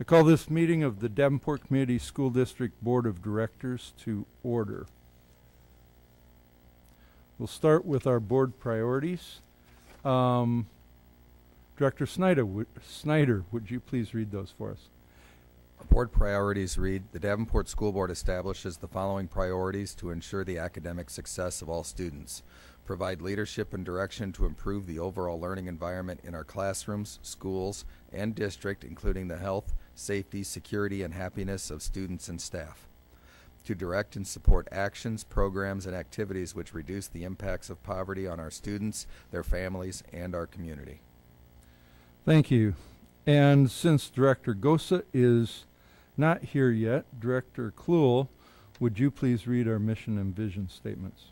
I call this meeting of the Davenport Community School District Board of Directors to order. We'll start with our board priorities. Director Snyder, would you please read those for us? Our board priorities read, the Davenport School Board establishes the following priorities to ensure the academic success of all students. Provide leadership and direction to improve the overall learning environment in our classrooms, schools, and district, including the health, safety, security, and happiness of students and staff. To direct and support actions, programs, and activities which reduce the impacts of poverty on our students, their families, and our community. Thank you. And since Director Gosa is not here yet, Director Kluhl, would you please read our mission and vision statements?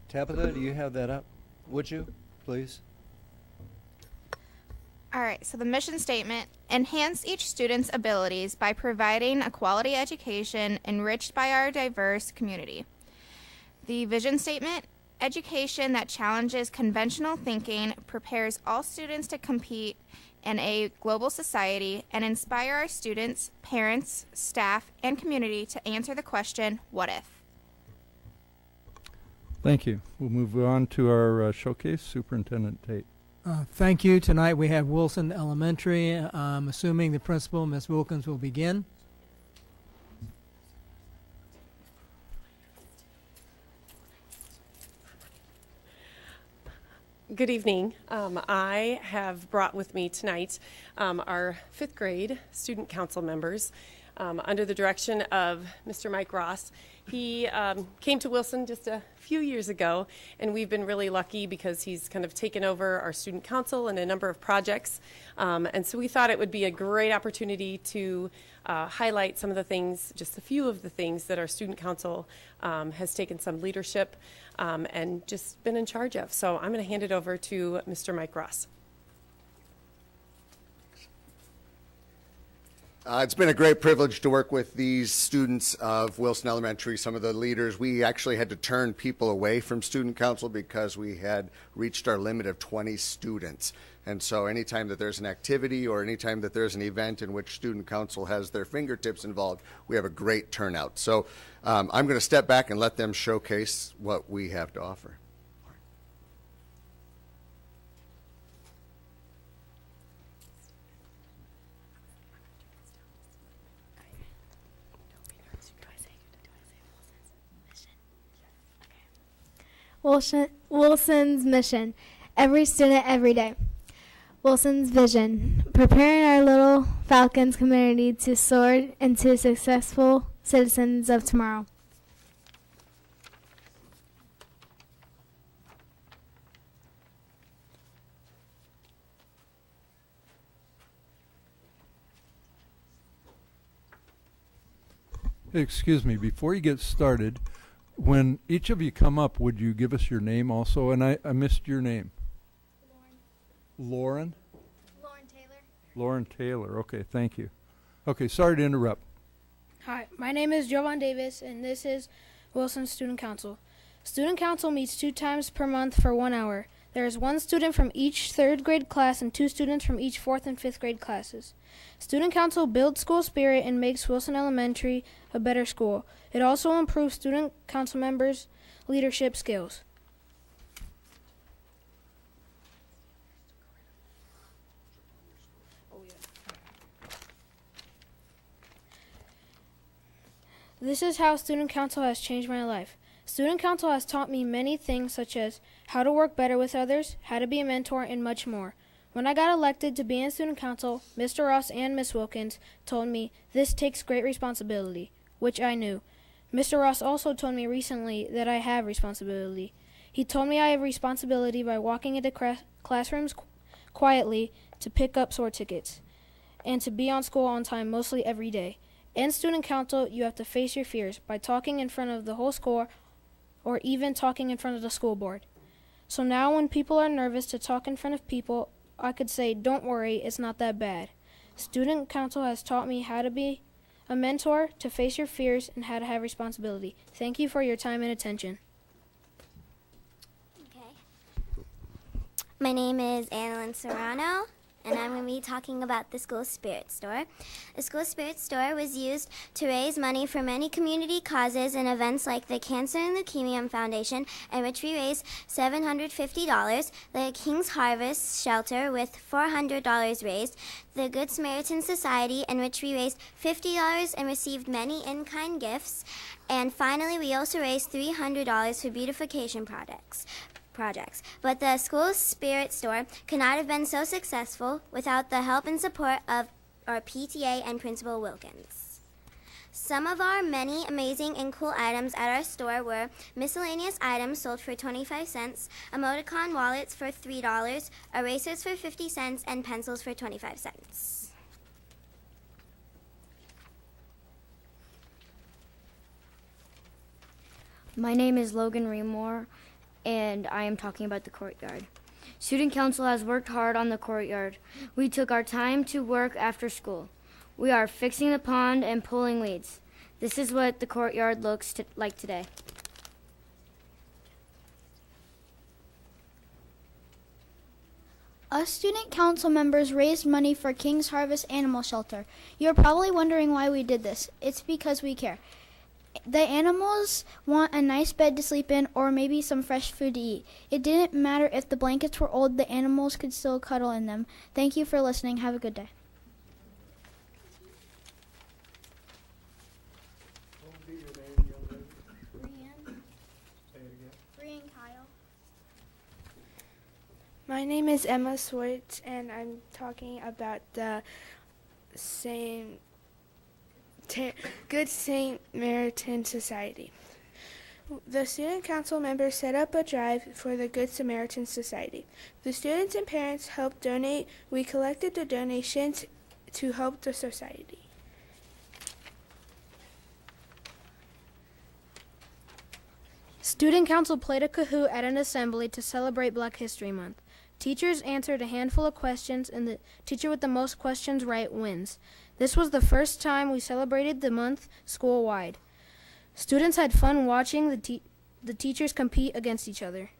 Tabitha, do you have that up? Would you, please? All right, so the mission statement: enhance each student's abilities by providing a quality education enriched by our diverse community. The vision statement: education that challenges conventional thinking, prepares all students to compete in a global society, and inspire our students, parents, staff, and community to answer the question, what if? Thank you. We'll move on to our showcase. Superintendent Tate. Thank you. Tonight we have Wilson Elementary. I'm assuming the principal, Ms. Wilkins, will begin. Good evening. I have brought with me tonight our fifth grade student council members under the direction of Mr. Mike Ross. He came to Wilson just a few years ago, and we've been really lucky because he's kind of taken over our student council and a number of projects. And so we thought it would be a great opportunity to highlight some of the things, just a few of the things that our student council has taken some leadership and just been in charge of. So I'm going to hand it over to Mr. Mike Ross. It's been a great privilege to work with these students of Wilson Elementary, some of the leaders. We actually had to turn people away from student council because we had reached our limit of 20 students. And so anytime that there's an activity or anytime that there's an event in which student council has their fingertips involved, we have a great turnout. So I'm going to step back and let them showcase what we have to offer. Wilson's mission: every student, every day. Wilson's vision: preparing our little Falcons community to soar into successful citizens of tomorrow. Hey, excuse me, before you get started, when each of you come up, would you give us your name also? And I missed your name. Lauren? Lauren Taylor. Lauren Taylor. Okay, thank you. Okay, sorry to interrupt. Hi, my name is Jovan Davis, and this is Wilson Student Council. Student Council meets 2 times per month for 1 hour. There is 1 student from each 3rd grade class and 2 students from each 4th and 5th grade classes. Student Council builds school spirit and makes Wilson Elementary a better school. It also improves student council members' leadership skills. This is how Student Council has changed my life. Student Council has taught me many things, such as how to work better with others, how to be a mentor, and much more. When I got elected to be in Student Council, Mr. Ross and Ms. Wilkins told me this takes great responsibility, which I knew. Mr. Ross also told me recently that I have responsibility. He told me I have responsibility by walking into classrooms quietly to pick up SOAR tickets and to be on school on time mostly every day. In Student Council, you have to face your fears by talking in front of the whole school or even talking in front of the school board. So now when people are nervous to talk in front of people, I could say, don't worry, it's not that bad. Student Council has taught me how to be a mentor, to face your fears, and how to have responsibility. Thank you for your time and attention. Okay. My name is Annalyn Serrano, and I'm going to be talking about the School Spirit Store. The School Spirit Store was used to raise money for many community causes and events like the Cancer and Leukemia Foundation, in which we raised $750, the King's Harvest Shelter with $400 raised, the Good Samaritan Society, in which we raised $50 and received many in-kind gifts, and finally we also raised $300 for beautification projects. But the School Spirit Store could not have been so successful without the help and support of our PTA and Principal Wilkins. Some of our many amazing and cool items at our store were miscellaneous items sold for 25 cents, emoticon wallets for $3, erasers for 50 cents, and pencils for 25 cents. My name is Logan Remore, and I am talking about the Courtyard. Student Council has worked hard on the Courtyard. We took our time to work after school. We are fixing the pond and pulling weeds. This is what the Courtyard looks like today. Us student council members raised money for King's Harvest Animal Shelter. You're probably wondering why we did this. It's because we care. The animals want a nice bed to sleep in or maybe some fresh food to eat. It didn't matter if the blankets were old, the animals could still cuddle in them. Thank you for listening. Have a good day. My name is Emma Swartz, and I'm talking about the Good Samaritan Society. The student council members set up a drive for the Good Samaritan Society. The students and parents helped donate. We collected the donations to help the society. Student council played a Kahoot at an assembly to celebrate Black History Month. Teachers answered a handful of questions, and the teacher with the most questions right wins. This was the first time we celebrated the month school-wide. Students had fun watching the teachers compete against each other.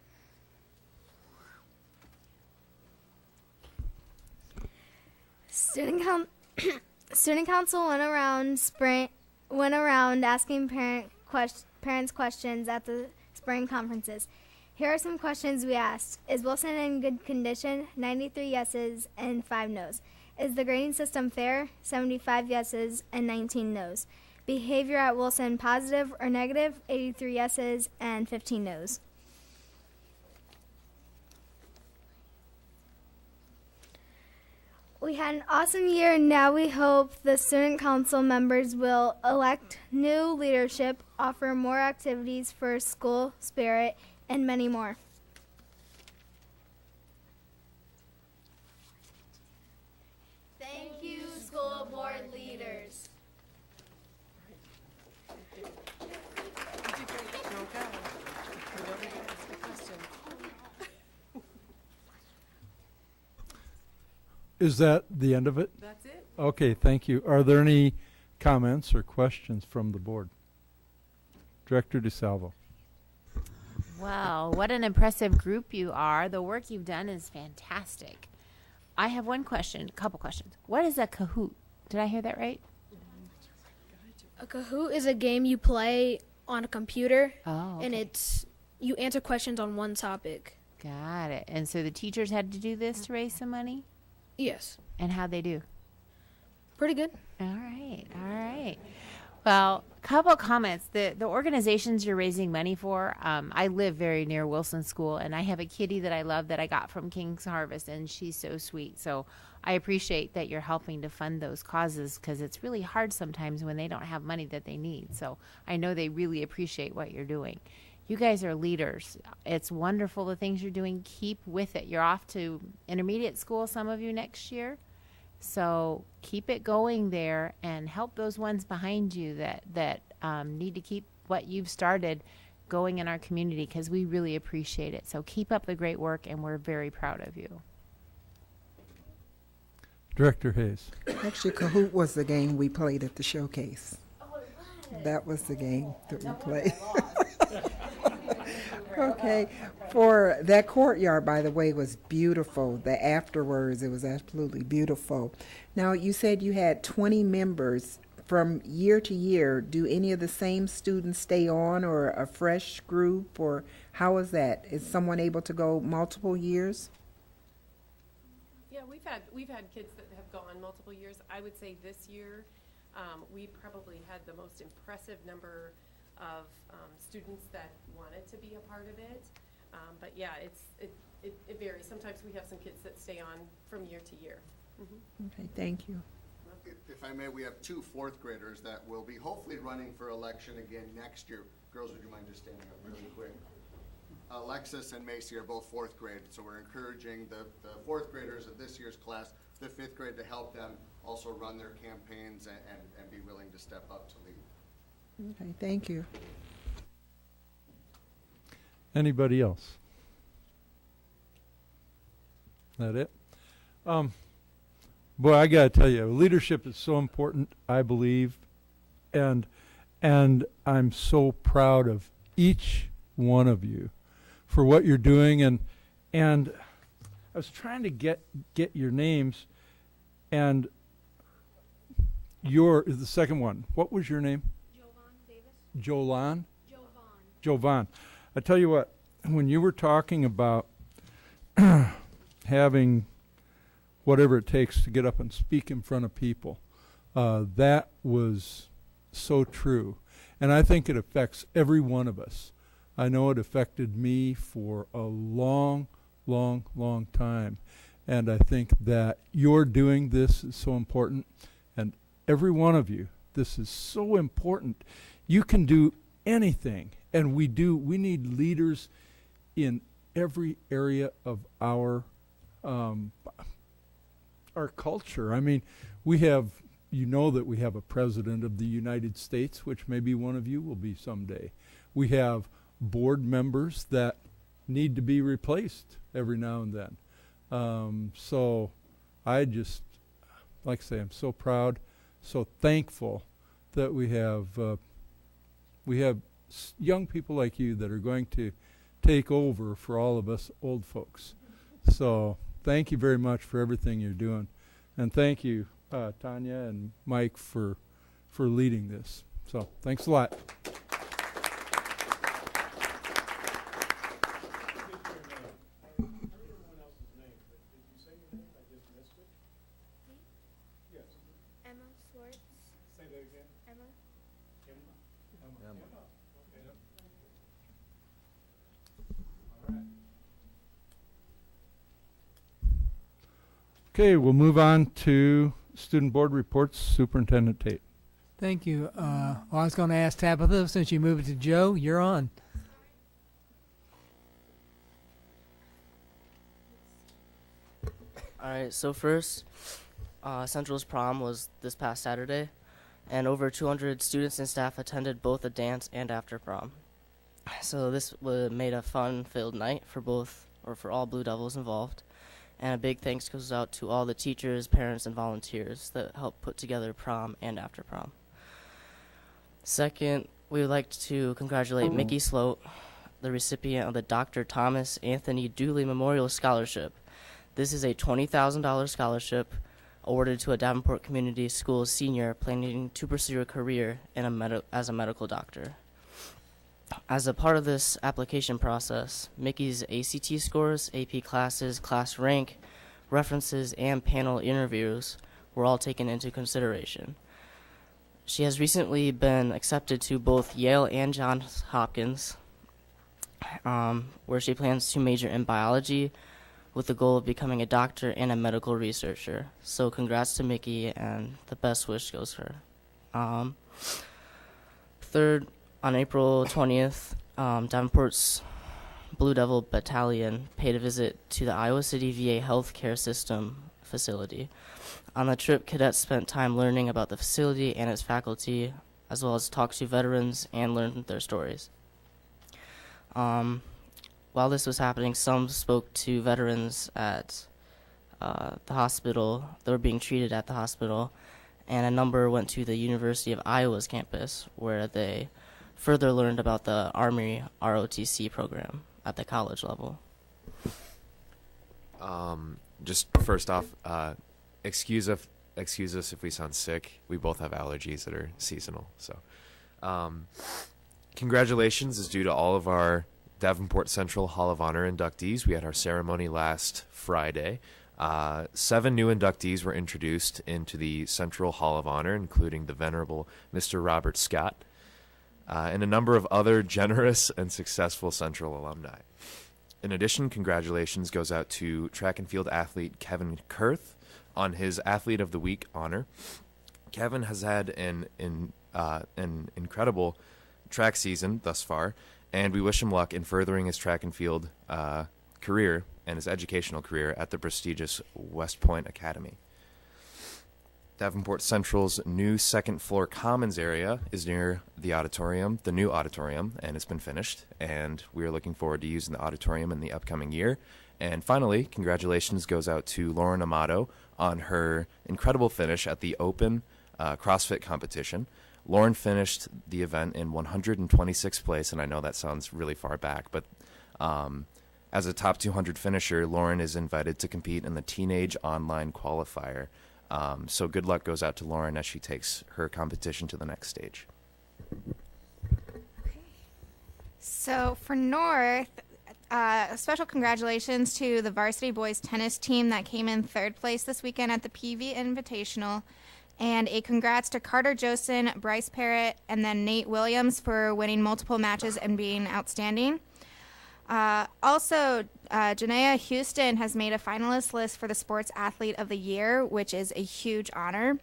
Student council went around asking parents questions at the spring conferences. Here are some questions we asked. Is Wilson in good condition? 93 yeses and 5 noes. Is the grading system fair? 75 yeses and 19 noes. Behavior at Wilson positive or negative? 83 yeses and 15 noes. We had an awesome year, and now we hope the student council members will elect new leadership, offer more activities for school spirit, and many more. Thank you, school board leaders. Is that the end of it? That's it. Okay, thank you. Are there any comments or questions from the board? Director DeSalvo. Wow, what an impressive group you are. The work you've done is fantastic. I have one question, a couple questions. What is a Kahoot? Did I hear that right? A Kahoot is a game you play on a computer, Oh, okay. and you answer questions on one topic. Got it. And so the teachers had to do this to raise some money? Yes. And how'd they do? Pretty good. All right, all right. Well, a couple of comments. The organizations you're raising money for, I live very near Wilson School, and I have a kitty that I love that I got from King's Harvest, and she's so sweet. So I appreciate that you're helping to fund those causes, because it's really hard sometimes when they don't have money that they need. So I know they really appreciate what you're doing. You guys are leaders. It's wonderful the things you're doing. Keep with it. You're off to intermediate school, some of you, next year. So keep it going there and help those ones behind you that need to keep what you've started going in our community, because we really appreciate it. So keep up the great work, and we're very proud of you. Director Hayes. Actually, Kahoot was the game we played at the showcase. That was the game that we played. Okay. For that courtyard, by the way, was beautiful. The afterwards, it was absolutely beautiful. Now, you said you had 20 members. From year to year, do any of the same students stay on, or a fresh group, or how is that? Is someone able to go multiple years? Yeah, we've had kids that have gone multiple years. I would say this year we probably had the most impressive number of students that wanted to be a part of it. But yeah, it varies. Sometimes we have some kids that stay on from year to year. Mm-hmm. Okay, thank you. If I may, we have two fourth graders that will be hopefully running for election again next year. Girls, would you mind just standing up really quick? Alexis and Macy are both fourth grade, so we're encouraging the fourth graders of this year's class, the fifth grade, to help them also run their campaigns and be willing to step up to lead. Okay, thank you. Anybody else? That it? Boy, I gotta tell you, leadership is so important, I believe, and I'm so proud of each one of you for what you're doing. And I was trying to get your names, and the second one. What was your name? Jovan Davis. Jolan? Jovan. Jovan. I tell you what, when you were talking about having whatever it takes to get up and speak in front of people, that was so true. And I think it affects every one of us. I know it affected me for a long, long, long time. And I think that your doing this is so important. And every one of you, this is so important. You can do anything. And we need leaders in every area of our culture. I mean, we have, that we have a president of the United States, which maybe one of you will be someday. We have board members that need to be replaced every now and then. So I just, like I say, I'm so proud, so thankful that we have young people like you that are going to take over for all of us old folks. So thank you very much for everything you're doing. And thank you, Tanya and Mike, for leading this. So thanks a lot. Emma Swartz. Say that again. Emma. Okay, we'll move on to student board reports. Superintendent Tate. Thank you. I was going to ask Tabitha, since you moved it to Joe, you're on. All right, so first, Central's prom was this past Saturday, and over 200 students and staff attended both the dance and after prom. So this made a fun-filled night for all Blue Devils involved. And a big thanks goes out to all the teachers, parents, and volunteers that helped put together prom and after prom. Second, we would like to congratulate Mickey Sloat, the recipient of the Dr. Thomas Anthony Dooley Memorial Scholarship. This is a $20,000 scholarship awarded to a Davenport Community Schools senior planning to pursue a career as a medical doctor. As a part of this application process, Mickey's ACT scores, AP classes, class rank, references, and panel interviews were all taken into consideration. She has recently been accepted to both Yale and Johns Hopkins, where she plans to major in biology with the goal of becoming a doctor and a medical researcher. So congrats to Mickey, and the best wish goes to her. Third, on April 20th, Davenport's Blue Devil Battalion paid a visit to the Iowa City VA Healthcare System facility. On the trip, cadets spent time learning about the facility and its faculty, as well as talked to veterans and learned their stories. While this was happening, some spoke to veterans at the hospital that were being treated at the hospital, and a number went to the University of Iowa's campus, where they further learned about the Army ROTC program at the college level. Just first off, excuse us if we sound sick. We both have allergies that are seasonal. So, congratulations is due to all of our Davenport Central Hall of Honor inductees. We had our ceremony last Friday. 7 new inductees were introduced into the Central Hall of Honor, including the Venerable Mr. Robert Scott, and a number of other generous and successful Central alumni. In addition, congratulations goes out to track and field athlete Kevin Kurth on his Athlete of the Week honor. Kevin has had an incredible track season thus far, and we wish him luck in furthering his track and field career and his educational career at the prestigious West Point Academy. Davenport Central's new second-floor commons area is near the auditorium, the new auditorium, and it's been finished, and we are looking forward to using the auditorium in the upcoming year. And finally, congratulations goes out to Lauren Amato on her incredible finish at the Open CrossFit competition. Lauren finished the event in 126th place, and I know that sounds really far back, but as a top 200 finisher, Lauren is invited to compete in the Teenage Online Qualifier. So good luck goes out to Lauren as she takes her competition to the next stage. So for North, a special congratulations to the varsity boys tennis team that came in 3rd place this weekend at the PV Invitational. And a congrats to Carter Josen, Bryce Parrott, and then Nate Williams for winning multiple matches and being outstanding. Also, Janaea Houston has made a finalist list for the Sports Athlete of the Year, which is a huge honor.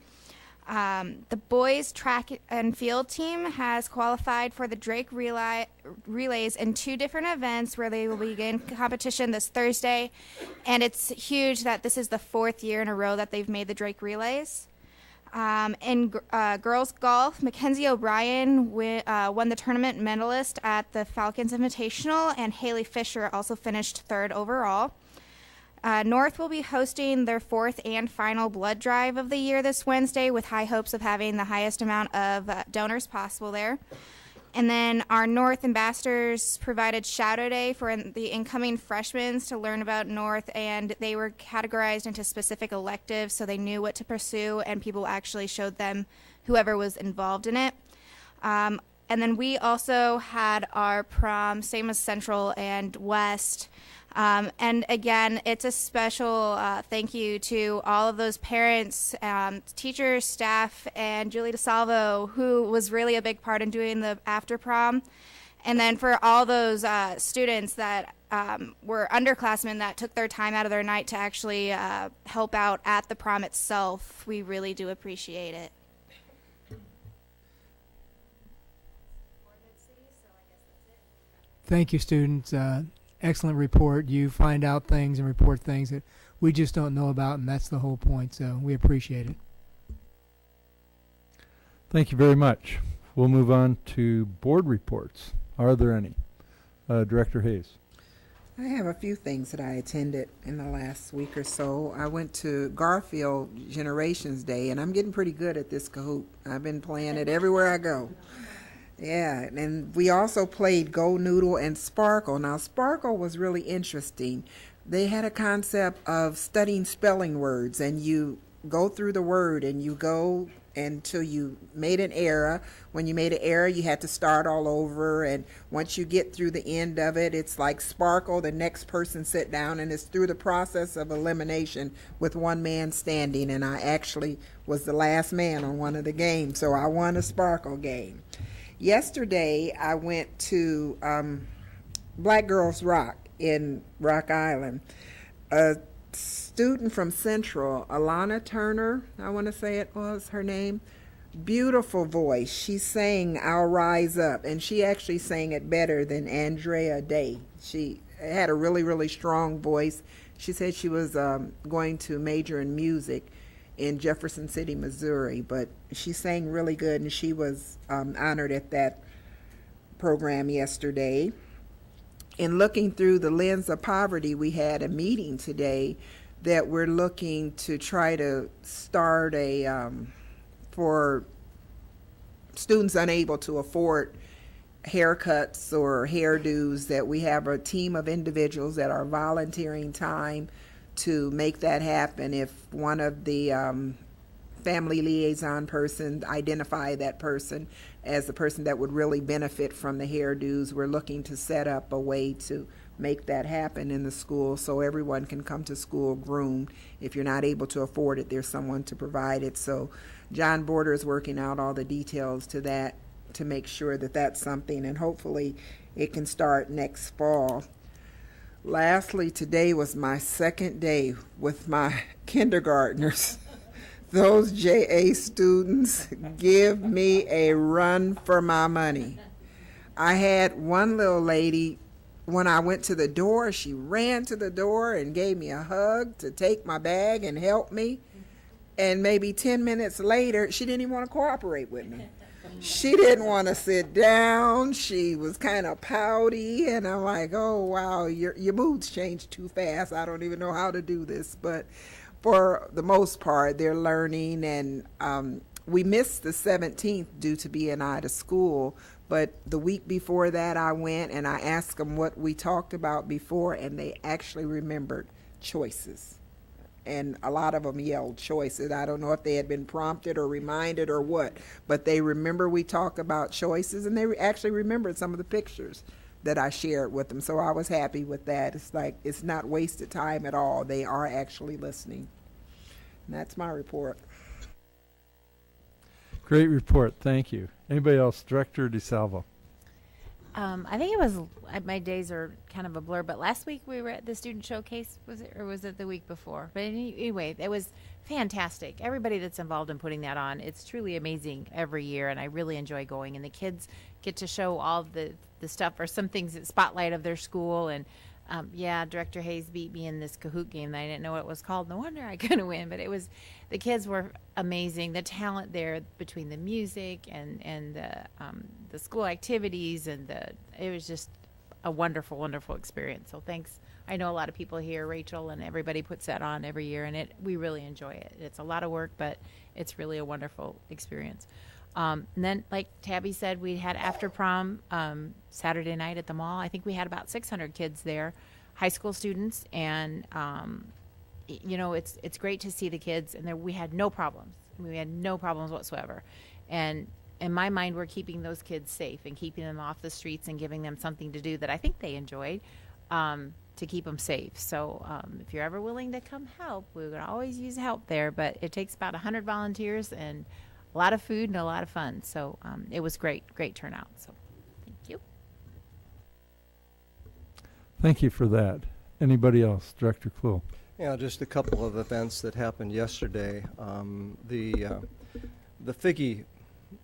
The boys track and field team has qualified for the Drake relays in 2 different events where they will begin competition this Thursday. And it's huge that this is the 4th year in a row that they've made the Drake relays. In girls golf, Mackenzie O'Brien won the tournament medalist at the Falcons Invitational, and Haley Fisher also finished 3rd overall. North will be hosting their 4th and final blood drive of the year this Wednesday, with high hopes of having the highest amount of donors possible there. And then our North ambassadors provided Shadow Day for the incoming freshmen to learn about North, and they were categorized into specific electives so they knew what to pursue, and people actually showed them whoever was involved in it. And then we also had our prom, same as Central and West. And again, it's a special thank you to all of those parents, teachers, staff, and Julie DeSalvo, who was really a big part in doing the after prom. And then for all those students that were underclassmen that took their time out of their night to actually help out at the prom itself, we really do appreciate it. Thank you, students. Excellent report. You find out things and report things that we just don't know about, and that's the whole point, so we appreciate it. Thank you very much. We'll move on to board reports. Are there any? Director Hayes. I have a few things that I attended in the last week or so. I went to Garfield Generations Day, and I'm getting pretty good at this Kahoot. I've been playing it everywhere I go. Yeah, and we also played Go Noodle and Sparkle. Now, Sparkle was really interesting. They had a concept of studying spelling words, and you go through the word, and you go until you made an error. When you made an error, you had to start all over, and once you get through the end of it, it's like Sparkle, the next person sit down, and it's through the process of elimination with one man standing, and I actually was the last man on one of the games, so I won a Sparkle game. Yesterday, I went to Black Girls Rock in Rock Island. A student from Central, Alana Turner, I want to say it was her name, beautiful voice. She sang I'll Rise Up, and she actually sang it better than Andrea Day. She had a really, really strong voice. She said she was going to major in music in Jefferson City, Missouri, but she sang really good, and she was honored at that program yesterday. In looking through the lens of poverty, we had a meeting today that we're looking to try to start a for students unable to afford haircuts or hairdos, that we have a team of individuals that are volunteering time to make that happen. If one of the family liaison persons identify that person as the person that would really benefit from the hairdos, we're looking to set up a way to make that happen in the school so everyone can come to school groomed. If you're not able to afford it, there's someone to provide it. So John Border is working out all the details to that to make sure that that's something, and hopefully it can start next fall. Lastly, today was my second day with my kindergartners. Those JA students give me a run for my money. I had one little lady, when I went to the door, she ran to the door and gave me a hug to take my bag and help me. And maybe 10 minutes later, she didn't even want to cooperate with me. She didn't want to sit down. She was kind of pouty, and I'm like, oh, wow, your mood's changed too fast. I don't even know how to do this. But for the most part, they're learning, and we missed the 17th due to being out of school. But the week before that, I went, and I asked them what we talked about before, and they actually remembered choices. And a lot of them yelled choices. I don't know if they had been prompted or reminded or what, but they remember we talked about choices, and they actually remembered some of the pictures that I shared with them. So I was happy with that. It's like, it's not wasted time at all. They are actually listening. And that's my report. Great report. Thank you. Anybody else? Director DeSalvo. I think it was, my days are kind of a blur, but last week we were at the student showcase, was it, or was it the week before? But anyway, it was fantastic. Everybody that's involved in putting that on, it's truly amazing every year, and I really enjoy going. And the kids get to show all the stuff, or some things that spotlight of their school. And yeah, Director Hayes beat me in this Kahoot game that I didn't know what it was called. No wonder I couldn't win, but the kids were amazing. The talent there between the music and the school activities, and it was just a wonderful, wonderful experience. So thanks. I know a lot of people here, Rachel, and everybody puts that on every year, and we really enjoy it. It's a lot of work, but it's really a wonderful experience. And then, like Tabby said, we had after prom Saturday night at the mall. I think we had about 600 kids there, high school students, and it's great to see the kids. And we had no problems. We had no problems whatsoever. And in my mind, we're keeping those kids safe and keeping them off the streets and giving them something to do that I think they enjoyed, to keep them safe. So if you're ever willing to come help, we would always use help there. But it takes about 100 volunteers and a lot of food and a lot of fun. So it was great turnout. So thank you. Thank you for that. Anybody else? Director Clue. Yeah, just a couple of events that happened yesterday. The Figgy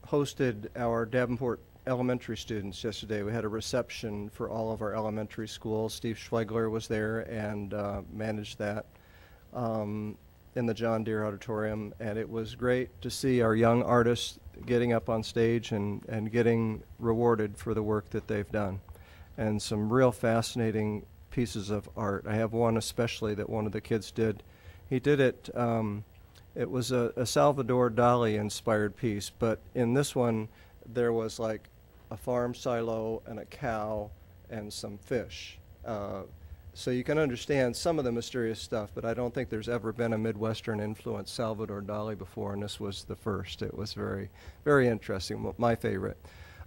hosted our Davenport elementary students yesterday. We had a reception for all of our elementary schools. Steve Schweigler was there and managed that in the John Deere Auditorium, and it was great to see our young artists getting up on stage and getting rewarded for the work that they've done. And some real fascinating pieces of art. I have one especially that one of the kids did. He did it, it was a Salvador Dali inspired piece, but in this one there was like a farm silo and a cow and some fish. So you can understand some of the mysterious stuff, but I don't think there's ever been a Midwestern influenced Salvador Dali before, and this was the first. It was very, very interesting, my favorite.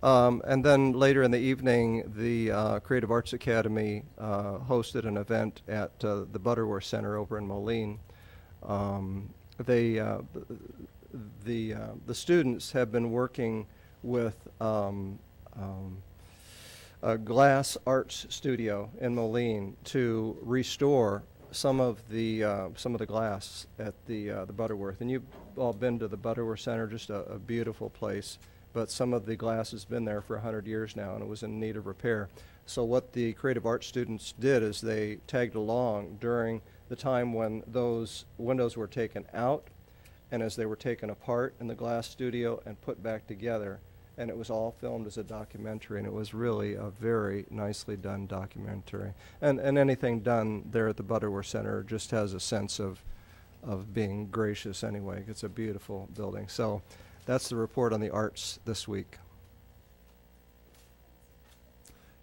And then later in the evening, the Creative Arts Academy hosted an event at the Butterworth Center over in Moline. The students have been working with a glass arts studio in Moline to restore some of the glass at the Butterworth. And you've all been to the Butterworth Center, just a beautiful place. But some of the glass has been there for 100 years now, and it was in need of repair. So what the creative arts students did is they tagged along during the time when those windows were taken out and as they were taken apart in the glass studio and put back together. And it was all filmed as a documentary, and it was really a very nicely done documentary. And anything done there at the Butterworth Center just has a sense of being gracious anyway. It's a beautiful building. So that's the report on the arts this week.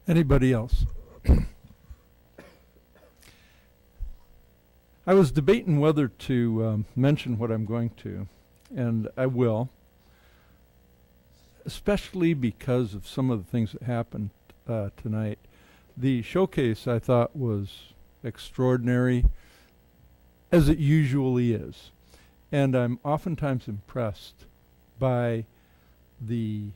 Anybody else? I was debating whether to mention what I'm going to, and I will, especially because of some of the things that happened tonight. The showcase, I thought, was extraordinary, as it usually is. And I'm oftentimes impressed by the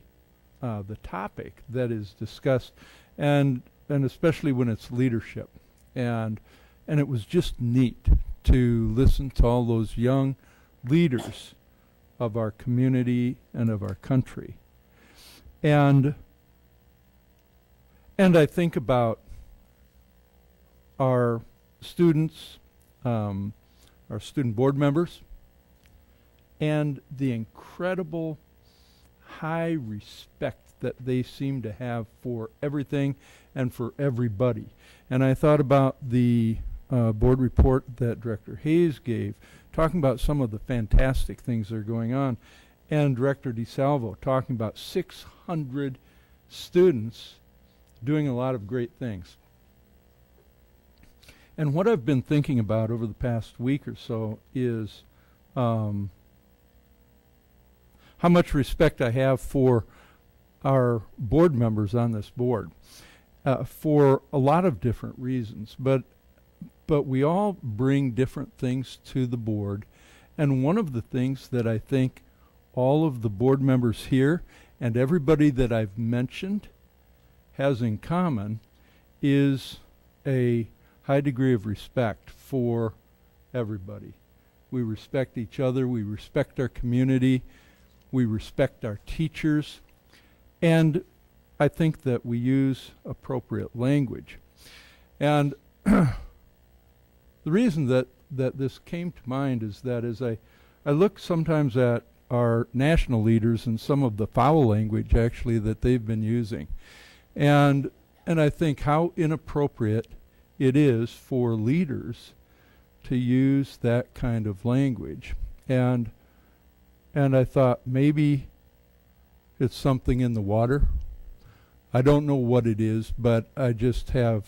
topic that is discussed, and especially when it's leadership. And it was just neat to listen to all those young leaders of our community and of our country. And I think about our students, our student board members, and the incredible high respect that they seem to have for everything and for everybody. And I thought about the board report that Director Hayes gave, talking about some of the fantastic things that are going on, and Director DeSalvo talking about 600 students doing a lot of great things. And what I've been thinking about over the past week or so is how much respect I have for our board members on this board for a lot of different reasons. But we all bring different things to the board. And one of the things that I think all of the board members here and everybody that I've mentioned has in common is a high degree of respect for everybody. We respect each other, we respect our community, we respect our teachers, and I think that we use appropriate language. And the reason that this came to mind is that as I look sometimes at our national leaders and some of the foul language actually that they've been using, and I think how inappropriate it is for leaders to use that kind of language. And I thought maybe it's something in the water. I don't know what it is, but I just have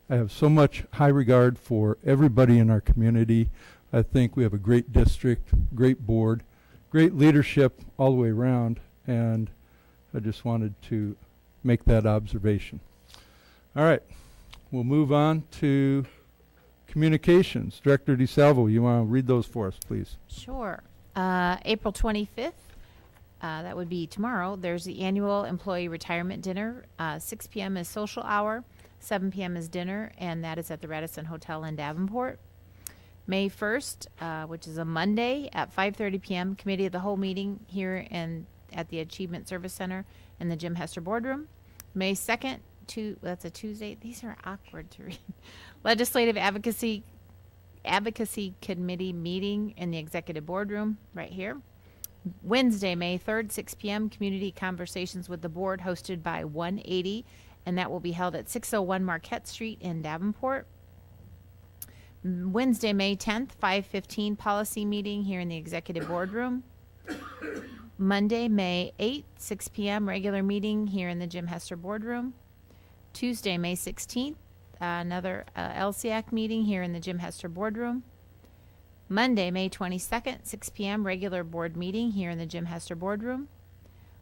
I have so much high regard for everybody in our community. I think we have a great district, great board, great leadership all the way around, and I just wanted to make that observation. All right, we'll move on to communications. Director DeSalvo, you want to read those for us, please? Sure. April 25th, that would be tomorrow, there's the annual employee retirement dinner. 6 p.m. is social hour, 7 p.m. is dinner, and that is at the Radisson Hotel in Davenport. May 1st, which is a Monday at 5:30 p.m., committee of the whole meeting here at the Achievement Service Center in the Jim Hester Boardroom. May 2nd, that's a Tuesday. These are awkward to read. Legislative Advocacy Committee meeting in the Executive Boardroom right here. Wednesday, May 3rd, 6 p.m., Community Conversations with the Board hosted by 180, and that will be held at 601 Marquette Street in Davenport. Wednesday, May 10th, 5:15, Policy meeting here in the Executive Boardroom. Monday, May 8th, 6 p.m., regular meeting here in the Jim Hester Boardroom. Tuesday, May 16th, another LCAC meeting here in the Jim Hester Boardroom. Monday, May 22nd, 6 p.m., regular board meeting here in the Jim Hester Boardroom.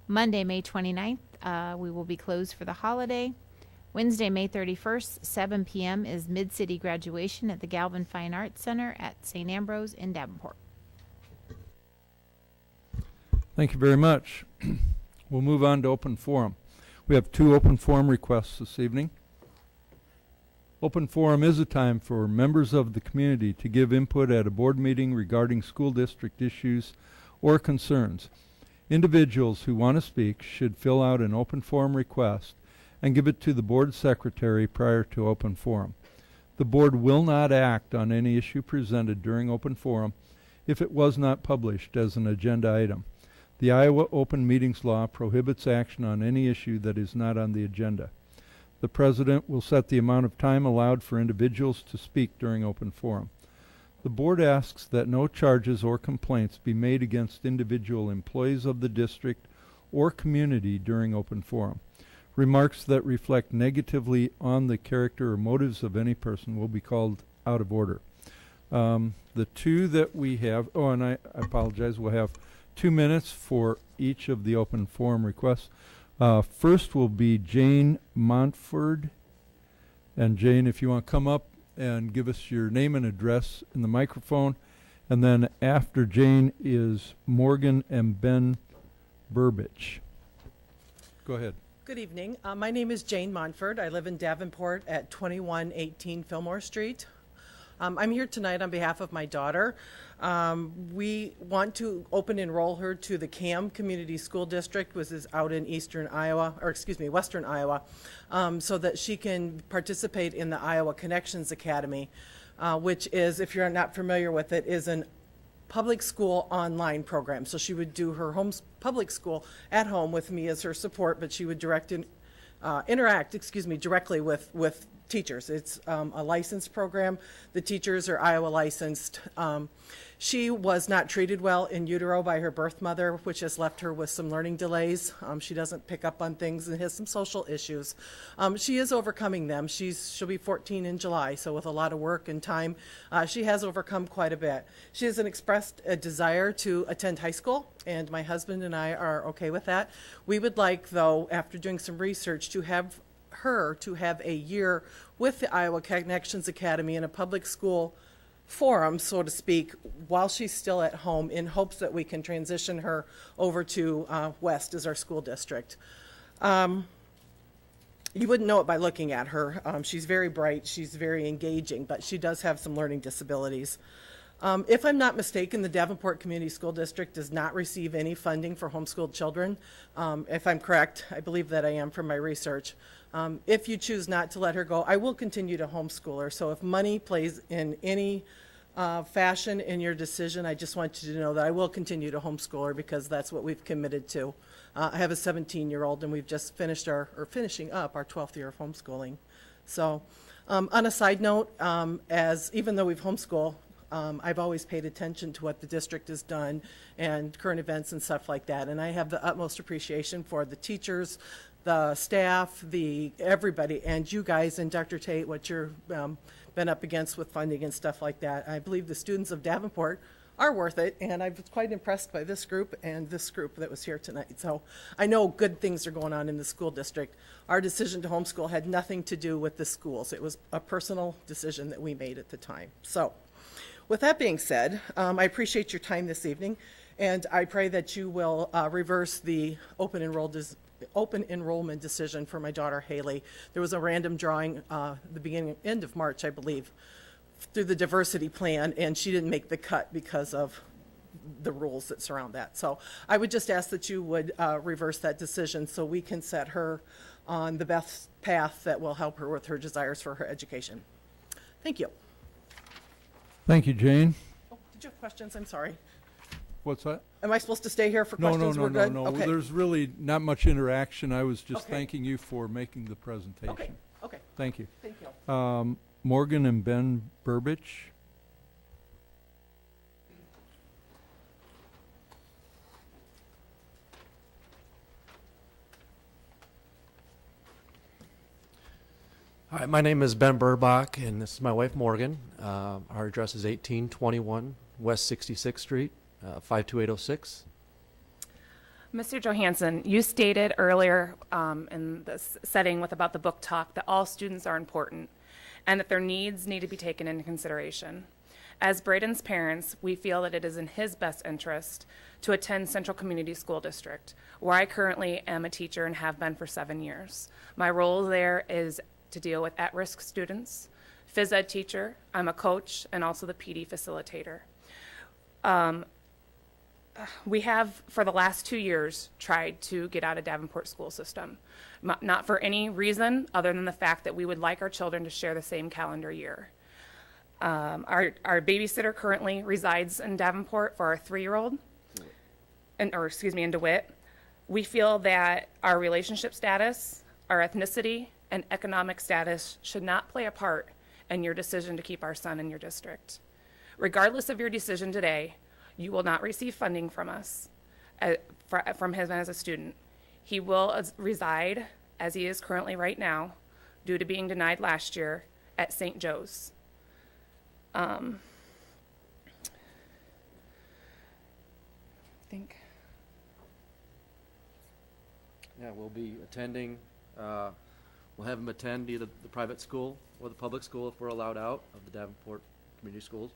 Monday, May 29th, we will be closed for the holiday. Wednesday, May 31st, 7 p.m. is Mid-City graduation at the Galvin Fine Arts Center at St. Ambrose in Davenport. Thank you very much. We'll move on to open forum. We have 2 open forum requests this evening. Open forum is a time for members of the community to give input at a board meeting regarding school district issues or concerns. Individuals who want to speak should fill out an open forum request and give it to the board secretary prior to open forum. The board will not act on any issue presented during open forum if it was not published as an agenda item. The Iowa Open Meetings Law prohibits action on any issue that is not on the agenda. The president will set the amount of time allowed for individuals to speak during open forum. The board asks that no charges or complaints be made against individual employees of the district or community during open forum. Remarks that reflect negatively on the character or motives of any person will be called out of order. The two that we have, oh, and I apologize, we'll have 2 minutes for each of the open forum requests. First will be Jane Montford. And Jane, if you want to come up and give us your name and address in the microphone. And then after Jane is Morgan and Ben Burbidge. Go ahead. Good evening. My name is Jane Montford. I live in Davenport at 2118 Fillmore Street. I'm here tonight on behalf of my daughter. We want to open enroll her to the CAM Community School District, which is out in western Iowa, so that she can participate in the Iowa Connections Academy, which is, if you're not familiar with it, is an public school online program. So she would do her public school at home with me as her support, but she would interact directly with teachers. It's a licensed program. The teachers are Iowa licensed. She was not treated well in utero by her birth mother, which has left her with some learning delays. She doesn't pick up on things and has some social issues. She is overcoming them. She'll be 14 in July, so with a lot of work and time, she has overcome quite a bit. She has expressed a desire to attend high school, and my husband and I are okay with that. We would like, though, after doing some research, to have a year with the Iowa Connections Academy in a public school forum, so to speak, while she's still at home, in hopes that we can transition her over to West as our school district. You wouldn't know it by looking at her. She's very bright, she's very engaging, but she does have some learning disabilities. If I'm not mistaken, the Davenport Community School District does not receive any funding for homeschooled children. If I'm correct, I believe that I am from my research. If you choose not to let her go, I will continue to homeschool her. So if money plays in any fashion in your decision, I just want you to know that I will continue to homeschool her because that's what we've committed to. I have a 17-year-old, and we've just finishing up our 12th year of homeschooling. So on a side note, even though we've homeschooled, I've always paid attention to what the district has done and current events and stuff like that. And I have the utmost appreciation for the teachers, the staff, everybody, and you guys and Dr. Tate, what you've been up against with funding and stuff like that. I believe the students of Davenport are worth it, and I was quite impressed by this group and this group that was here tonight. So I know good things are going on in the school district. Our decision to homeschool had nothing to do with the schools. It was a personal decision that we made at the time. So with that being said, I appreciate your time this evening, and I pray that you will reverse the open enrollment decision for my daughter Haley. There was a random drawing end of March, I believe, through the diversity plan, and she didn't make the cut because of the rules that surround that. So I would just ask that you would reverse that decision so we can set her on the best path that will help her with her desires for her education. Thank you. Thank you, Jane. Oh, did you have questions? I'm sorry. What's that? Am I supposed to stay here for questions? We're good? No. Okay. There's really not much interaction. I was just thanking you for making the presentation. Okay. Thank you. Thank you. Morgan and Ben Burbidge. Hi, my name is Ben Burbach, and this is my wife Morgan. Our address is 1821 West 66th Street, 52806. Mr. Johansson, you stated earlier in this setting about the book talk that all students are important and that their needs need to be taken into consideration. As Braden's parents, we feel that it is in his best interest to attend Central Community School District, where I currently am a teacher and have been for 7 years. My role there is to deal with at-risk students, phys ed teacher, I'm a coach, and also the PD facilitator. We have, for the last 2 years, tried to get out of Davenport school system. Not for any reason other than the fact that we would like our children to share the same calendar year. Our babysitter currently resides in Davenport for our 3-year-old, in DeWitt. We feel that our relationship status, our ethnicity, and economic status should not play a part in your decision to keep our son in your district. Regardless of your decision today, you will not receive funding from us, from him as a student. He will reside as he is currently right now, due to being denied last year at St. Joe's. I think. Yeah, we'll be attending, we'll have him attend either the private school or the public school if we're allowed out of the Davenport Community Schools.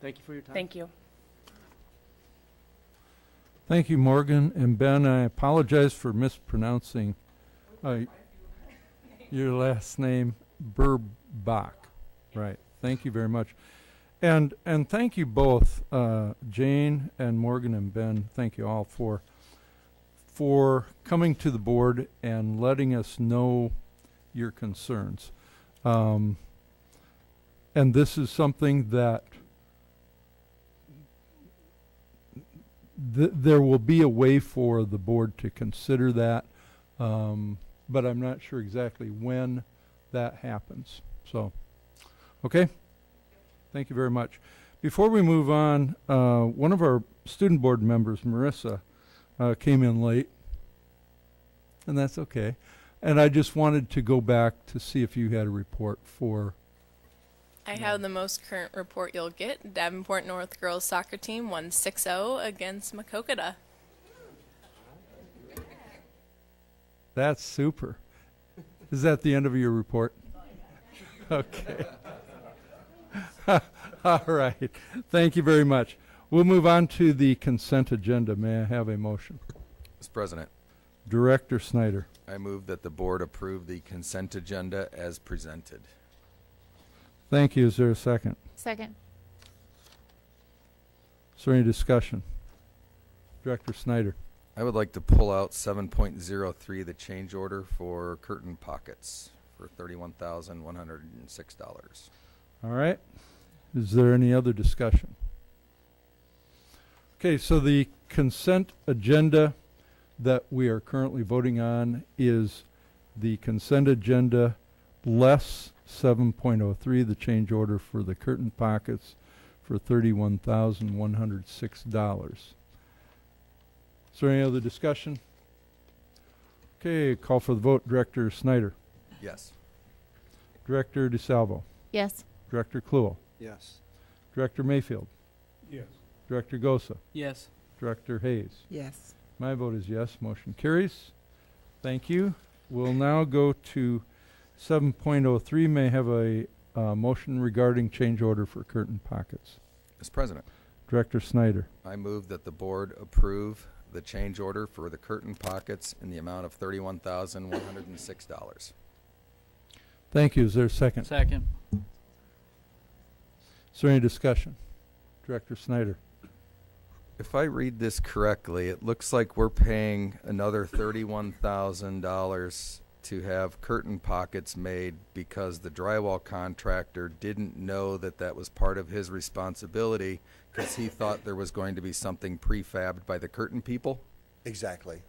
Thank you for your time. Thank you. Thank you, Morgan. And Ben, I apologize for mispronouncing your last name, Burbach. Right. Thank you very much. And thank you both, Jane and Morgan and Ben. Thank you all for coming to the board and letting us know your concerns. And this is something that there will be a way for the board to consider that, but I'm not sure exactly when that happens. So, okay? Thank you very much. Before we move on, one of our student board members, Marissa, came in late, and that's okay. And I just wanted to go back to see if you had a report for... I have the most current report you'll get. Davenport North girls soccer team won 6-0 against Makokata. That's super. Is that the end of your report? Okay. All right. Thank you very much. We'll move on to the consent agenda. May I have a motion? Mr. President, Director Snyder. I move that the board approve the consent agenda as presented. Thank you. Is there a second? Second. Is there any discussion? Director Snyder. I would like to pull out 7.03, the change order for curtain pockets for $31,106. All right. Is there any other discussion? Okay, so the consent agenda that we are currently voting on is the consent agenda less 7.03, the change order for the curtain pockets for $31,106. Is there any other discussion? Okay, call for the vote. Director Snyder. Yes. Director DeSalvo. Yes. Director Kluel. Yes. Director Mayfield. Yes. Director Gosa. Yes. Director Hayes. Yes. My vote is yes. Motion carries. Thank you. We'll now go to 7.03. May I have a motion regarding change order for curtain pockets? Mr. President, Director Snyder. I move that the board approve the change order for the curtain pockets in the amount of $31,106. Thank you. Is there a second? Second. Is there any discussion? Director Snyder. If I read this correctly, it looks like we're paying another $31,000 to have curtain pockets made because the drywall contractor didn't know that that was part of his responsibility because he thought there was going to be something prefabbed by the curtain people? Exactly.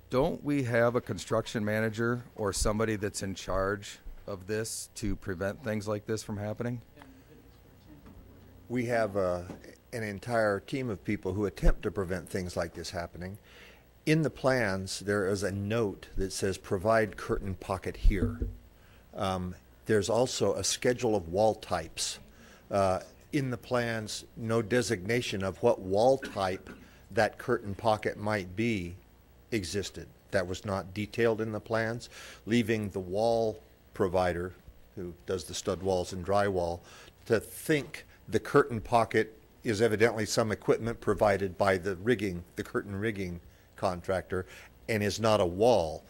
Don't we have a construction manager or somebody that's in charge of this to prevent things like this from happening? We have an entire team of people who attempt to prevent things like this happening. In the plans, there is a note that says provide curtain pocket here. There's also a schedule of wall types. In the plans, no designation of what wall type that curtain pocket might be existed. That was not detailed in the plans, leaving the wall provider, who does the stud walls and drywall, to think the curtain pocket is evidently some equipment provided by the rigging, the curtain rigging contractor, and is not a wall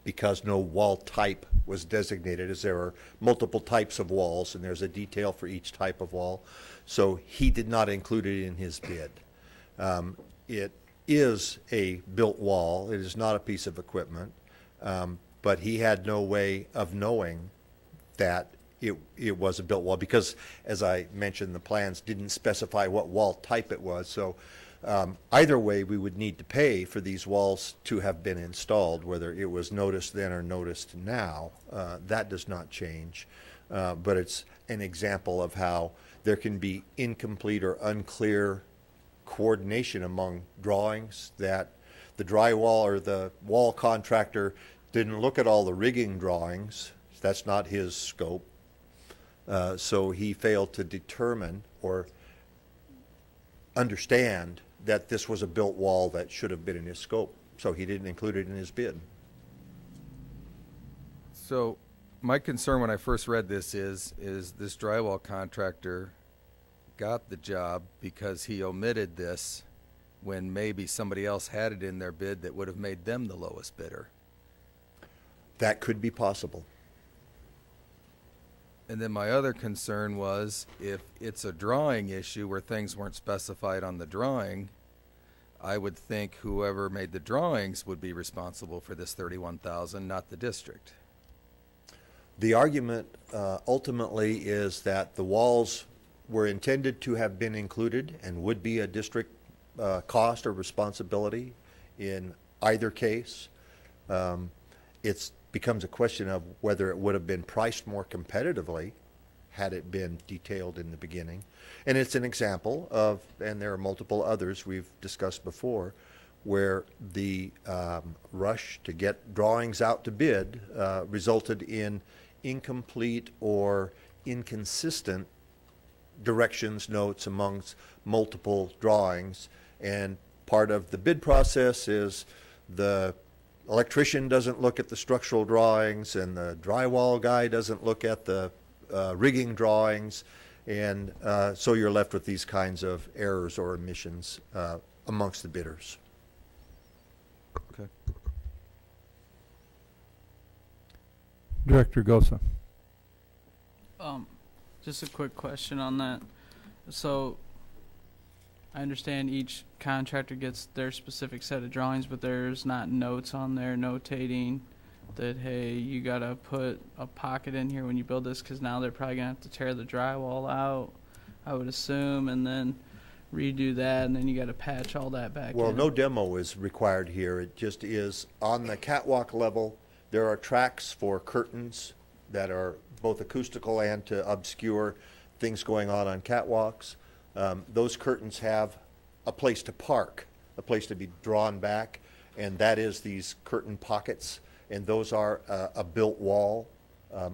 because no wall type was designated, as there are multiple types of walls and there's a detail for each type of wall. So he did not include it in his bid. It is a built wall. It is not a piece of equipment, but he had no way of knowing that it was a built wall because, as I mentioned, the plans didn't specify what wall type it was. So either way, we would need to pay for these walls to have been installed, whether it was noticed then or noticed now. That does not change, but it's an example of how there can be incomplete or unclear coordination among drawings that The drywall or the wall contractor didn't look at all the rigging drawings. That's not his scope. So he failed to determine or understand that this was a built wall that should have been in his scope. So he didn't include it in his bid. So my concern when I first read this is this drywall contractor got the job because he omitted this when maybe somebody else had it in their bid that would have made them the lowest bidder. That could be possible. And then my other concern was if it's a drawing issue where things weren't specified on the drawing, I would think whoever made the drawings would be responsible for this $31,000, not the district. The argument ultimately is that the walls were intended to have been included and would be a district cost or responsibility in either case. It becomes a question of whether it would have been priced more competitively had it been detailed in the beginning. And it's an example of, and there are multiple others we've discussed before, where the rush to get drawings out to bid resulted in incomplete or inconsistent directions, notes amongst multiple drawings. And part of the bid process is the electrician doesn't look at the structural drawings and the drywall guy doesn't look at the rigging drawings, and so you're left with these kinds of errors or omissions amongst the bidders. Okay. Director Gosa. Just a quick question on that. So I understand each contractor gets their specific set of drawings, but there's not notes on there notating that, hey, you got to put a pocket in here when you build this, because now they're probably going to have to tear the drywall out, I would assume, and then redo that, and then you got to patch all that back in. Well, no demo is required here. It just is on the catwalk level. There are tracks for curtains that are both acoustical and to obscure things going on catwalks. Those curtains have a place to park, a place to be drawn back, and that is these curtain pockets, and those are a built wall,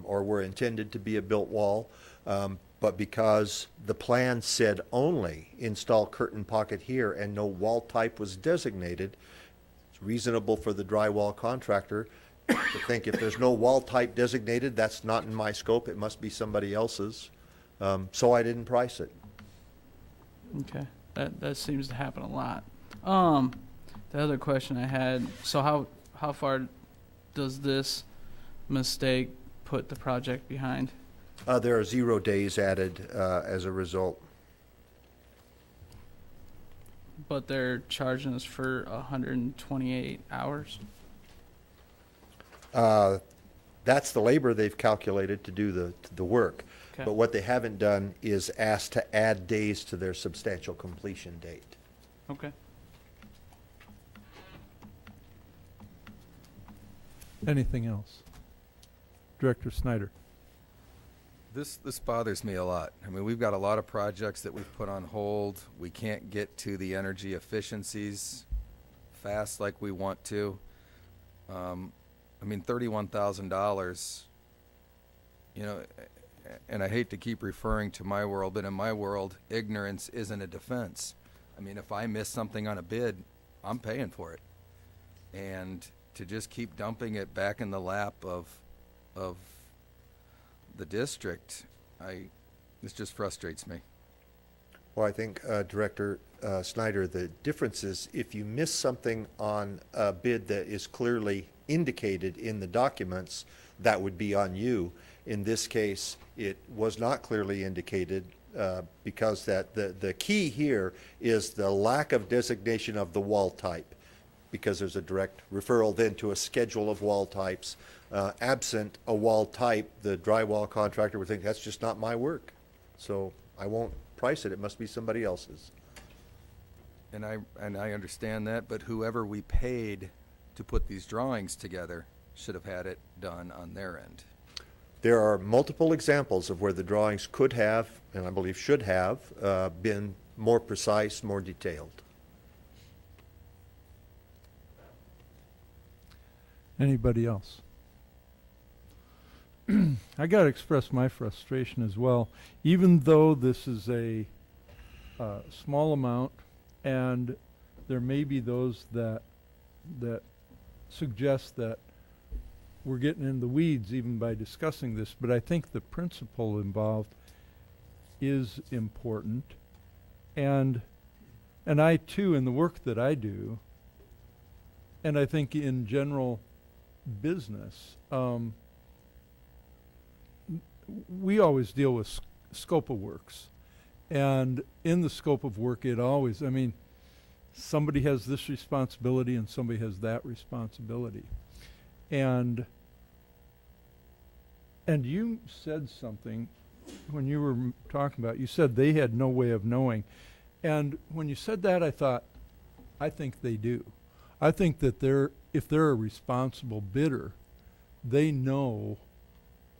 or were intended to be a built wall. But because the plan said only install curtain pocket here and no wall type was designated, it's reasonable for the drywall contractor to think if there's no wall type designated, that's not in my scope, it must be somebody else's. So I didn't price it. Okay, that seems to happen a lot. The other question I had, so how far does this mistake put the project behind? There are 0 days added as a result. But they're charging us for 128 hours? That's the labor they've calculated to do the work. Okay. But what they haven't done is asked to add days to their substantial completion date. Okay. Anything else? Director Snyder. This bothers me a lot. I mean, we've got a lot of projects that we've put on hold. We can't get to the energy efficiencies fast like we want to. I mean, $31,000, you know, and I hate to keep referring to my world, but in my world, ignorance isn't a defense. I mean, if I miss something on a bid, I'm paying for it. And to just keep dumping it back in the lap of the district, this just frustrates me. Well, I think, Director Snyder, the difference is if you miss something on a bid that is clearly indicated in the documents, that would be on you. In this case, it was not clearly indicated because the key here is the lack of designation of the wall type, because there's a direct referral then to a schedule of wall types. Absent a wall type, the drywall contractor would think, that's just not my work, so I won't price it. It must be somebody else's. And I understand that, but whoever we paid to put these drawings together should have had it done on their end. There are multiple examples of where the drawings could have, and I believe should have, been more precise, more detailed. Anybody else? I got to express my frustration as well. Even though this is a small amount, and there may be those that suggest that we're getting in the weeds even by discussing this, but I think the principle involved is important. And I too, in the work that I do, and I think in general business, we always deal with scope of works. And in the scope of work, it always, I mean, somebody has this responsibility and somebody has that responsibility. And you said something when you were talking about, you said they had no way of knowing. And when you said that, I thought, I think they do. I think that if they're a responsible bidder, they know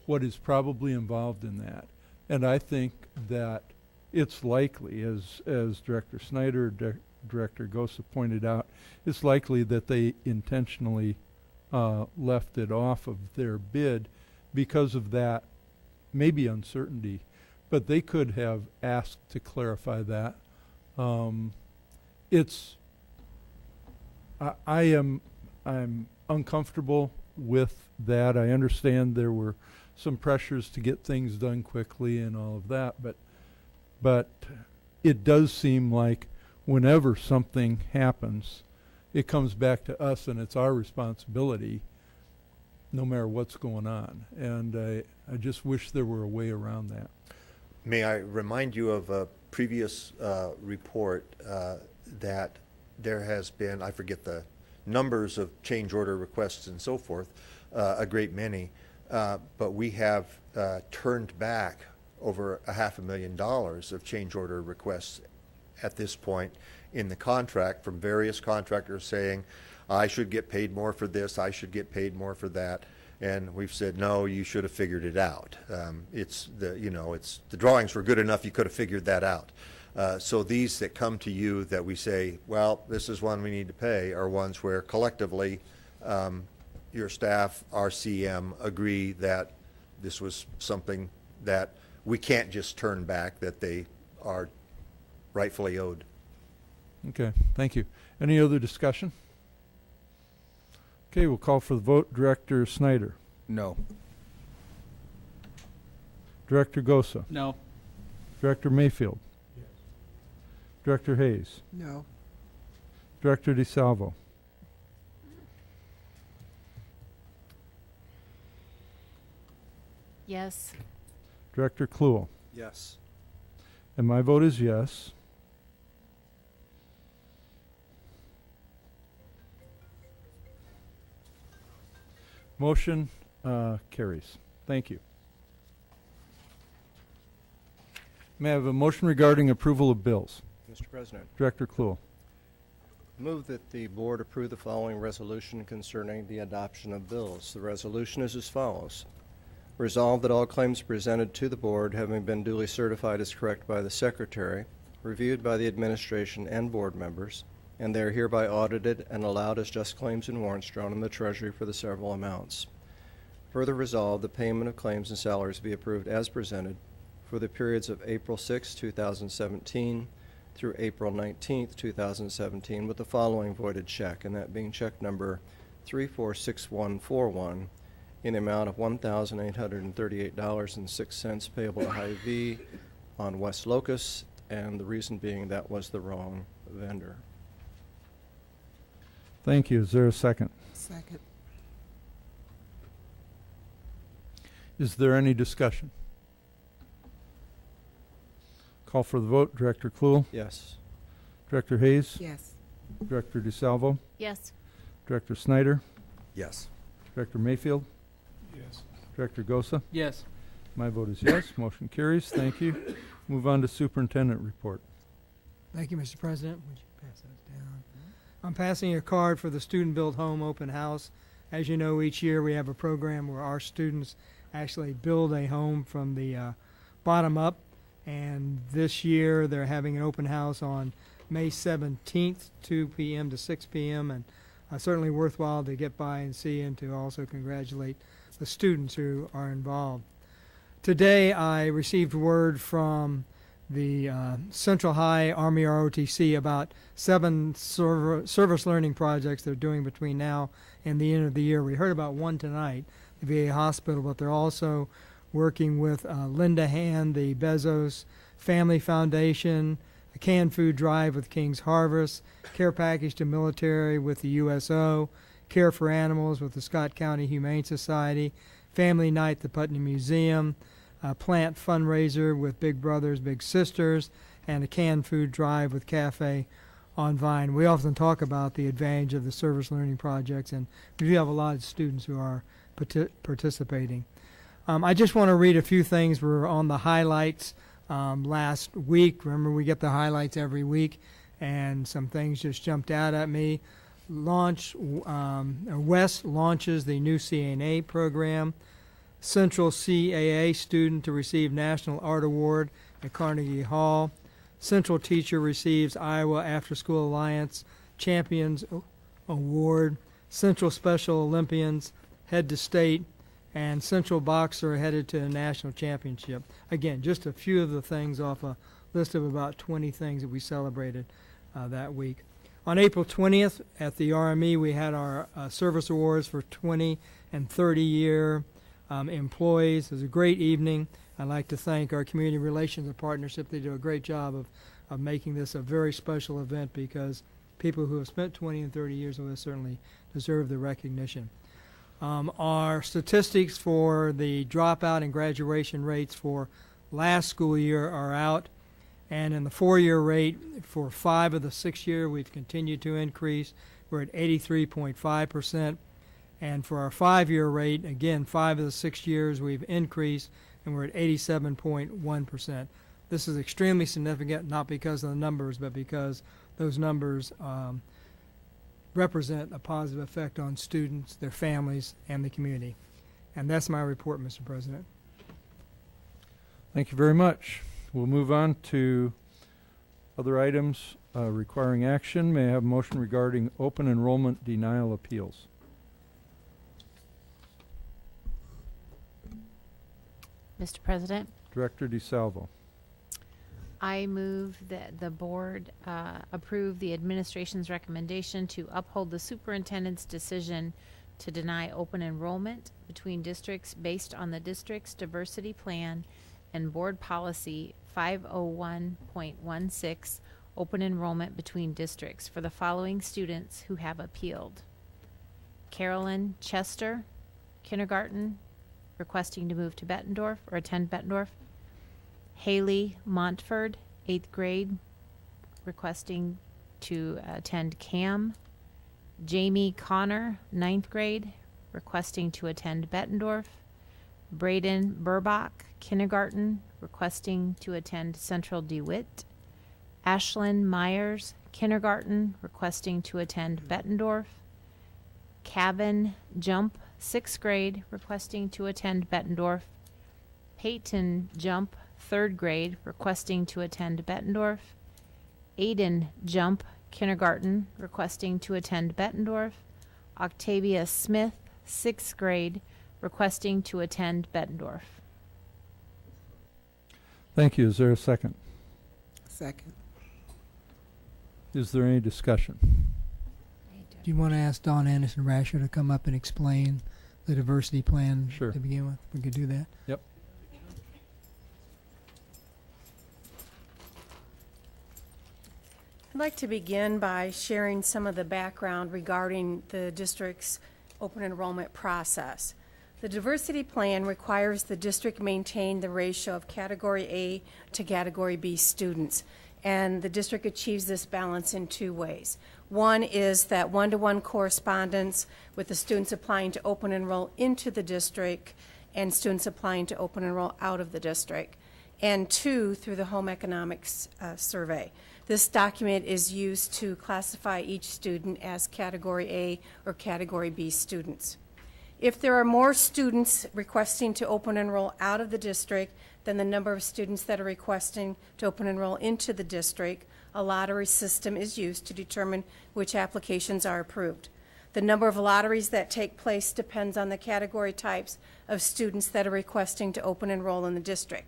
what is probably involved in that. And I think that it's likely, as Director Snyder, Director Gosa pointed out, it's likely that they intentionally left it off of their bid because of that, maybe uncertainty, but they could have asked to clarify that. I'm uncomfortable with that. I understand there were some pressures to get things done quickly and all of that, but it does seem like whenever something happens, it comes back to us and it's our responsibility no matter what's going on. And I just wish there were a way around that. May I remind you of a previous report that there has been, I forget the numbers of change order requests and so forth, a great many, but we have turned back over $500,000 of change order requests at this point in the contract from various contractors saying, I should get paid more for this, I should get paid more for that. And we've said, no, you should have figured it out. The drawings were good enough, you could have figured that out. So these that come to you that we say, well, this is one we need to pay, are ones where collectively your staff, our CM, agree that this was something that we can't just turn back, that they are rightfully owed. Okay, thank you. Any other discussion? Okay, we'll call for the vote. Director Snyder. No. Director Gosa. No. Director Mayfield. Yes. Director Hayes. No. Director DeSalvo. Yes. Director Kluel. Yes. And my vote is yes. Motion carries. Thank you. May I have a motion regarding approval of bills? Mr. President, Director Kluel. move that the board approve the following resolution concerning the adoption of bills. The resolution is as follows. Resolved that all claims presented to the board, having been duly certified as correct by the Secretary, reviewed by the administration and board members, and they are hereby audited and allowed as just claims and warrants drawn in the Treasury for the several amounts. Further resolved, the payment of claims and salaries be approved as presented for the periods of April 6, 2017 through April 19, 2017, with the following voided check, and that being check number 346141 in the amount of $1,838.06 payable to Hy-Vee on West Locust, and the reason being that was the wrong vendor. Thank you. Is there a second? Second. Is there any discussion? Call for the vote. Director Kluel. Yes. Director Hayes. Yes. Director DeSalvo. Yes. Director Snyder. Yes. Director Mayfield. Yes. Director Gosa. Yes. My vote is yes. Motion carries. Thank you. Move on to superintendent report. Thank you, Mr. President. Would you pass those down? I'm passing you a card for the Student Built Home Open House. As you know, each year we have a program where our students actually build a home from the bottom up. And this year they're having an open house on May 17th, 2 p.m. to 6 p.m. And certainly worthwhile to get by and see, and to also congratulate the students who are involved. Today I received word from the Central High Army ROTC about 7 service learning projects they're doing between now and the end of the year. We heard about one tonight, the VA hospital, but they're also working with Linda Hand, the Bezos Family Foundation, a canned food drive with King's Harvest, care package to military with the USO, care for animals with the Scott County Humane Society, family night at the Putney Museum, a plant fundraiser with Big Brothers Big Sisters, and a canned food drive with Cafe on Vine. We often talk about the advantage of the service learning projects, and we do have a lot of students who are participating. I just want to read a few things. We're on the highlights last week. Remember, we get the highlights every week, and some things just jumped out at me. West launches the new CNA program. Central CAA student to receive National Art Award at Carnegie Hall. Central teacher receives Iowa After School Alliance Champions Award. Central Special Olympians head to state, and Central boxer headed to a national championship. Again, just a few of the things off a list of about 20 things that we celebrated that week. On April 20th at the RME, we had our service awards for 20 and 30-year employees. It was a great evening. I'd like to thank our Community Relations and Partnership. They do a great job of making this a very special event, because people who have spent 20 and 30 years with us certainly deserve the recognition. Our statistics for the dropout and graduation rates for last school year are out, and in the 4-year rate for 5 of the 6 year, we've continued to increase. We're at 83.5%. And for our 5-year rate, again, 5 of the 6 years we've increased, and we're at 87.1%. This is extremely significant, not because of the numbers, but because those numbers represent a positive effect on students, their families, and the community. And that's my report, Mr. President. Thank you very much. We'll move on to other items requiring action. May I have a motion regarding open enrollment denial appeals? Mr. President, Director DeSalvo. I move that the board approve the administration's recommendation to uphold the superintendent's decision to deny open enrollment between districts based on the district's diversity plan and board policy 501.16, open enrollment between districts, for the following students who have appealed: Carolyn Chester, kindergarten, requesting to move to Bettendorf or attend Bettendorf. Haley Montford, 8th grade, requesting to attend CAM. Jamie Connor, 9th grade, requesting to attend Bettendorf. Braden Burbach, kindergarten, requesting to attend Central DeWitt. Ashlyn Myers, kindergarten, requesting to attend Bettendorf. Kevin Jump, 6th grade, requesting to attend Bettendorf. Peyton Jump, 3rd grade, requesting to attend Bettendorf. Aiden Jump, kindergarten, requesting to attend Bettendorf. Octavia Smith, 6th grade, requesting to attend Bettendorf. Thank you. Is there a second? Second. Is there any discussion? Do you want to ask Dawn Anderson Rasher to come up and explain the diversity plan Sure. to begin with? We could do that. Yep. I'd like to begin by sharing some of the background regarding the district's open enrollment process. The diversity plan requires the district maintain the ratio of Category A to Category B students, and the district achieves this balance in 2 ways. One is that one-to-one correspondence with the students applying to open enroll into the district and students applying to open enroll out of the district. And 2, through the home economics survey. This document is used to classify each student as Category A or Category B students. If there are more students requesting to open enroll out of the district than the number of students that are requesting to open enroll into the district, a lottery system is used to determine which applications are approved. The number of lotteries that take place depends on the category types of students that are requesting to open enroll in the district.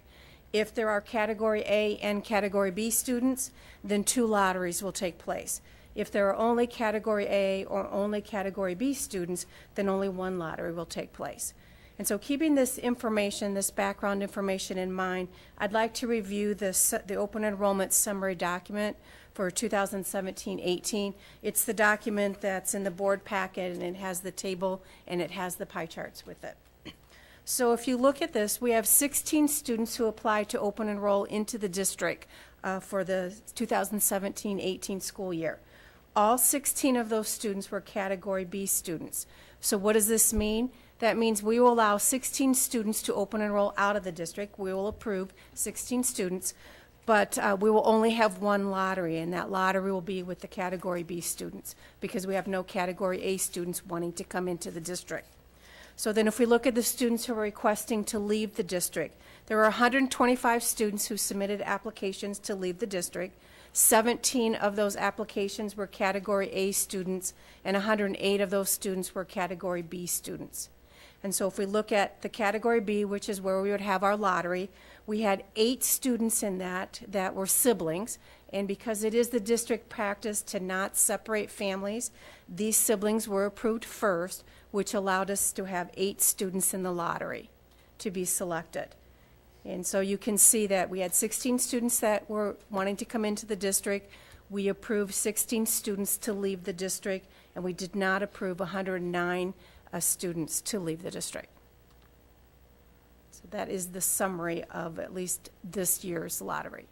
If there are Category A and Category B students, then 2 lotteries will take place. If there are only Category A or only Category B students, then only 1 lottery will take place. And so keeping this information, this background information in mind, I'd like to review the open enrollment summary document for 2017-18. It's the document that's in the board packet, and it has the table and it has the pie charts with it. So if you look at this, we have 16 students who applied to open enroll into the district for the 2017-18 school year. All 16 of those students were Category B students. So what does this mean? That means we will allow 16 students to open enroll out of the district. We will approve 16 students, but we will only have 1 lottery, and that lottery will be with the Category B students because we have no Category A students wanting to come into the district. So then if we look at the students who are requesting to leave the district, there were 125 students who submitted applications to leave the district. 17 of those applications were Category A students, and 108 of those students were Category B students. And so if we look at the Category B, which is where we would have our lottery, we had 8 students in that were siblings. And because it is the district practice to not separate families, these siblings were approved first, which allowed us to have 8 students in the lottery to be selected. And so you can see that we had 16 students that were wanting to come into the district. We approved 16 students to leave the district, and we did not approve 109 students to leave the district. So that is the summary of at least this year's lottery.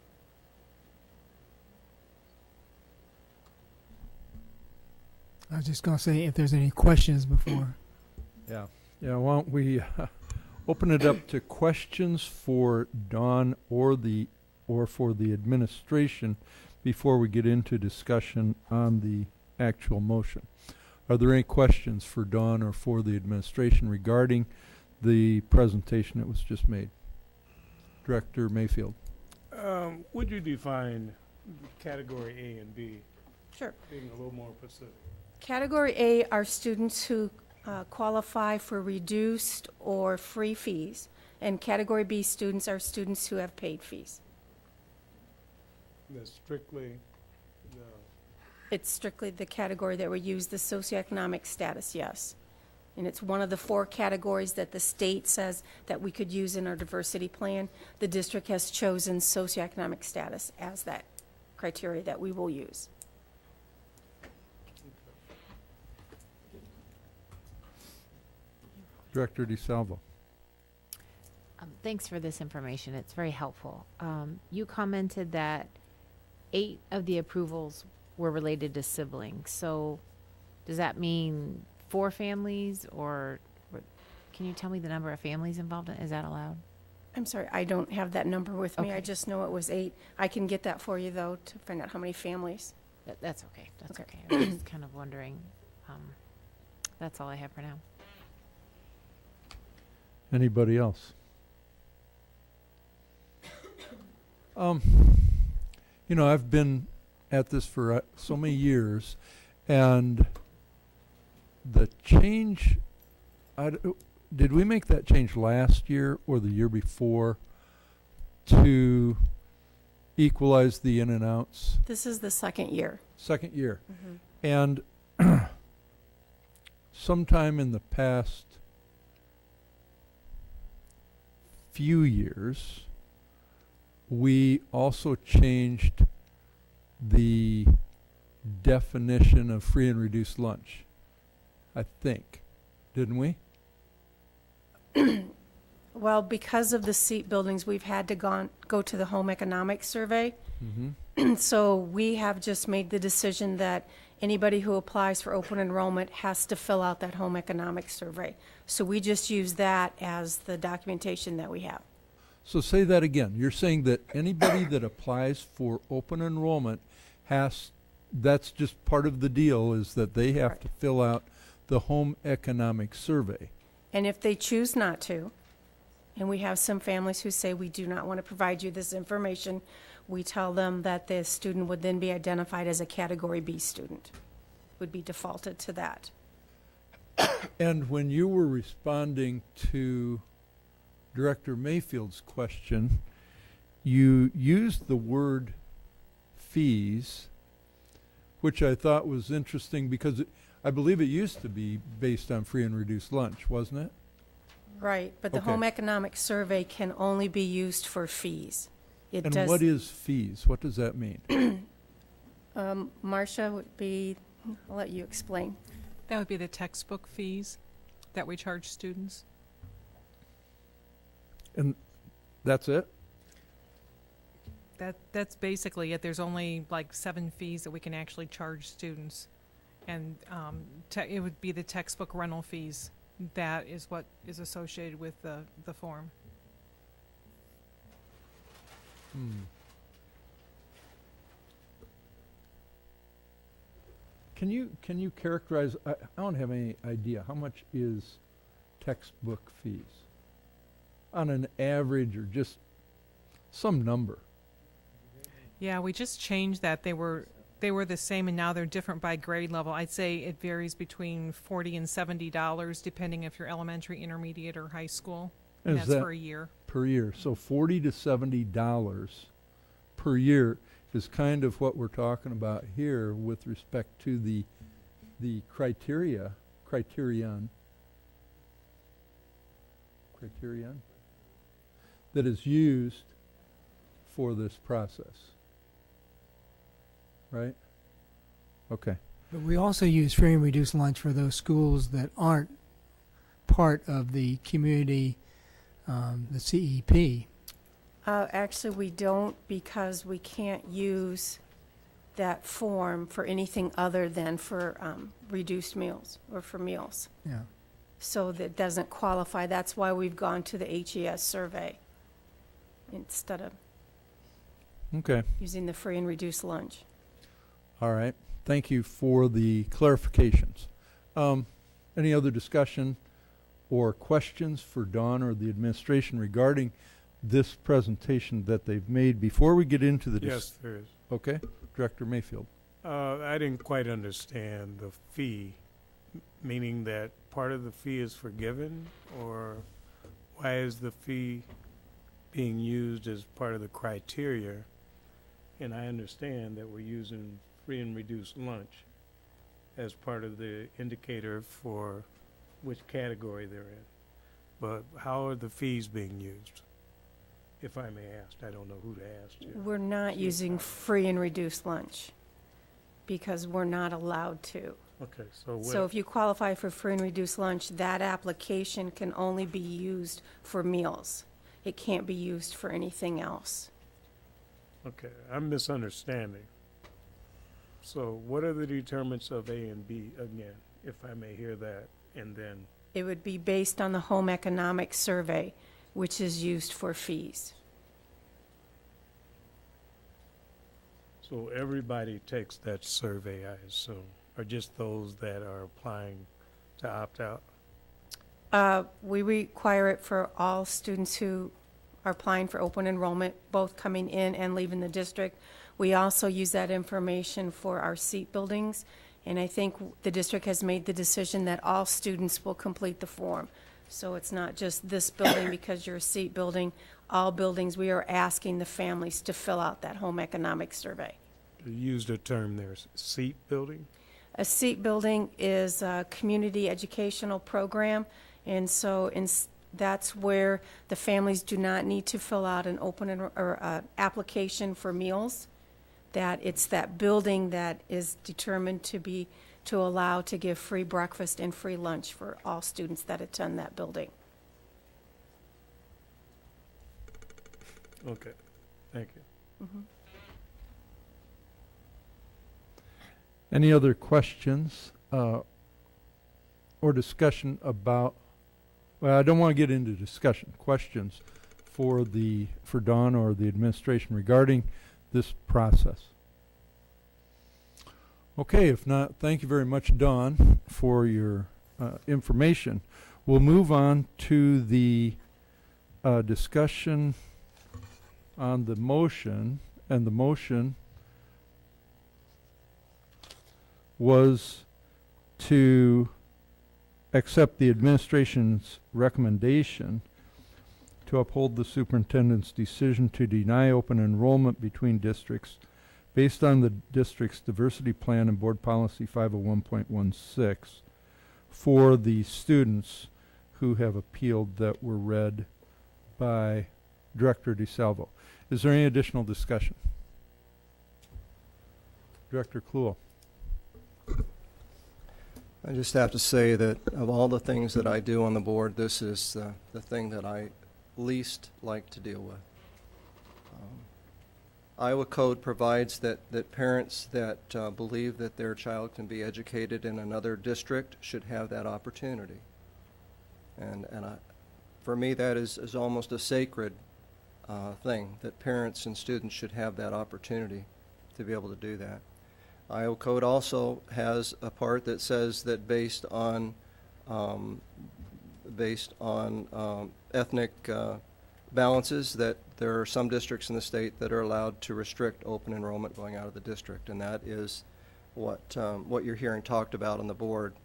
I was just going to say if there's any questions before. Yeah, why don't we open it up to questions for Dawn or for the administration before we get into discussion on the actual motion. Are there any questions for Dawn or for the administration regarding the presentation that was just made? Director Mayfield. Would you define Category A and B? Sure. Being a little more specific. Category A are students who qualify for reduced or free fees, and Category B students are students who have paid fees. That's strictly It's strictly the category that we use, the socioeconomic status, yes. And it's one of the 4 categories that the state says that we could use in our diversity plan. The district has chosen socioeconomic status as that criteria that we will use. Director DeSalvo. Thanks for this information. It's very helpful. You commented that 8 of the approvals were related to siblings. So does that mean 4 families, or can you tell me the number of families involved? Is that allowed? I'm sorry, I don't have that number with me. I Okay. just know it was 8. I can get that for you, though, to find out how many families. That's okay. That's okay. I was just kind of wondering. That's all I have for now. Anybody else? I've been at this for so many years, and the change, did we make that change last year or the year before to equalize the in and outs? This is the second year. Second year. Mhm. And sometime in the past few years, we also changed the definition of free and reduced lunch, I think. Didn't we? Well, because of the seat buildings, we've had to go to the home economic survey. Mm-hmm. So we have just made the decision that anybody who applies for open enrollment has to fill out that home economic survey. So we just use that as the documentation that we have. So say that again. You're saying that anybody that applies for open enrollment that's just part of the deal, is that they have to fill out the home economic survey. And if they choose not to, and we have some families who say we do not want to provide you this information, we tell them that the student would then be identified as a Category B student, would be defaulted to that. And when you were responding to Director Mayfield's question, you used the word fees, which I thought was interesting because I believe it used to be based on free and reduced lunch, wasn't it? Right, but the Okay. home economic survey can only be used for fees. It And does. what is fees? What does that mean? Marcia would be, I'll let you explain. That would be the textbook fees that we charge students. And that's it? That's basically it. There's only like 7 fees that we can actually charge students. And it would be the textbook rental fees. That is what is associated with the form. Can you characterize, I don't have any idea, how much is textbook fees? On an average or just some number? Yeah, we just changed that. They were the same, and now they're different by grade level. I'd say it varies between $40 and $70, depending if you're elementary, intermediate, or high school. And Is that's that for a year. Per year. So $40 to $70 per year is kind of what we're talking about here with respect to the criterion that is used for this process. Right? Okay. But we also use free and reduced lunch for those schools that aren't part of the community, the CEP. Actually, we don't, because we can't use that form for anything other than for reduced meals or for meals. Yeah. So that doesn't qualify. That's why we've gone to the HES survey instead of Okay. using the free and reduced lunch. All right. Thank you for the clarifications. Any other discussion or questions for Dawn or the administration regarding this presentation that they've made before we get into the Yes, there is. Okay. Director Mayfield. I didn't quite understand the fee, meaning that part of the fee is forgiven, or why is the fee being used as part of the criteria? And I understand that we're using free and reduced lunch as part of the indicator for which category they're in. But how are the fees being used? If I may ask, I don't know who to ask to. We're not using free and reduced lunch because we're not allowed to. Okay, so what? So if you qualify for free and reduced lunch, that application can only be used for meals. It can't be used for anything else. Okay, I'm misunderstanding. So what are the determinants of A and B again, if I may hear that, and then? It would be based on the home economic survey, which is used for fees. So everybody takes that survey, I assume, or just those that are applying to opt out? We require it for all students who are applying for open enrollment, both coming in and leaving the district. We also use that information for our seat buildings, and I think the district has made the decision that all students will complete the form. So it's not just this building because you're a seat building. All buildings, we are asking the families to fill out that home economic survey. You used a term there, seat building? A seat building is a community educational program, and so that's where the families do not need to fill out an application for meals. That it's that building that is determined to allow to give free breakfast and free lunch for all students that attend that building. Okay, thank you. Mm-hmm. Any other questions or discussion about, well, I don't want to get into discussion, questions for Dawn or the administration regarding this process? Okay, if not, thank you very much, Dawn, for your information. We'll move on to the discussion on the motion, and the motion was to accept the administration's recommendation to uphold the superintendent's decision to deny open enrollment between districts based on the district's diversity plan and board policy 501.16 for the students who have appealed that were read by Director DeSalvo. Is there any additional discussion? Director Kluhl. I just have to say that of all the things that I do on the board, this is the thing that I least like to deal with. Iowa code provides that parents that believe that their child can be educated in another district should have that opportunity. And for me, that is almost a sacred thing, that parents and students should have that opportunity to be able to do that. Iowa code also has a part that says that based on ethnic balances, that there are some districts in the state that are allowed to restrict open enrollment going out of the district, and that is what you're hearing talked about on the board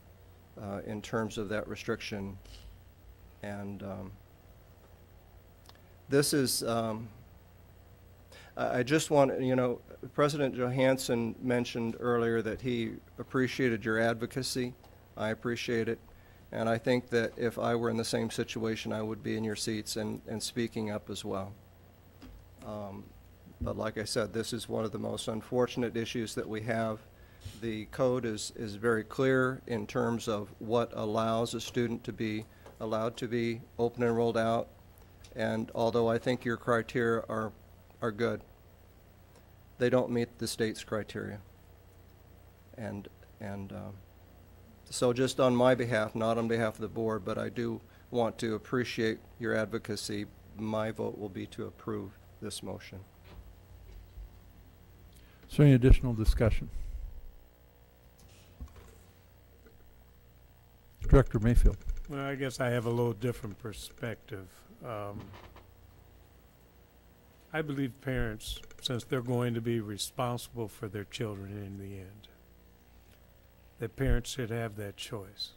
in terms of that restriction. And this is, I just want, you know, President Johansson mentioned earlier that he appreciated your advocacy. I appreciate it. And I think that if I were in the same situation, I would be in your seats and speaking up as well. But like I said, this is one of the most unfortunate issues that we have. The code is very clear in terms of what allows a student to be allowed to be open and rolled out. And although I think your criteria are good, they don't meet the state's criteria. And so just on my behalf, not on behalf of the board, but I do want to appreciate your advocacy, my vote will be to approve this motion. Is there any additional discussion? Director Mayfield. Well, I guess I have a little different perspective. I believe parents, since they're going to be responsible for their children in the end, that parents should have that choice.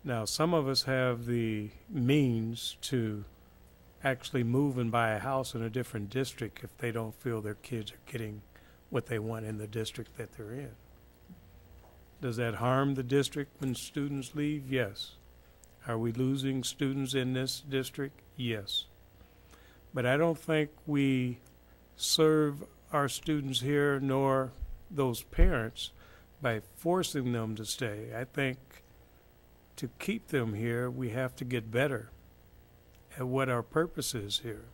Now, some of us have the means to actually move and buy a house in a different district if they don't feel their kids are getting what they want in the district that they're in. Does that harm the district when students leave? Yes. Are we losing students in this district? Yes. But I don't think we serve our students here nor those parents by forcing them to stay. I think to keep them here, we have to get better at what our purpose is here.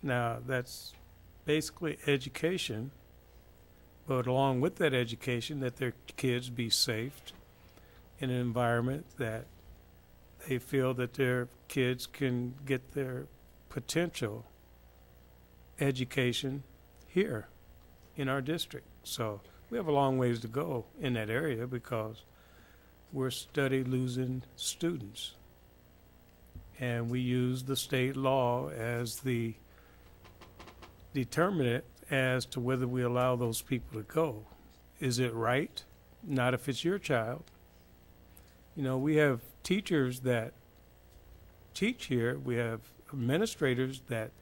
Now, that's basically education, but along with that education, that their kids be safe in an environment that they feel that their kids can get their potential education here in our district. So we have a long ways to go in that area because we're steady losing students. And we use the state law as the determinant as to whether we allow those people to go. Is it right? Not if it's your child. You know, we have teachers that teach here. We have administrators that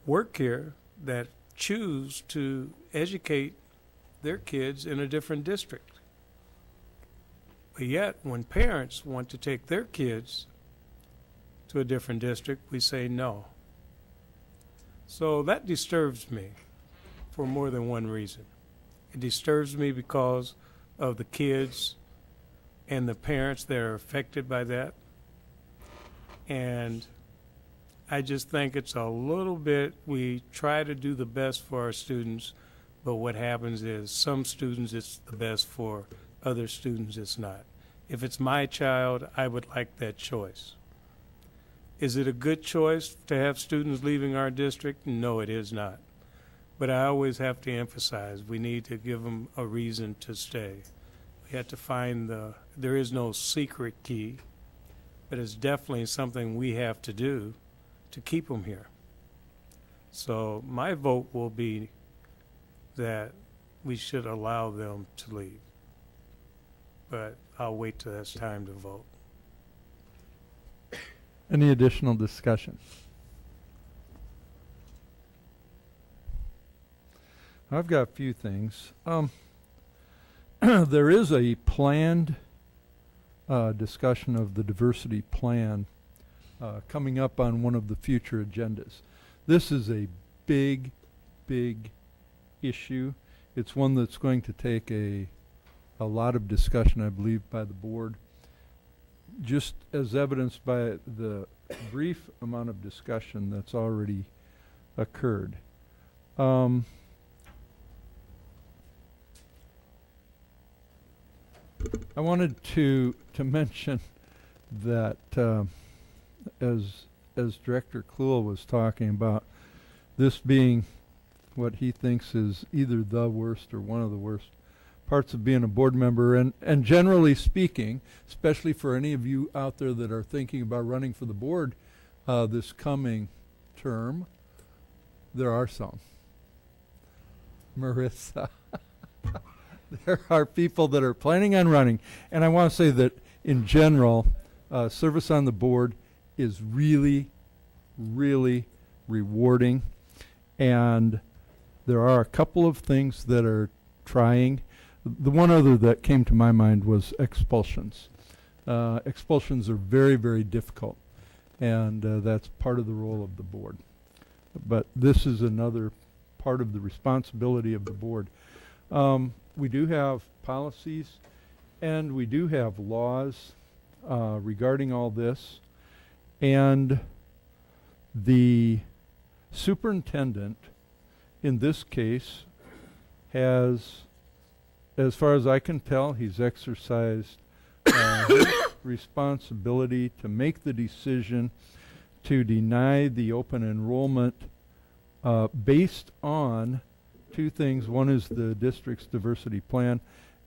work here that choose to educate their kids in a different district. But yet, when parents want to take their kids to a different district, we say no. So that disturbs me for more than one reason. It disturbs me because of the kids and the parents that are affected by that. And I just think it's a little bit, we try to do the best for our students, but what happens is some students it's the best for, other students it's not. If it's my child, I would like that choice. Is it a good choice to have students leaving our district? No, it is not. But I always have to emphasize we need to give them a reason to stay. We have to find there is no secret key, but it's definitely something we have to do to keep them here. So my vote will be that we should allow them to leave. but I'll wait till it's time to vote. Any additional discussion? I've got a few things. There is a planned discussion of the diversity plan coming up on one of the future agendas. This is a big, big issue. It's one that's going to take a lot of discussion, I believe, by the board. Just as evidenced by the brief amount of discussion that's already occurred. I wanted to mention that as Director Kluhl was talking about this being what he thinks is either the worst or one of the worst parts of being a board member, and generally speaking, especially for any of you out there that are thinking about running for the board this coming term, there are some. Marissa. There are people that are planning on running, and I want to say that in general, service on the board is really, really rewarding, and there are a couple of things that are trying. The one other that came to my mind was expulsions. Expulsions are very, very difficult, and that's part of the role of the board. But this is another part of the responsibility of the board. We do have policies and we do have laws regarding all this, and the superintendent in this case has, as far as I can tell, he's exercised his responsibility to make the decision to deny the open enrollment based on two things. One is the district's diversity plan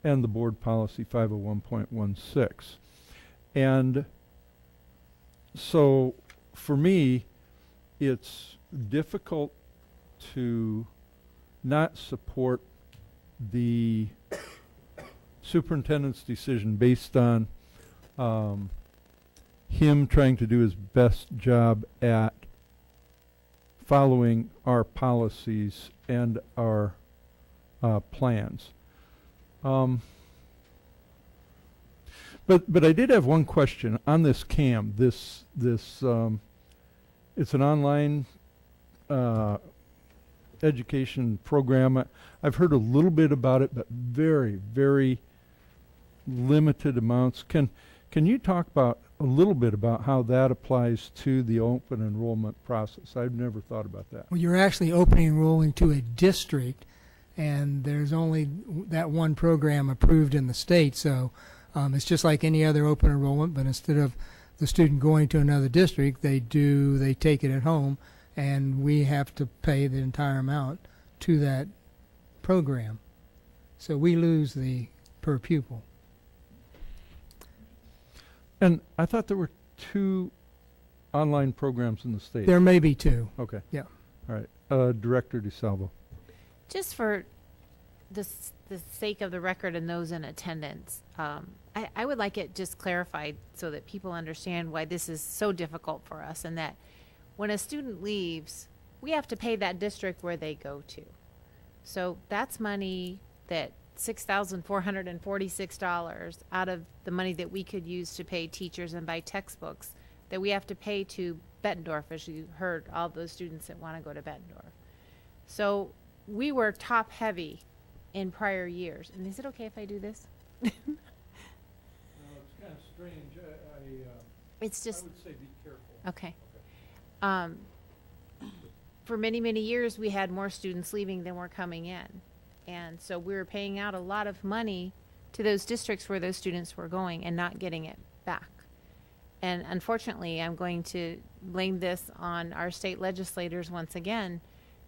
and the board policy 501.16. And so for me, it's difficult to not support the superintendent's decision based on him trying to do his best job at following our policies and our plans. But I did have one question on this CAM. It's an online education program. I've heard a little bit about it, but very, very limited amounts. Can you talk about a little bit about how that applies to the open enrollment process? I've never thought about that. Well, you're actually opening enrolling to a district, and there's only that one program approved in the state. So it's just like any other open enrollment, but instead of the student going to another district, they take it at home, and we have to pay the entire amount to that program. So we lose the per pupil. And I thought there were 2 online programs in the state. There may be 2. Okay. Yeah. All right. Director DeSalvo. Just for the sake of the record and those in attendance, I would like it just clarified so that people understand why this is so difficult for us, and that when a student leaves, we have to pay that district where they go to. So that's money, that $6,446 out of the money that we could use to pay teachers and buy textbooks, that we have to pay to Bettendorf, as you heard, all those students that want to go to Bettendorf. So we were top heavy in prior years. And is it okay if I do this? It's kind of strange. It's just, I would say be careful. okay. For many, many years, we had more students leaving than were coming in. And so we were paying out a lot of money to those districts where those students were going and not getting it back. And unfortunately, I'm going to blame this on our state legislators once again,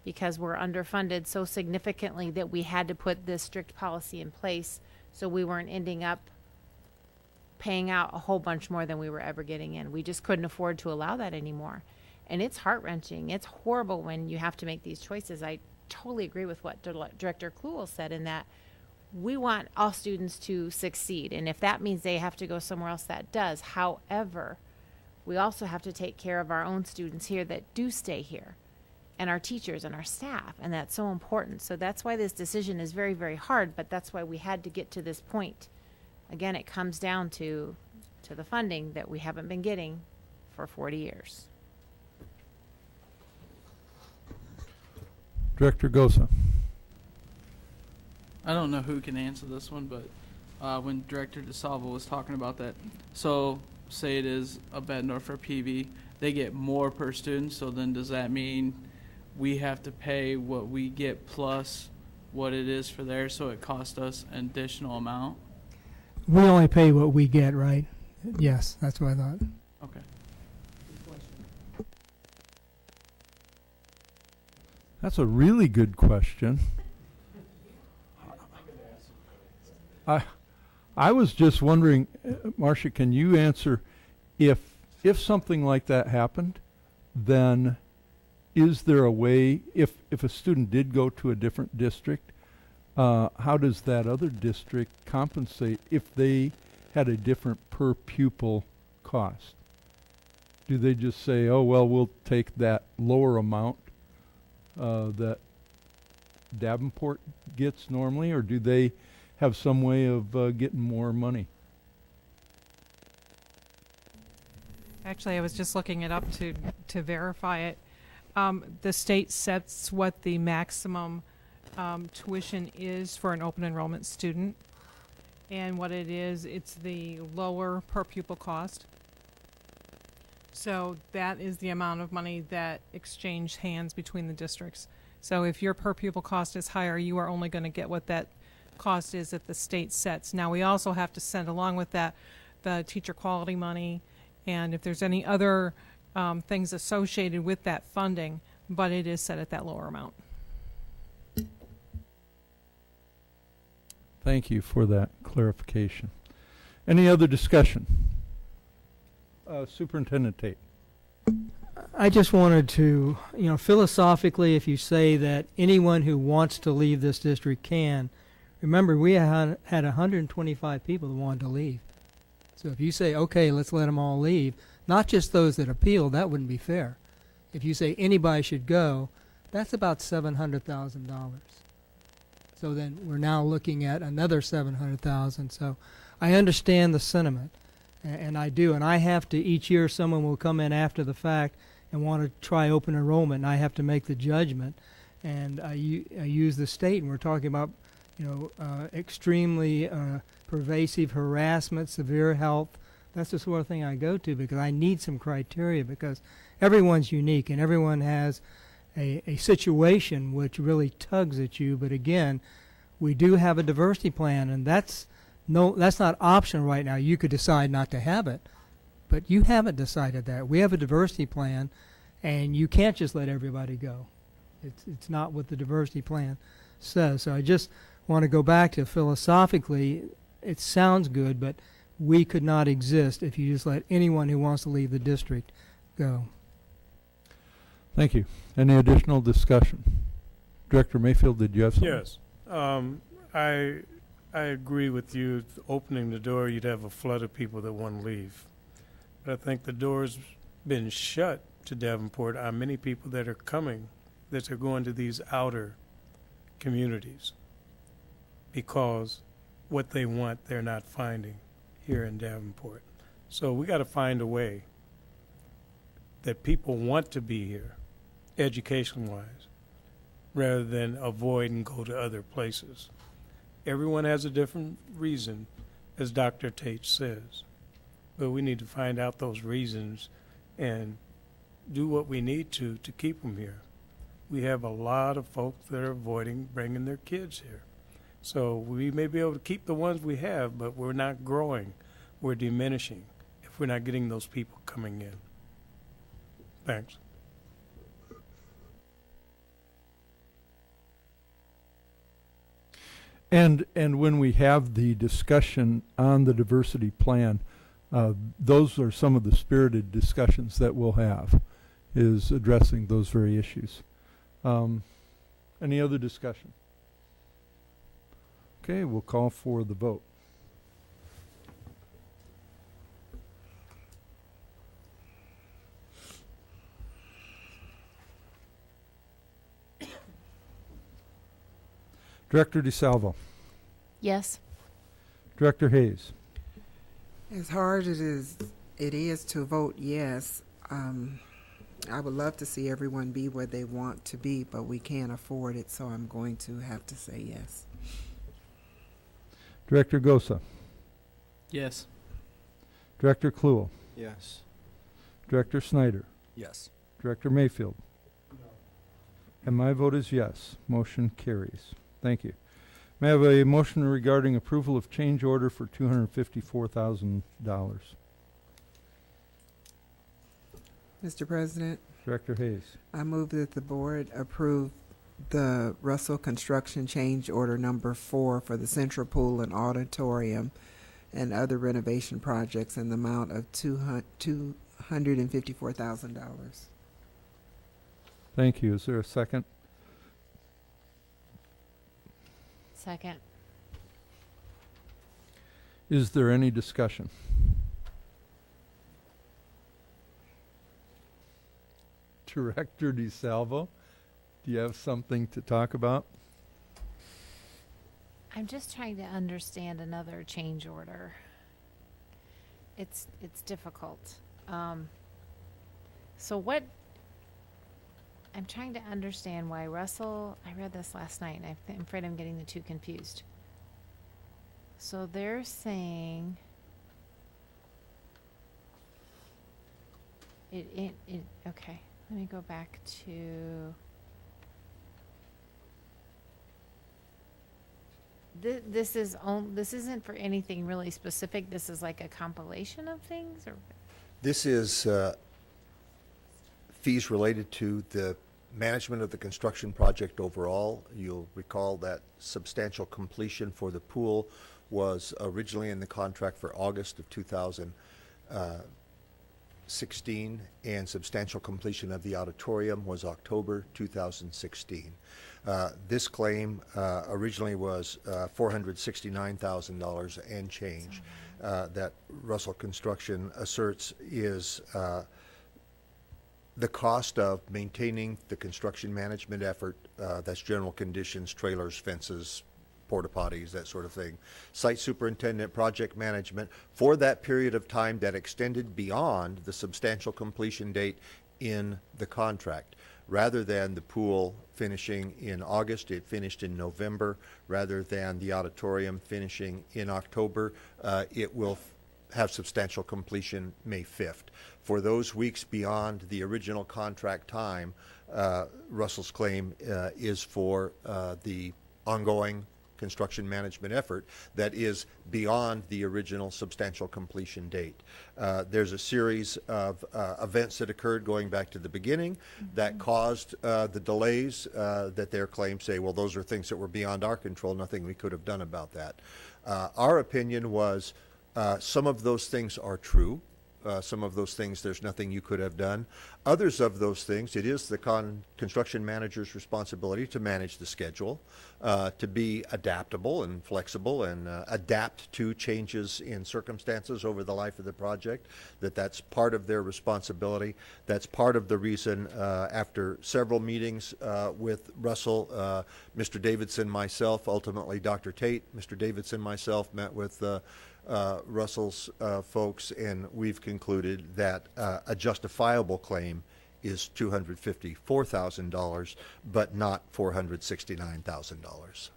because we're underfunded so significantly that we had to put this strict policy in place so we weren't ending up paying out a whole bunch more than we were ever getting in. We just couldn't afford to allow that anymore. And it's heart-wrenching. It's horrible when you have to make these choices. I totally agree with what Director Kluhl said, in that we want all students to succeed. And if that means they have to go somewhere else, that does. However, we also have to take care of our own students here that do stay here, and our teachers and our staff, and that's so important. So that's why this decision is very, very hard, but that's why we had to get to this point. Again, it comes down to the funding that we haven't been getting for 40 years. Director Gosa. I don't know who can answer this one, but when Director DeSalvo was talking about that, so say it is a Bettendorf or PV, they get more per student, so then does that mean we have to pay what we get plus what it is for there, so it costs us an additional amount? We only pay what we get, right? Yes, that's what I thought. Okay. That's a really good question. I was just wondering, Marcia, can you answer if something like that happened, then is there a way, if a student did go to a different district, how does that other district compensate if they had a different per pupil cost? Do they just say, oh, well, we'll take that lower amount that Davenport gets normally, or do they have some way of getting more money? Actually, I was just looking it up to verify it. The state sets what the maximum tuition is for an open enrollment student. And what it is, it's the lower per pupil cost. So that is the amount of money that exchanged hands between the districts. So if your per pupil cost is higher, you are only going to get what that cost is that the state sets. Now, we also have to send along with that the teacher quality money, and if there's any other things associated with that funding, but it is set at that lower amount. Thank you for that clarification. Any other discussion? Superintendent Tate. I just wanted to, philosophically, if you say that anyone who wants to leave this district can, remember we had 125 people that wanted to leave. So if you say, okay, let's let them all leave, not just those that appealed, that wouldn't be fair. If you say anybody should go, that's about $700,000. So then we're now looking at another $700,000. So I understand the sentiment, and I do. And I have to, each year someone will come in after the fact and want to try open enrollment, and I have to make the judgment. And I use the state, and we're talking about, extremely pervasive harassment, severe health. That's the sort of thing I go to because I need some criteria, because everyone's unique and everyone has a situation which really tugs at you. But again, we do have a diversity plan, and that's not optional right now. You could decide not to have it, but you haven't decided that. We have a diversity plan, and you can't just let everybody go. It's not what the diversity plan says. So I just want to go back to philosophically, it sounds good, but we could not exist if you just let anyone who wants to leave the district go. Thank you. Any additional discussion? Director Mayfield, did you have something? Yes. I agree with you. Opening the door, you'd have a flood of people that want to leave. But I think the door's been shut to Davenport on many people that are coming, that are going to these outer communities, because what they want they're not finding here in Davenport. So we got to find a way that people want to be here, education-wise, rather than avoid and go to other places. Everyone has a different reason, as Dr. Tate says, but we need to find out those reasons and do what we need to keep them here. We have a lot of folks that are avoiding bringing their kids here. So we may be able to keep the ones we have, but we're not growing. We're diminishing if we're not getting those people coming in. Thanks. And when we have the discussion on the diversity plan, those are some of the spirited discussions that we'll have, is addressing those very issues. Any other discussion? Okay, we'll call for the vote. Director DeSalvo. Yes. Director Hayes. As hard as it is to vote yes, I would love to see everyone be where they want to be, but we can't afford it, so I'm going to have to say yes. Director Gosa. Yes. Director Kluel. Yes. Director Snyder. Yes. Director Mayfield. And my vote is yes. Motion carries. Thank you. May I have a motion regarding approval of change order for $254,000? Mr. President, Director Hayes. I move that the board approve the Russell Construction Change Order number 4 for the Central Pool and Auditorium and other renovation projects in the amount of $254,000. Thank you. Is there a second? Second. Is there any discussion? Director DeSalvo, do you have something to talk about? I'm just trying to understand another change order. It's difficult. So what? I'm trying to understand why Russell. I read this last night, and I'm afraid I'm getting the two confused. So they're saying it. Okay, let me go back to. This isn't for anything really specific. This is like a compilation of things, or This is fees related to the management of the construction project overall. You'll recall that substantial completion for the pool was originally in the contract for August of 2016, and substantial completion of the auditorium was October 2016. This claim originally was $469,000 and change that Russell Construction asserts is the cost of maintaining the construction management effort, that's general conditions, trailers, fences, porta potties, that sort of thing, site superintendent, project management, for that period of time that extended beyond the substantial completion date in the contract. Rather than the pool finishing in August, it finished in November. Rather than the auditorium finishing in October, it will have substantial completion May 5th. For those weeks beyond the original contract time, Russell's claim is for the ongoing construction management effort that is beyond the original substantial completion date. There's a series of events that occurred going back to the beginning that caused the delays that their claims say, well, those are things that were beyond our control, nothing we could have done about that. Our opinion was some of those things are true. Some of those things, there's nothing you could have done. Others of those things, it is the construction manager's responsibility to manage the schedule, to be adaptable and flexible and adapt to changes in circumstances over the life of the project, that's part of their responsibility. That's part of the reason after several meetings with Russell, Mr. Davidson, myself, ultimately Dr. Tate, Mr. Davidson, myself met with Russell's folks, and we've concluded that a justifiable claim is $254,000, but not $469,000.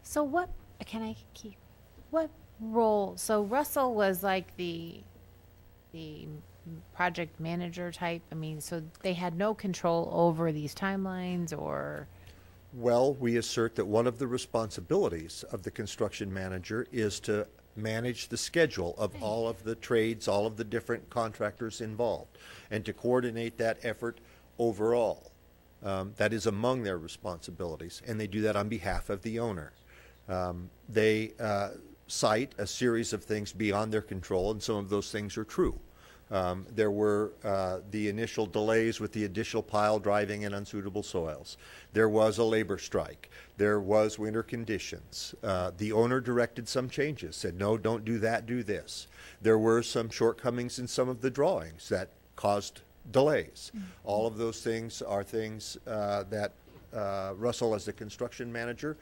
so what? Can I keep? What role? So Russell was like the project manager type. I mean, so they had no control over these timelines, or. Well, we assert that one of the responsibilities of the construction manager is to manage the schedule of all of the trades, all of the different contractors involved, and to coordinate that effort overall. That is among their responsibilities, and they do that on behalf of the owner. They cite a series of things beyond their control, and some of those things are true. There were the initial delays with the additional pile driving in unsuitable soils. There was a labor strike. There was winter conditions. The owner directed some changes, said, no, don't do that, do this. There were some shortcomings in some of the drawings that caused delays. All of those things are things that Russell, as the construction manager,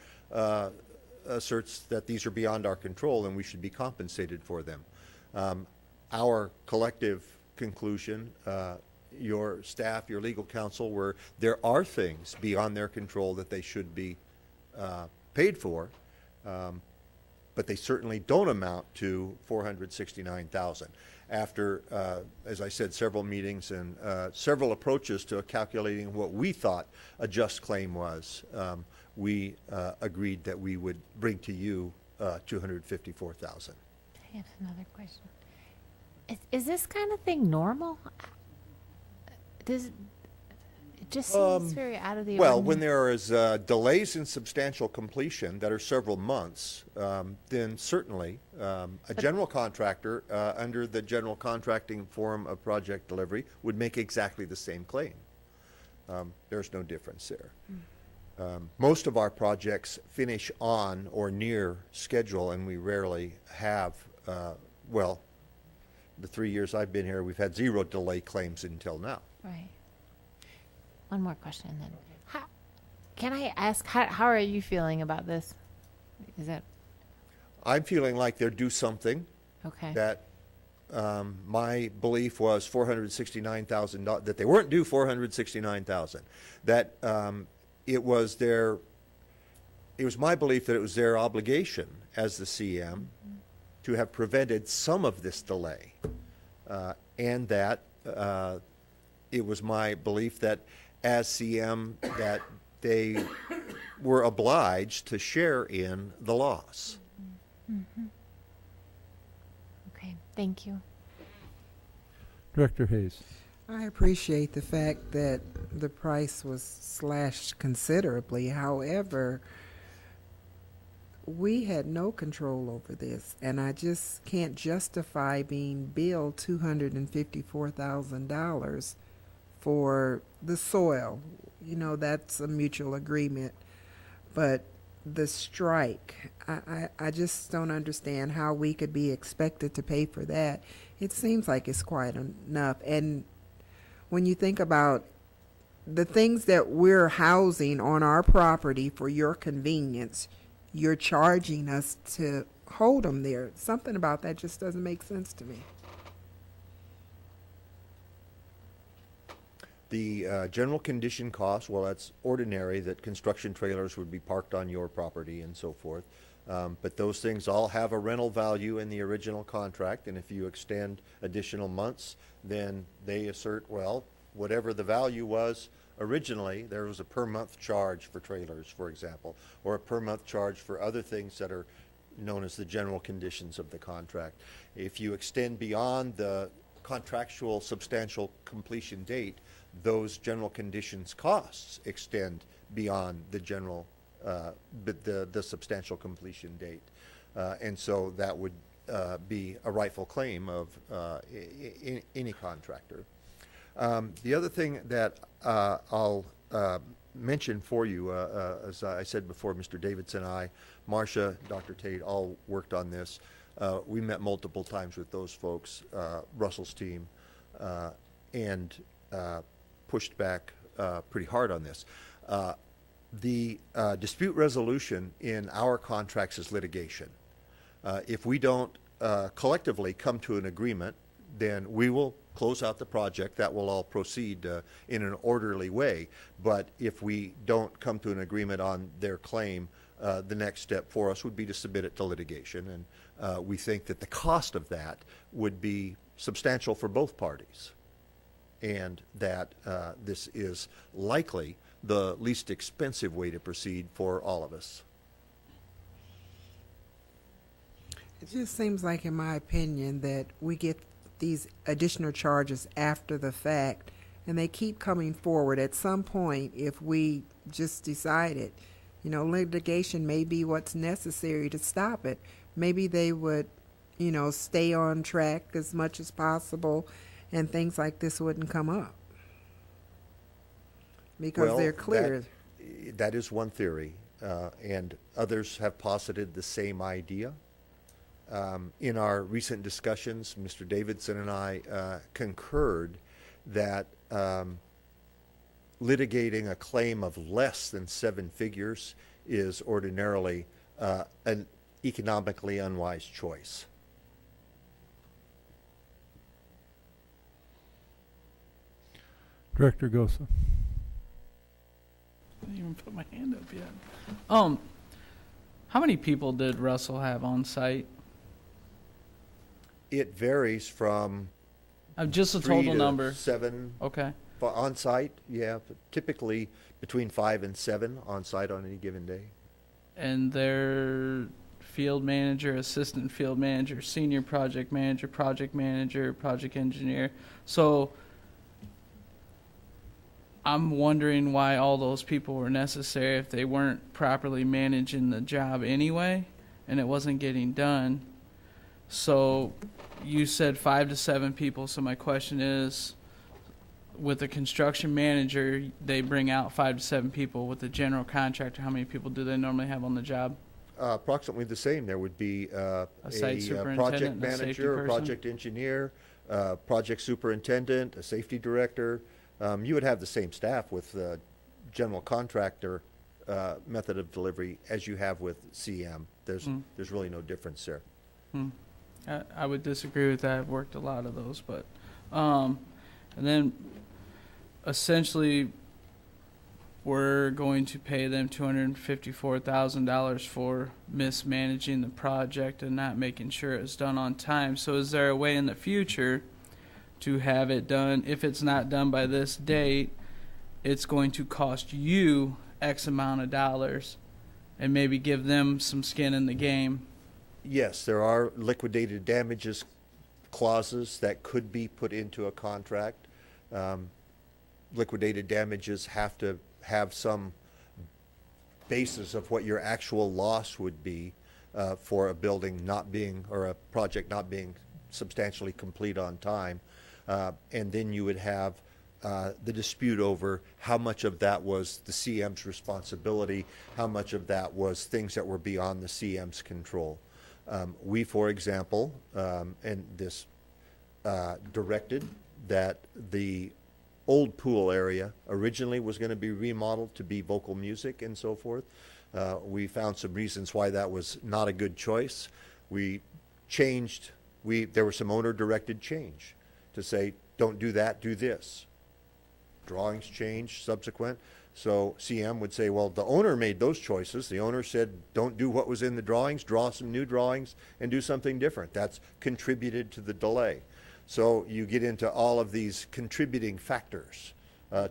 asserts that these are beyond our control and we should be compensated for them. Our collective conclusion, your staff, your legal counsel, were there are things beyond their control that they should be paid for, but they certainly don't amount to $469,000. After, as I said, several meetings and several approaches to calculating what we thought a just claim was, we agreed that we would bring to you $254,000. I have another question. Is this kind of thing normal? It just seems very out of the Well, ordinary. when there is delays in substantial completion that are several months, then certainly a general contractor under the general contracting form of project delivery would make exactly the same claim. There's no difference there. Most of our projects finish on or near schedule, and we rarely have, well, the 3 years I've been here, we've had 0 delay claims until now. Right. One more question then. Can I ask, how are you feeling about this? Is that I'm feeling like they're due something. okay? That my belief was $469,000, that they weren't due $469,000. That it was my belief that it was their obligation as the CM to have prevented some of this delay. And that it was my belief that as CM that they were obliged to share in the loss. Okay, thank you. Director Hayes. I appreciate the fact that the price was slashed considerably. However, we had no control over this, and I just can't justify being billed $254,000 for the soil. You know, that's a mutual agreement. But the strike, I just don't understand how we could be expected to pay for that. It seems like it's quite enough. And when you think about the things that we're housing on our property for your convenience, you're charging us to hold them there. Something about that just doesn't make sense to me. The general condition cost, well, that's ordinary that construction trailers would be parked on your property and so forth. But those things all have a rental value in the original contract, and if you extend additional months, then they assert, well, whatever the value was originally, there was a per month charge for trailers, for example, or a per month charge for other things that are known as the general conditions of the contract. If you extend beyond the contractual substantial completion date, those general conditions costs extend beyond the general, the substantial completion date. And so that would be a rightful claim of any contractor. The other thing that I'll mention for you, as I said before, Mr. Davidson and I, Marcia, Dr. Tate, all worked on this. We met multiple times with those folks, Russell's team, and pushed back pretty hard on this. The dispute resolution in our contracts is litigation. If we don't collectively come to an agreement, then we will close out the project. That will all proceed in an orderly way. But if we don't come to an agreement on their claim, the next step for us would be to submit it to litigation. And we think that the cost of that would be substantial for both parties, and that this is likely the least expensive way to proceed for all of us. It just seems like, in my opinion, that we get these additional charges after the fact, and they keep coming forward. At some point, if we just decided, you know, litigation may be what's necessary to stop it, maybe they would, you know, stay on track as much as possible and things like this wouldn't come up. Because Well, they're clear. That is one theory, and others have posited the same idea. In our recent discussions, Mr. Davidson and I concurred that litigating a claim of less than 7 figures is ordinarily an economically unwise choice. Director Gosa. I didn't even put my hand up yet. How many people did Russell have on site? It varies from Just a 3 total to number. 7 Okay. on site. Yeah, but typically between 5 and 7 on site on any given day. And their field manager, assistant field manager, senior project manager, project engineer. So I'm wondering why all those people were necessary if they weren't properly managing the job anyway, and it wasn't getting done. So you said 5 to 7 people. So my question is, with the construction manager, they bring out 5 to 7 people. With the general contractor, how many people do they normally have on the job? Approximately the same. There would be a site superintendent project and a safety manager, a person? project engineer, project superintendent, a safety director. You would have the same staff with the general contractor method of delivery as you have with CM. There's really no difference there. I would disagree with that. I've worked a lot of those, but and then essentially we're going to pay them $254,000 for mismanaging the project and not making sure it's done on time. So is there a way in the future to have it done? If it's not done by this date, it's going to cost you X amount of dollars, and maybe give them some skin in the game. Yes, there are liquidated damages clauses that could be put into a contract. Liquidated damages have to have some basis of what your actual loss would be for a building not being, or a project not being substantially complete on time. And then you would have the dispute over how much of that was the CM's responsibility, how much of that was things that were beyond the CM's control. We, for example, and this directed that the old pool area originally was going to be remodeled to be vocal music and so forth. We found some reasons why that was not a good choice. We changed, there was some owner-directed change to say, don't do that, do this. Drawings changed subsequent. So CM would say, well, the owner made those choices. The owner said, don't do what was in the drawings, draw some new drawings and do something different. That's contributed to the delay. So you get into all of these contributing factors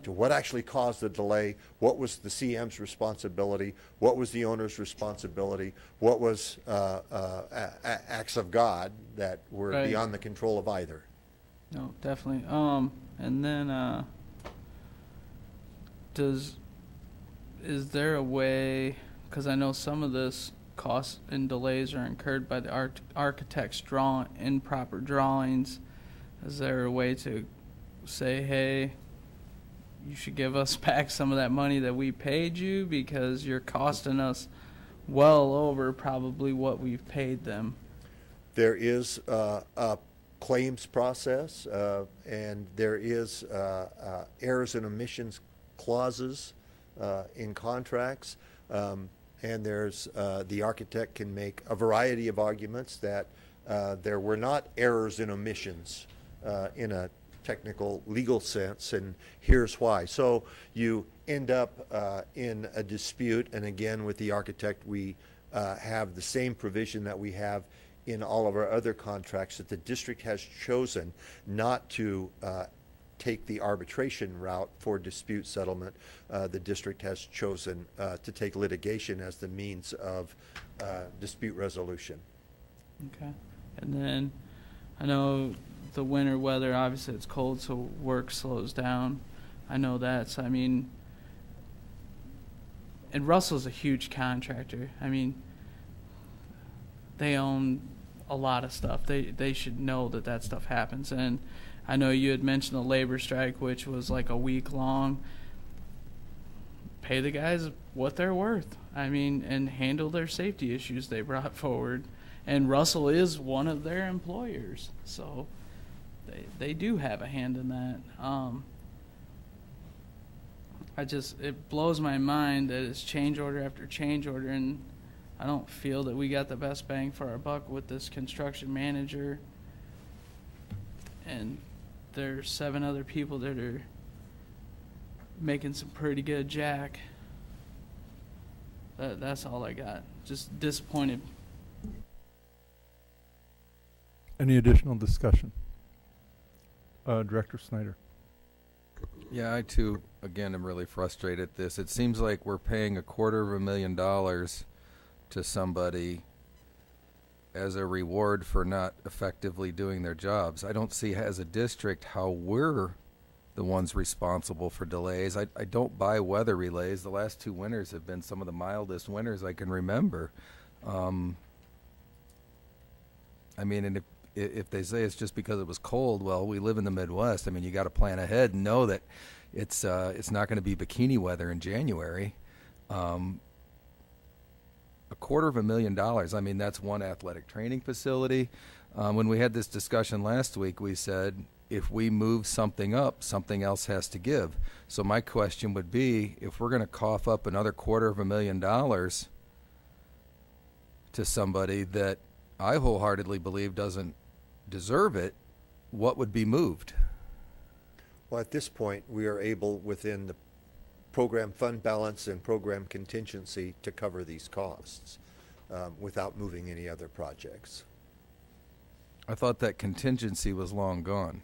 to what actually caused the delay, what was the CM's responsibility, what was the owner's responsibility, what was acts of God that were Right. beyond the control of either. No, definitely. And then is there a way, because I know some of this costs and delays are incurred by the architect's improper drawings. Is there a way to say, hey, you should give us back some of that money that we paid you because you're costing us well over probably what we've paid them? There is a claims process, and there is errors and omissions clauses in contracts, and there's the architect can make a variety of arguments that there were not errors and omissions in a technical legal sense, and here's why. So you end up in a dispute, and again with the architect we have the same provision that we have in all of our other contracts, that the district has chosen not to take the arbitration route for dispute settlement. The district has chosen to take litigation as the means of dispute resolution. Okay. And then I know the winter weather, obviously it's cold, so work slows down. I know that. So, I mean, and Russell's a huge contractor. I mean, they own a lot of stuff. They should know that stuff happens. And I know you had mentioned a labor strike, which was like a week long. Pay the guys what they're worth. I mean, and handle their safety issues they brought forward. And Russell is one of their employers, so they do have a hand in that. It blows my mind that it's change order after change order, and I don't feel that we got the best bang for our buck with this construction manager. And there's 7 other people that are making some pretty good jack. That's all I got. Just disappointed. Any additional discussion? Director Snyder. Yeah, I too, again, am really frustrated at this. It seems like we're paying $250,000 to somebody as a reward for not effectively doing their jobs. I don't see as a district how we're the ones responsible for delays. I don't buy weather relays. The last 2 winters have been some of the mildest winters I can remember. I mean, and if they say it's just because it was cold, well, we live in the Midwest. I mean, you got to plan ahead and know that it's not going to be bikini weather in January. $250,000. I mean, that's one athletic training facility. When we had this discussion last week, we said if we move something up, something else has to give. So my question would be, if we're going to cough up another $250,000 to somebody that I wholeheartedly believe doesn't deserve it, what would be moved? Well, at this point, we are able, within the program fund balance and program contingency, to cover these costs without moving any other projects. I thought that contingency was long gone.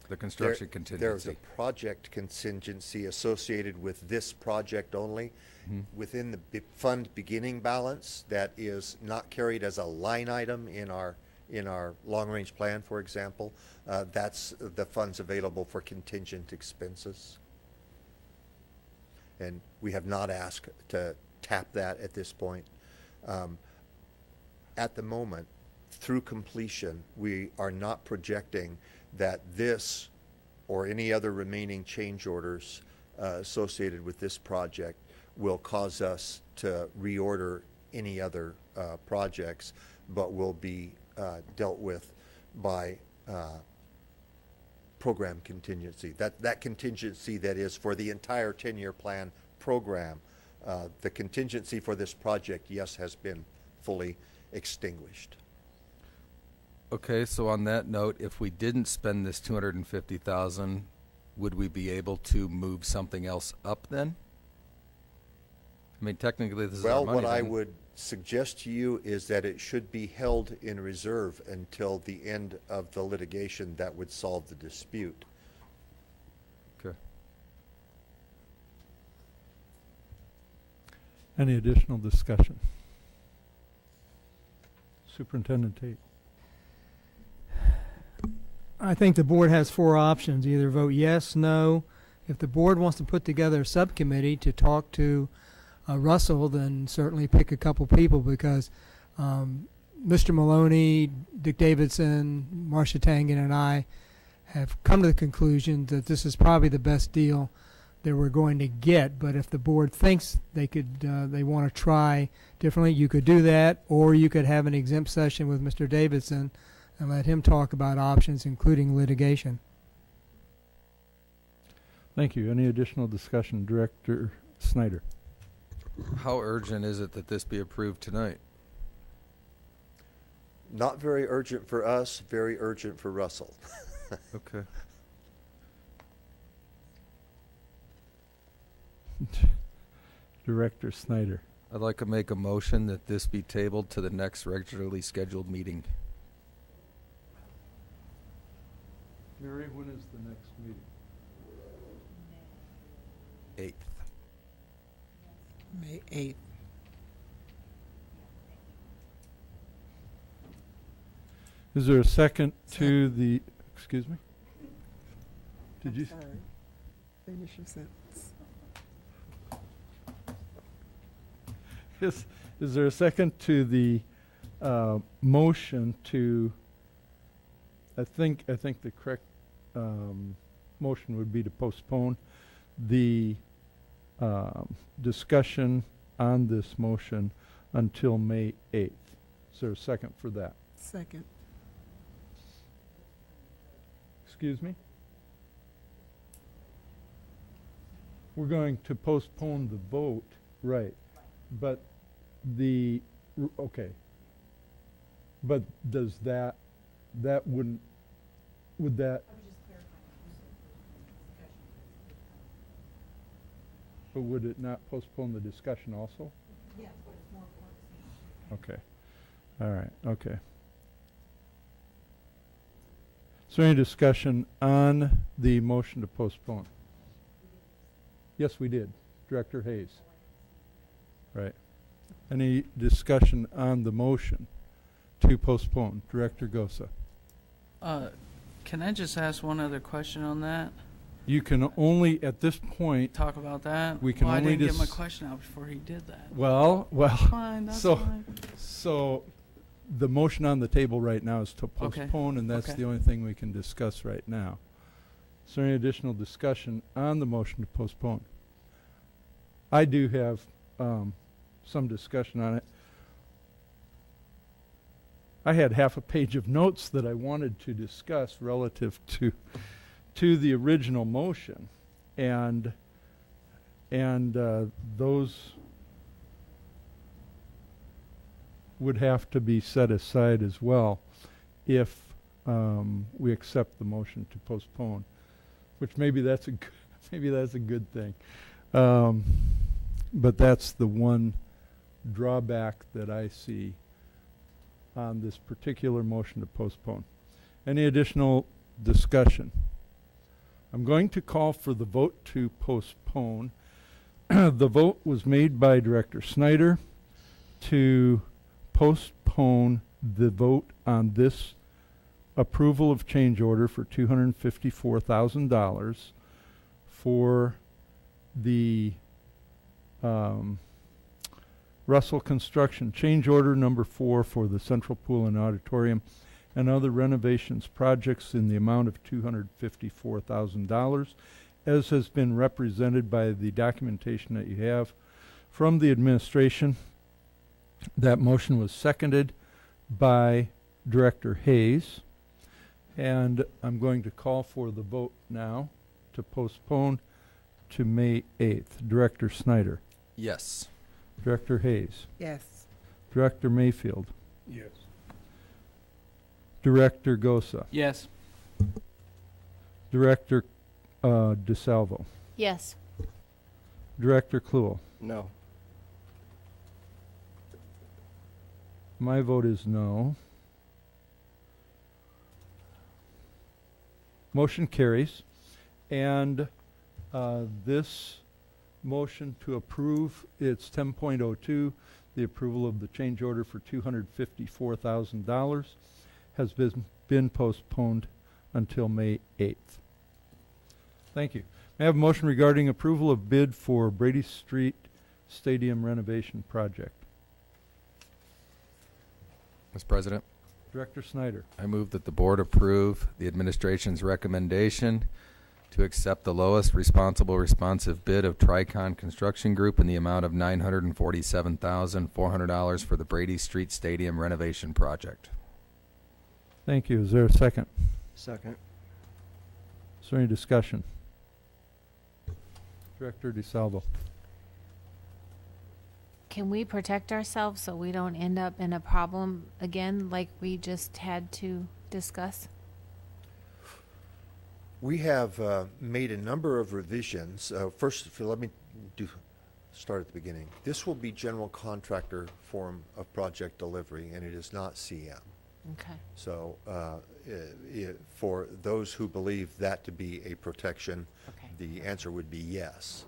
The construction contingency. There's a project contingency associated with this project only. Within the fund beginning balance, that is not carried as a line item in our long-range plan, for example. That's the funds available for contingent expenses. And we have not asked to tap that at this point. At the moment, through completion, we are not projecting that this or any other remaining change orders associated with this project will cause us to reorder any other projects, but will be dealt with by program contingency. That contingency that is for the entire 10-year plan program, the contingency for this project, yes, has been fully extinguished. Okay, so on that note, if we didn't spend this $250,000, would we be able to move something else up then? I mean, technically, this is our money. Well, what I then. would suggest to you is that it should be held in reserve until the end of the litigation that would solve the dispute. Okay. Any additional discussion? Superintendent Tate. I think the board has 4 options. Either vote yes, no. If the board wants to put together a subcommittee to talk to Russell, then certainly pick a couple people, because Mr. Maloney, Dick Davidson, Marcia Tangen, and I have come to the conclusion that this is probably the best deal that we're going to get. But if the board thinks they want to try differently, you could do that, or you could have an exempt session with Mr. Davidson and let him talk about options, including litigation. Thank you. Any additional discussion? Director Snyder. How urgent is it that this be approved tonight? Not very urgent for us, very urgent for Russell. Okay. Director Snyder. I'd like to make a motion that this be tabled to the next regularly scheduled meeting. Mary, when is the next meeting? 8th. May 8th. Is there a second to the, excuse me? Did you? Sorry. Finish your sentence. Is there a second to the motion to I think the correct motion would be to postpone the discussion on this motion until May 8th. Is there a second for that? Second. Excuse me? We're going to postpone the vote, right, but okay. But does that would that? But would it not postpone the discussion also? Yes, but it's more important. Okay, all right, okay. Is there any discussion on the motion to postpone? Yes, we did. Director Hayes. Right. Any discussion on the motion to postpone? Director Gosa. Can I just ask one other question on that? You can only, at this point, Talk about that? we can well, only I didn't get my question out before he did that. Well, Fine, that's so, fine. so the motion on the table right now is to postpone, and that's the only thing we can discuss right now. Is there any additional discussion on the motion to postpone? I do have some discussion on it. I had half a page of notes that I wanted to discuss relative to the original motion, and those would have to be set aside as well if we accept the motion to postpone, which maybe that's a good thing. But that's the one drawback that I see on this particular motion to postpone. Any additional discussion? I'm going to call for the vote to postpone. The vote was made by Director Snyder to postpone the vote on this approval of change order for $254,000 for the Russell Construction change order number 4 for the Central Pool and Auditorium and other renovations projects in the amount of $254,000, as has been represented by the documentation that you have from the administration. That motion was seconded by Director Hayes, and I'm going to call for the vote now to postpone to May 8th. Director Snyder. Yes. Director Hayes. Yes. Director Mayfield. Yes. Director Gosa. Yes. Director DeSalvo. Yes. Director Kluel. No. My vote is no. Motion carries. And this motion to approve, it's 10.02, the approval of the change order for $254,000 has been postponed until May 8th. Thank you. May I have a motion regarding approval of bid for Brady Street Stadium renovation project? Mr. President, Director Snyder. I move that the board approve the administration's recommendation to accept the lowest responsive bid of Tricon Construction Group in the amount of $947,400 for the Brady Street Stadium renovation project. Thank you. Is there a second? Second. Is there any discussion? Director DeSalvo. Can we protect ourselves so we don't end up in a problem again like we just had to discuss? We have made a number of revisions. First, let me start at the beginning. This will be general contractor form of project delivery, and it is not CM. Okay. So for those who believe that to be a protection, the answer would be yes.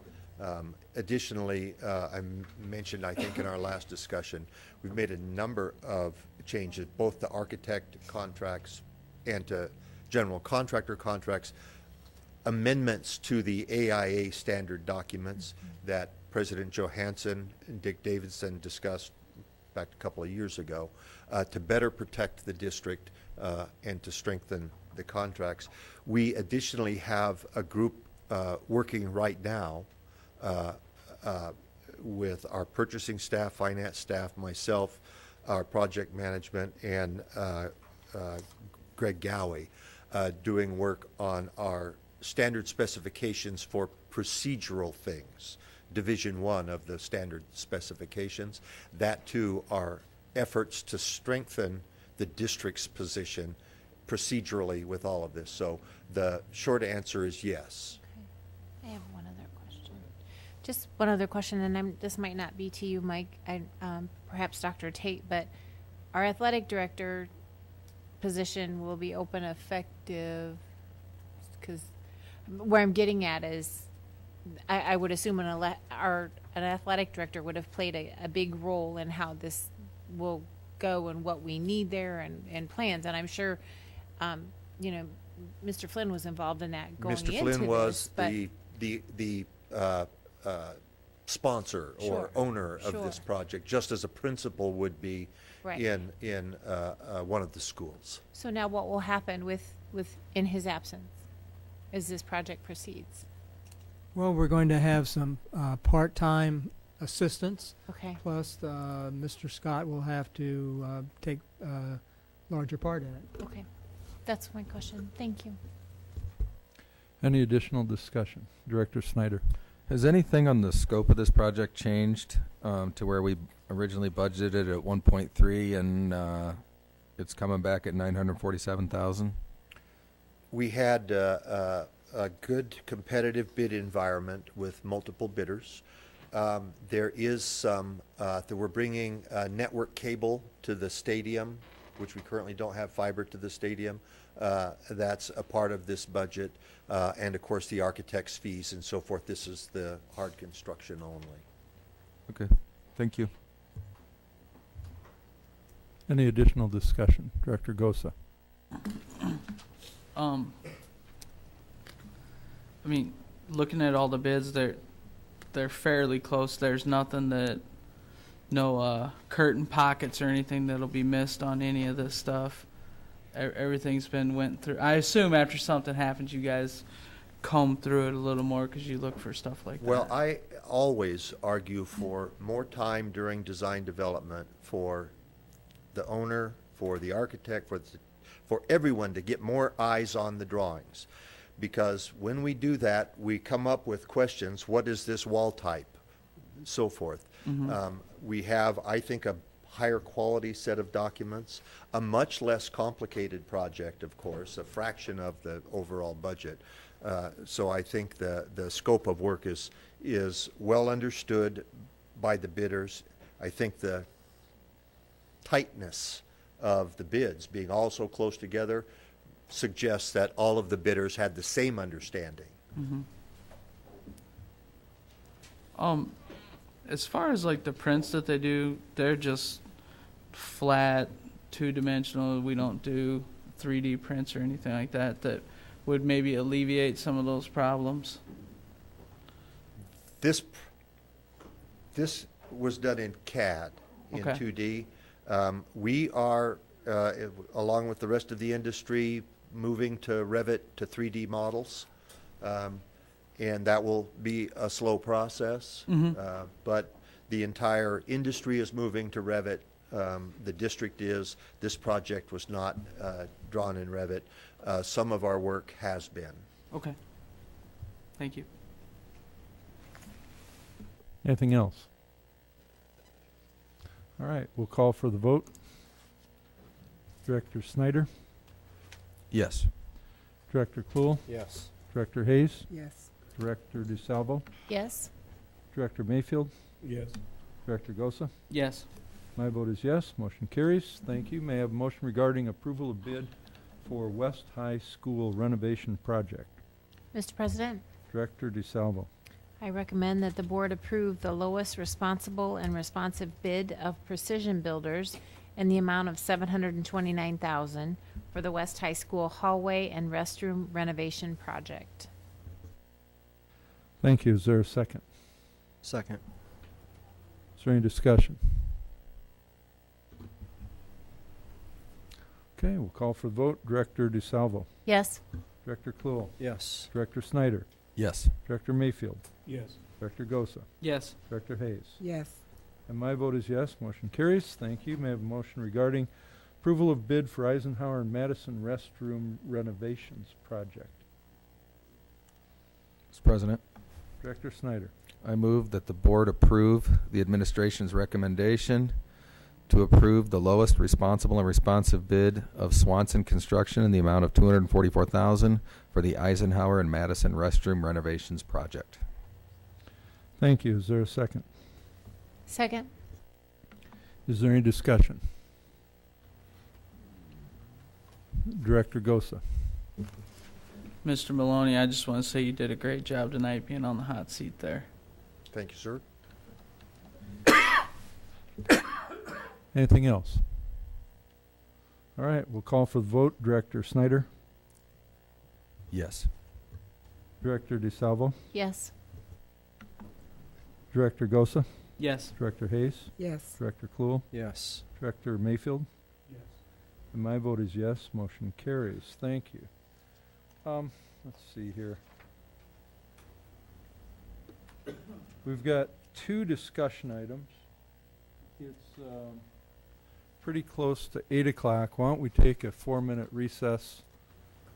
Additionally, I mentioned, I think in our last discussion, we've made a number of changes, both to architect contracts and to general contractor contracts, amendments to the AIA standard documents that President Johansson and Dick Davidson discussed back a couple of years ago to better protect the district and to strengthen the contracts. We additionally have a group working right now with our purchasing staff, finance staff, myself, our project management, and Greg Gowie, doing work on our standard specifications for procedural things, Division 1 of the standard specifications. That too are efforts to strengthen the district's position procedurally with all of this. So the short answer is yes. I have one other question. Just one other question, and this might not be to you, Mike, perhaps Dr. Tate, but our athletic director position will be open effective, because where I'm getting at is I would assume an athletic director would have played a big role in how this will go and what we need there and plans. And I'm sure, Mr. Flynn was involved in that going into this. Mr. Flynn was but the sponsor or Sure. owner of Sure. this project, just as a principal would be Right. in one of the schools. So now what will happen with in his absence as this project proceeds? Well, we're going to have some part-time assistants. Okay. Plus, Mr. Scott will have to take a larger part in it. Okay. That's my question. Thank you. Any additional discussion? Director Snyder. Has anything on the scope of this project changed to where we originally budgeted at 1.3 and it's coming back at 947,000? We had a good competitive bid environment with multiple bidders. There is some, we're bringing network cable to the stadium, which we currently don't have fiber to the stadium. That's a part of this budget. And of course the architect's fees and so forth. This is the hard construction only. Okay, thank you. Any additional discussion? Director Gosa. I mean, looking at all the bids, they're fairly close. There's nothing no curtain pockets or anything that'll be missed on any of this stuff. Everything's been went through. I assume after something happens, you guys comb through it a little more because you look for stuff like Well, that. I always argue for more time during design development for the owner, for the architect, for everyone to get more eyes on the drawings. Because when we do that, we come up with questions, what is this wall type, so forth. We have, I think, a higher quality set of documents, a much less complicated project, of course, a fraction of the overall budget. So I think the scope of work is well understood by the bidders. I think the tightness of the bids being all so close together suggests that all of the bidders had the same understanding. As far as like the prints that they do, they're just flat, two-dimensional. We don't do 3D prints or anything like that that would maybe alleviate some of those problems. This was done in CAD, in Okay. 2D. We are, along with the rest of the industry, moving to Revit to 3D models. And that will be a slow process. But the entire industry is moving to Revit. The district is. This project was not drawn in Revit. Some of our work has been. Okay. Thank you. Anything else? All right, we'll call for the vote. Director Snyder, Yes. Director Klool, Yes. Director Hayes, Yes. Director DeSalvo, Yes. Director Mayfield, Yes. Director Gosa. Yes. My vote is yes. Motion carries. Thank you. May I have a motion regarding approval of bid for West High School renovation project? Mr. President, Director DeSalvo. I recommend that the board approve the lowest responsible and responsive bid of Precision Builders in the amount of $729,000 for the West High School hallway and restroom renovation project. Thank you. Is there a second? Second. Is there any discussion? Okay, we'll call for the vote. Director DeSalvo. Yes. Director Kluhl. Yes. Director Snyder. Yes. Director Mayfield. Yes. Director Gosa. Yes. Director Hayes. Yes. And my vote is yes. Motion carries. Thank you. May I have a motion regarding approval of bid for Eisenhower and Madison restroom renovations project? Mr. President, Director Snyder. I move that the board approve the administration's recommendation to approve the lowest responsible and responsive bid of Swanson Construction in the amount of $244,000 for the Eisenhower and Madison restroom renovations project. Thank you. Is there a second? Second. Is there any discussion? Director Gosa. Mr. Maloney, I just want to say you did a great job tonight being on the hot seat there. Thank you, sir. Anything else? All right, we'll call for the vote. Director Snyder. Yes. Director DeSalvo. Yes. Director Gosa. Yes. Director Hayes. Yes. Director Kluhl. Yes. Director Mayfield. Yes. And my vote is yes. Motion carries. Thank you. Let's see here. We've got 2 discussion items. It's pretty close to 8 o'clock. Why don't we take a 4-minute recess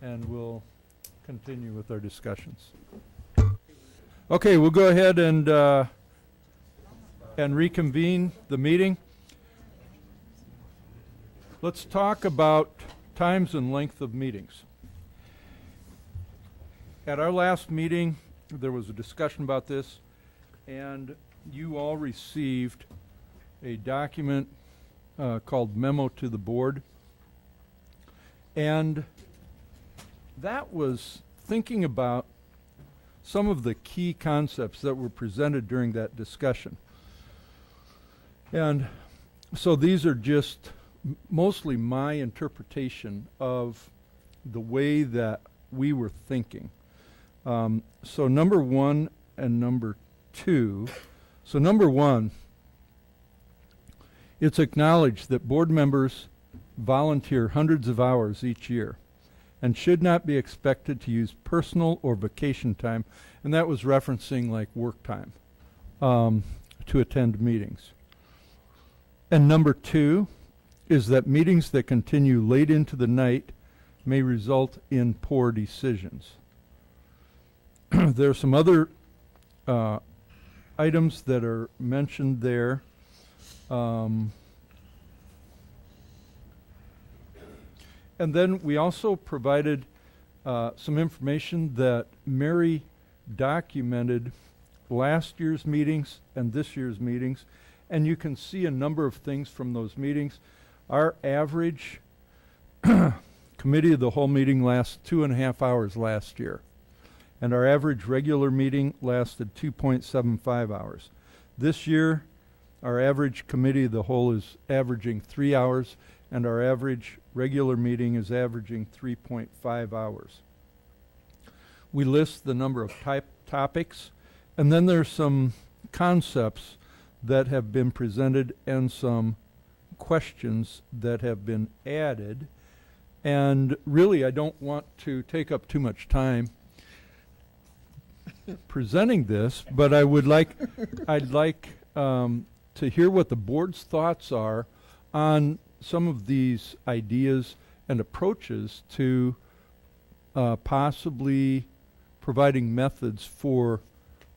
and we'll continue with our discussions. Okay, we'll go ahead and reconvene the meeting. Let's talk about times and length of meetings. At our last meeting, there was a discussion about this, and you all received a document called Memo to the Board. And that was thinking about some of the key concepts that were presented during that discussion. And so these are just mostly my interpretation of the way that we were thinking. So number 1 and number 2. So number 1, it's acknowledged that board members volunteer hundreds of hours each year and should not be expected to use personal or vacation time, and that was referencing like work time, to attend meetings. And number 2 is that meetings that continue late into the night may result in poor decisions. There are some other items that are mentioned there. And then we also provided some information that Mary documented last year's meetings and this year's meetings, and you can see a number of things from those meetings. Our average committee of the whole meeting lasts 2.5 hours last year, and our average regular meeting lasted 2.75 hours. This year, our average committee of the whole is averaging 3 hours, and our average regular meeting is averaging 3.5 hours. We list the number of topics, and then there's some concepts that have been presented and some questions that have been added. And really, I don't want to take up too much time presenting this, but I'd like to hear what the board's thoughts are on some of these ideas and approaches to possibly providing methods for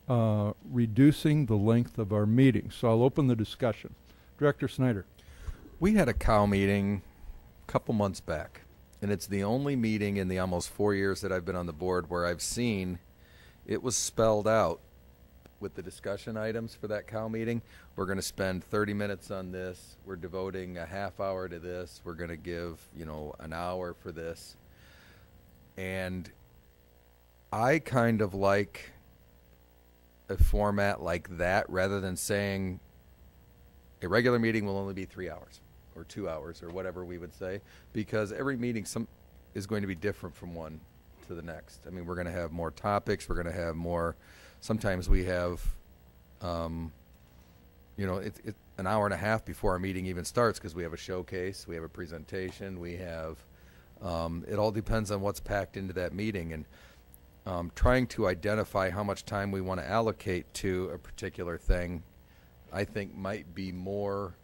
reducing the length of our meetings. So I'll open the discussion. Director Snyder. We had a cow meeting a couple months back, and it's the only meeting in the almost 4 years that I've been on the board where I've seen it was spelled out with the discussion items for that cow meeting. We're going to spend 30 minutes on this. We're devoting a half hour to this. We're going to give, an hour for this. And I kind of like a format like that rather than saying a regular meeting will only be 3 hours or 2 hours or whatever we would say, because every meeting is going to be different from one to the next. I mean, we're going to have more topics. We're going to have more. Sometimes we have, I an hour and a half before our meeting even starts, because we have a showcase, we have a presentation, we have, it all depends on what's packed into that meeting. And trying to identify how much time we want to allocate to a particular thing, I think might be more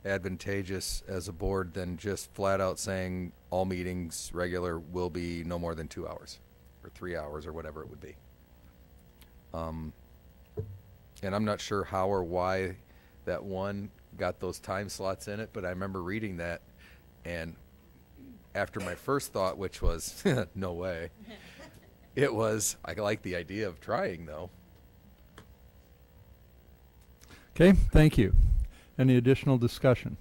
advantageous as a board than just flat out saying all meetings regular will be no more than 2 hours or 3 hours or whatever it would be. And I'm not sure how or why that one got those time slots in it, but I remember reading that, and after my first thought, which was no way, it was, I like the idea of trying though. Okay, thank you. Any additional discussion?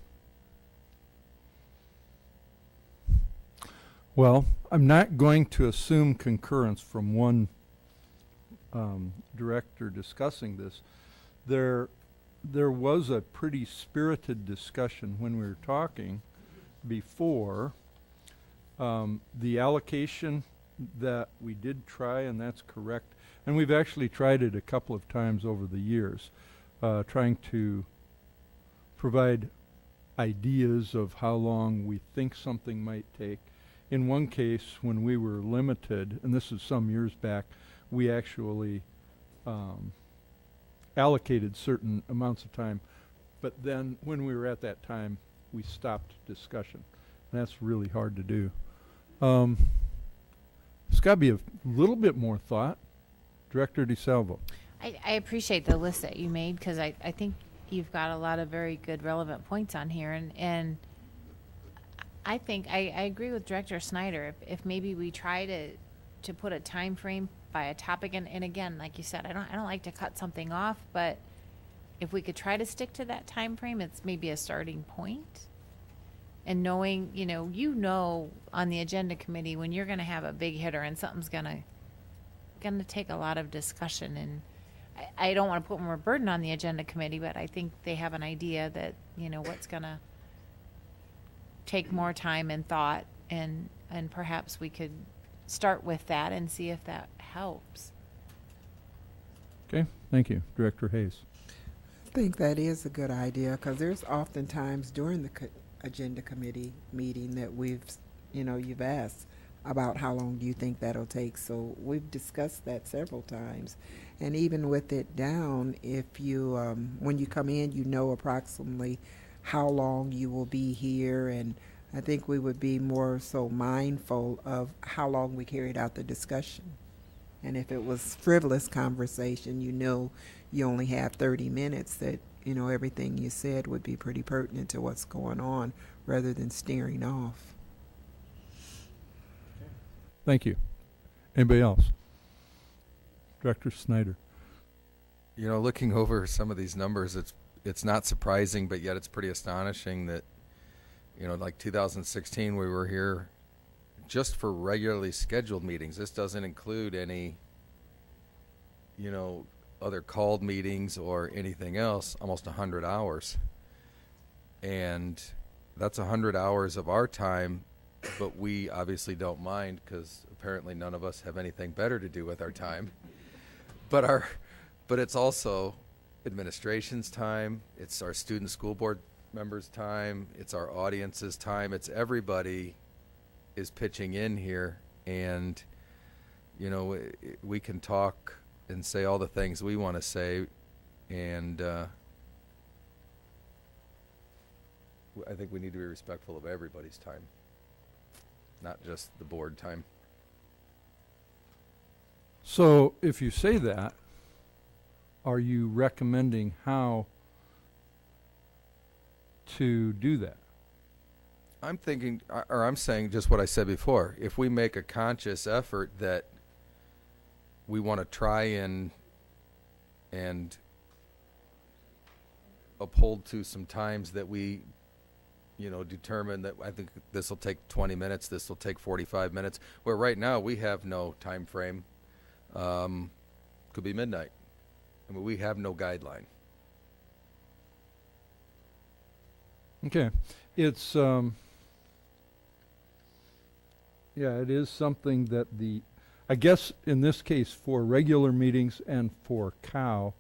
Well, I'm not going to assume concurrence from one director discussing this. There was a pretty spirited discussion when we were talking before. The allocation that we did try, and that's correct, and we've actually tried it a couple of times over the years, trying to provide ideas of how long we think something might take. In one case, when we were limited, and this is some years back, we actually allocated certain amounts of time, but then when we were at that time, we stopped discussion. And that's really hard to do. It's got to be a little bit more thought. Director DeSalvo. I appreciate the list that you made, because I think you've got a lot of very good relevant points on here, and I think I agree with Director Snyder. If maybe we try to put a time frame by a topic, and again, like you said, I don't like to cut something off, but if we could try to stick to that time frame, it's maybe a starting point. And knowing, you know, on the agenda committee when you're going to have a big hitter and something's going to take a lot of discussion, and I don't want to put more burden on the agenda committee, but I think they have an idea that, you know, what's going to take more time and thought, and perhaps we could start with that and see if that helps. Okay, thank you. Director Hayes. I think that is a good idea, because there's oftentimes during the agenda committee meeting that you've asked about how long do you think that'll take. So we've discussed that several times. And even with it down, if you, when you come in, you know approximately how long you will be here. And I think we would be more so mindful of how long we carried out the discussion. And if it was frivolous conversation, you only have 30 minutes, that everything you said would be pretty pertinent to what's going on rather than staring off. Thank you. Anybody else? Director Snyder. Looking over some of these numbers, it's not surprising, but yet it's pretty astonishing that, like 2016, we were here just for regularly scheduled meetings. This doesn't include any, other called meetings or anything else, almost 100 hours. And that's 100 hours of our time, but we obviously don't mind, because apparently none of us have anything better to do with our time. But it's also administration's time, it's our student school board members' time, it's our audience's time, it's everybody is pitching in here, and we can talk and say all the things we want to say, and I think we need to be respectful of everybody's time, not just the board time. So if you say that, are you recommending how to do that? I'm thinking, or I'm saying just what I said before. If we make a conscious effort that we want to try and uphold to some times that we, determine that I think this will take 20 minutes, this will take 45 minutes, where right now we have no time frame. Could be midnight. I mean, we have no guideline. Okay. It's, it is something that I guess in this case for regular meetings and for COW,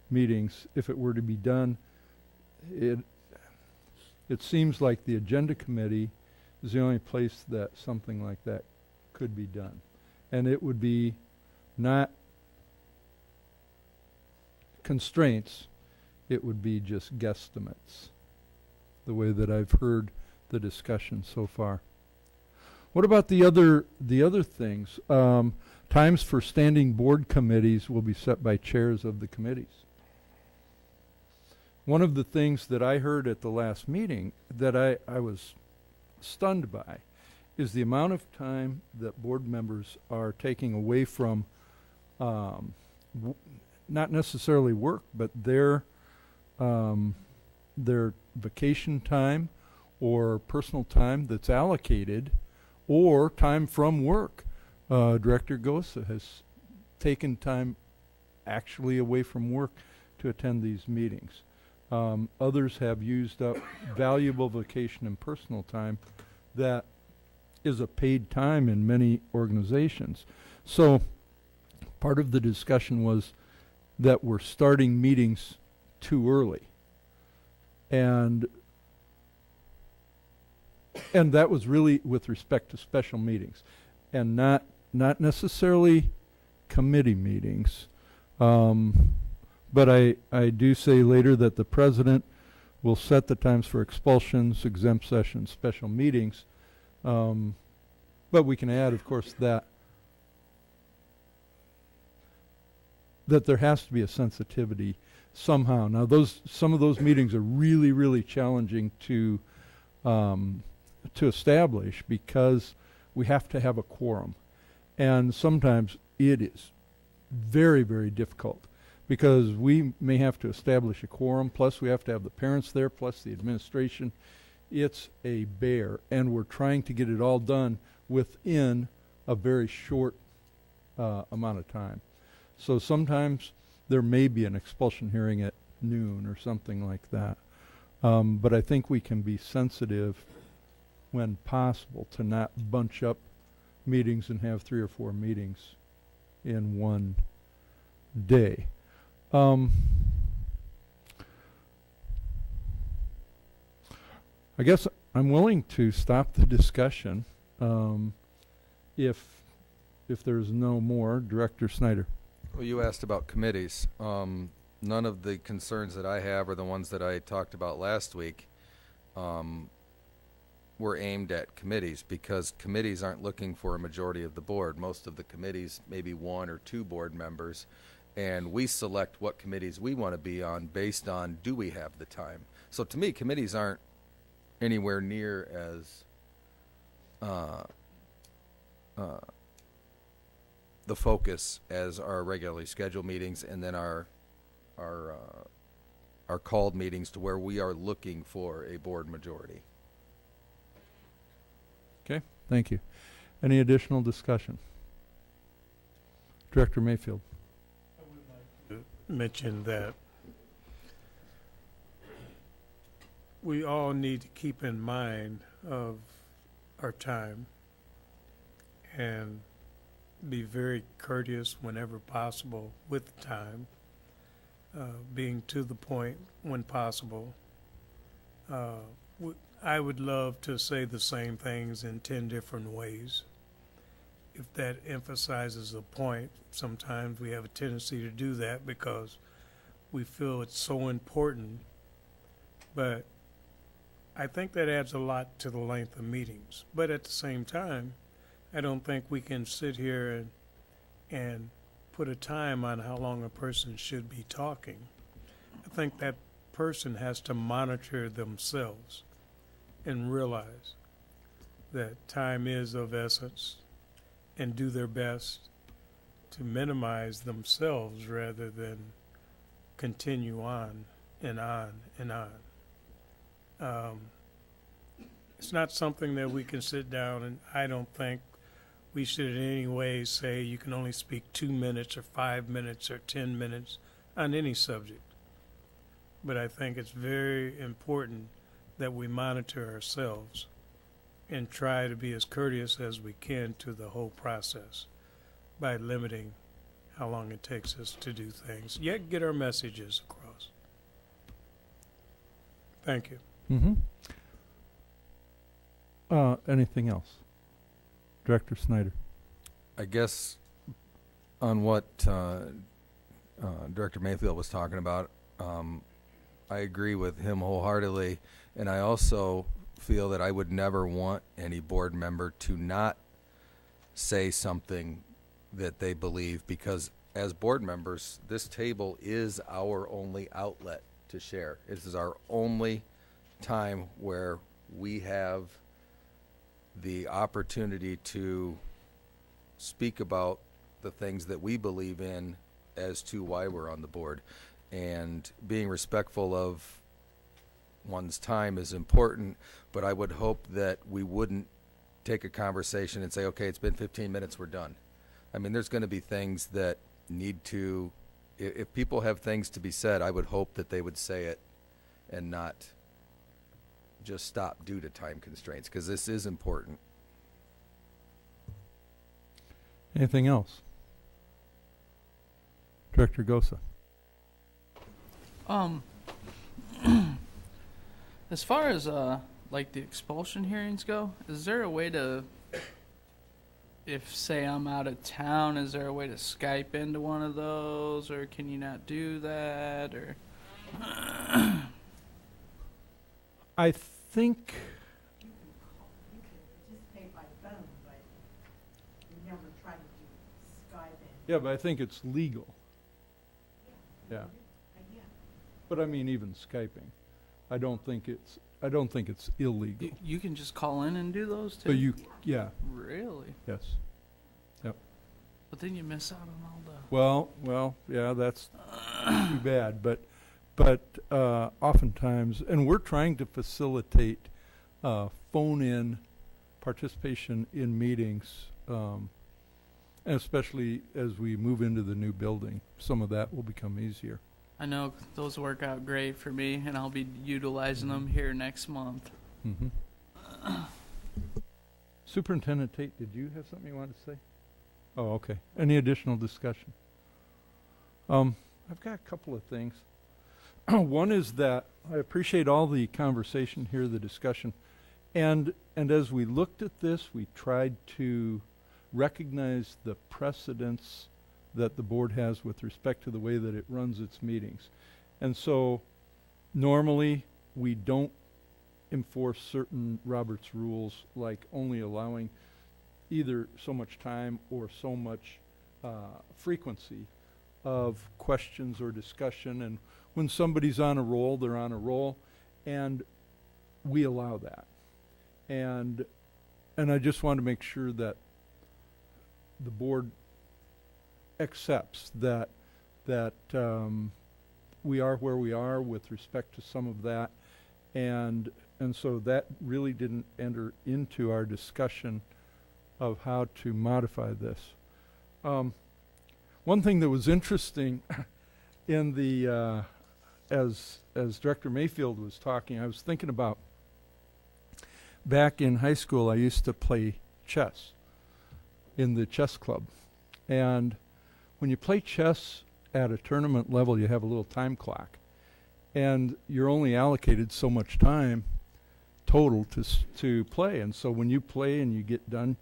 meetings, if it were to be done, it seems like the agenda committee is the only place that something like that could be done. And it would be not constraints, it would be just guesstimates, the way that I've heard the discussion so far. What about the other things? Times for standing board committees will be set by chairs of the committees. One of the things that I heard at the last meeting that I was stunned by is the amount of time that board members are taking away from not necessarily work, but their vacation time or personal time that's allocated, or time from work. Director Gosa has taken time actually away from work to attend these meetings. Others have used up valuable vacation and personal time that is a paid time in many organizations. So part of the discussion was that we're starting meetings too early. And that was really with respect to special meetings and not necessarily committee meetings. But I do say later that the president will set the times for expulsions, exempt sessions, special meetings. But we can add, of course, that there has to be a sensitivity somehow. Now, some of those meetings are really, really challenging to establish because we have to have a quorum. And sometimes it is very, very difficult because we may have to establish a quorum, plus we have to have the parents there, plus the administration. It's a bear, and we're trying to get it all done within a very short amount of time. So sometimes there may be an expulsion hearing at noon or something like that. But I think we can be sensitive when possible to not bunch up meetings and have 3 or 4 meetings in one day. I guess I'm willing to stop the discussion if there's no more. Director Snyder. Well, you asked about committees. None of the concerns that I have are the ones that I talked about last week were aimed at committees, because committees aren't looking for a majority of the board. Most of the committees, maybe 1 or 2 board members, and we select what committees we want to be on based on, do we have the time? So to me, committees aren't anywhere near as the focus as our regularly scheduled meetings, and then our called meetings, to where we are looking for a board majority. Okay, thank you. Any additional discussion? Director Mayfield. I would like to mention that we all need to keep in mind of our time and be very courteous whenever possible with time, being to the point when possible. I would love to say the same things in 10 different ways. If that emphasizes a point, sometimes we have a tendency to do that because we feel it's so important. But I think that adds a lot to the length of meetings. But at the same time, I don't think we can sit here and put a time on how long a person should be talking. I think that person has to monitor themselves and realize that time is of essence, and do their best to minimize themselves rather than continue on and on and on. It's not something that we can sit down, and I don't think we should in any way say you can only speak 2 minutes or 5 minutes or 10 minutes on any subject. But I think it's very important that we monitor ourselves and try to be as courteous as we can to the whole process by limiting how long it takes us to do things, yet get our messages across. Thank you. Mm-hmm. Anything else? Director Snyder. I guess on what Director Mayfield was talking about, I agree with him wholeheartedly, and I also feel that I would never want any board member to not say something that they believe, because as board members, this table is our only outlet to share. This is our only time where we have the opportunity to speak about the things that we believe in as to why we're on the board. And being respectful of one's time is important, but I would hope that we wouldn't take a conversation and say, okay, it's been 15 minutes, we're done. I mean, there's going to be things that need to, if people have things to be said, I would hope that they would say it and not just stop due to time constraints, because this is important. Anything else? Director Gosa. As far as like the expulsion hearings go, is there a way to, if say I'm out of town, is there a way to Skype into one of those, or can you not do that, or? I think yeah, but I think it's legal. Yeah. But I mean, even Skyping, I don't think it's illegal. You can just call in and do those too? But yeah. Really? Yes. Yep. But then you miss out on all the... Well, yeah, that's too bad. But oftentimes, and we're trying to facilitate phone-in participation in meetings, and especially as we move into the new building, some of that will become easier. I know those work out great for me, and I'll be utilizing them here next month. Mm-hmm. Superintendent Tate, did you have something you wanted to say? Oh, okay. Any additional discussion? I've got a couple of things. One is that I appreciate all the conversation here, the discussion, and as we looked at this, we tried to recognize the precedents that the board has with respect to the way that it runs its meetings. And so normally we don't enforce certain Robert's rules, like only allowing either so much time or so much frequency of questions or discussion. And when somebody's on a roll, they're on a roll, and we allow that. And I just want to make sure that the board accepts that we are where we are with respect to some of that, and so that really didn't enter into our discussion of how to modify this. One thing that was interesting in the as Director Mayfield was talking, I was thinking about back in high school. I used to play chess in the chess club, and when you play chess at a tournament level, you have a little time clock, and you're only allocated so much time total to play. And so when you play and you get done,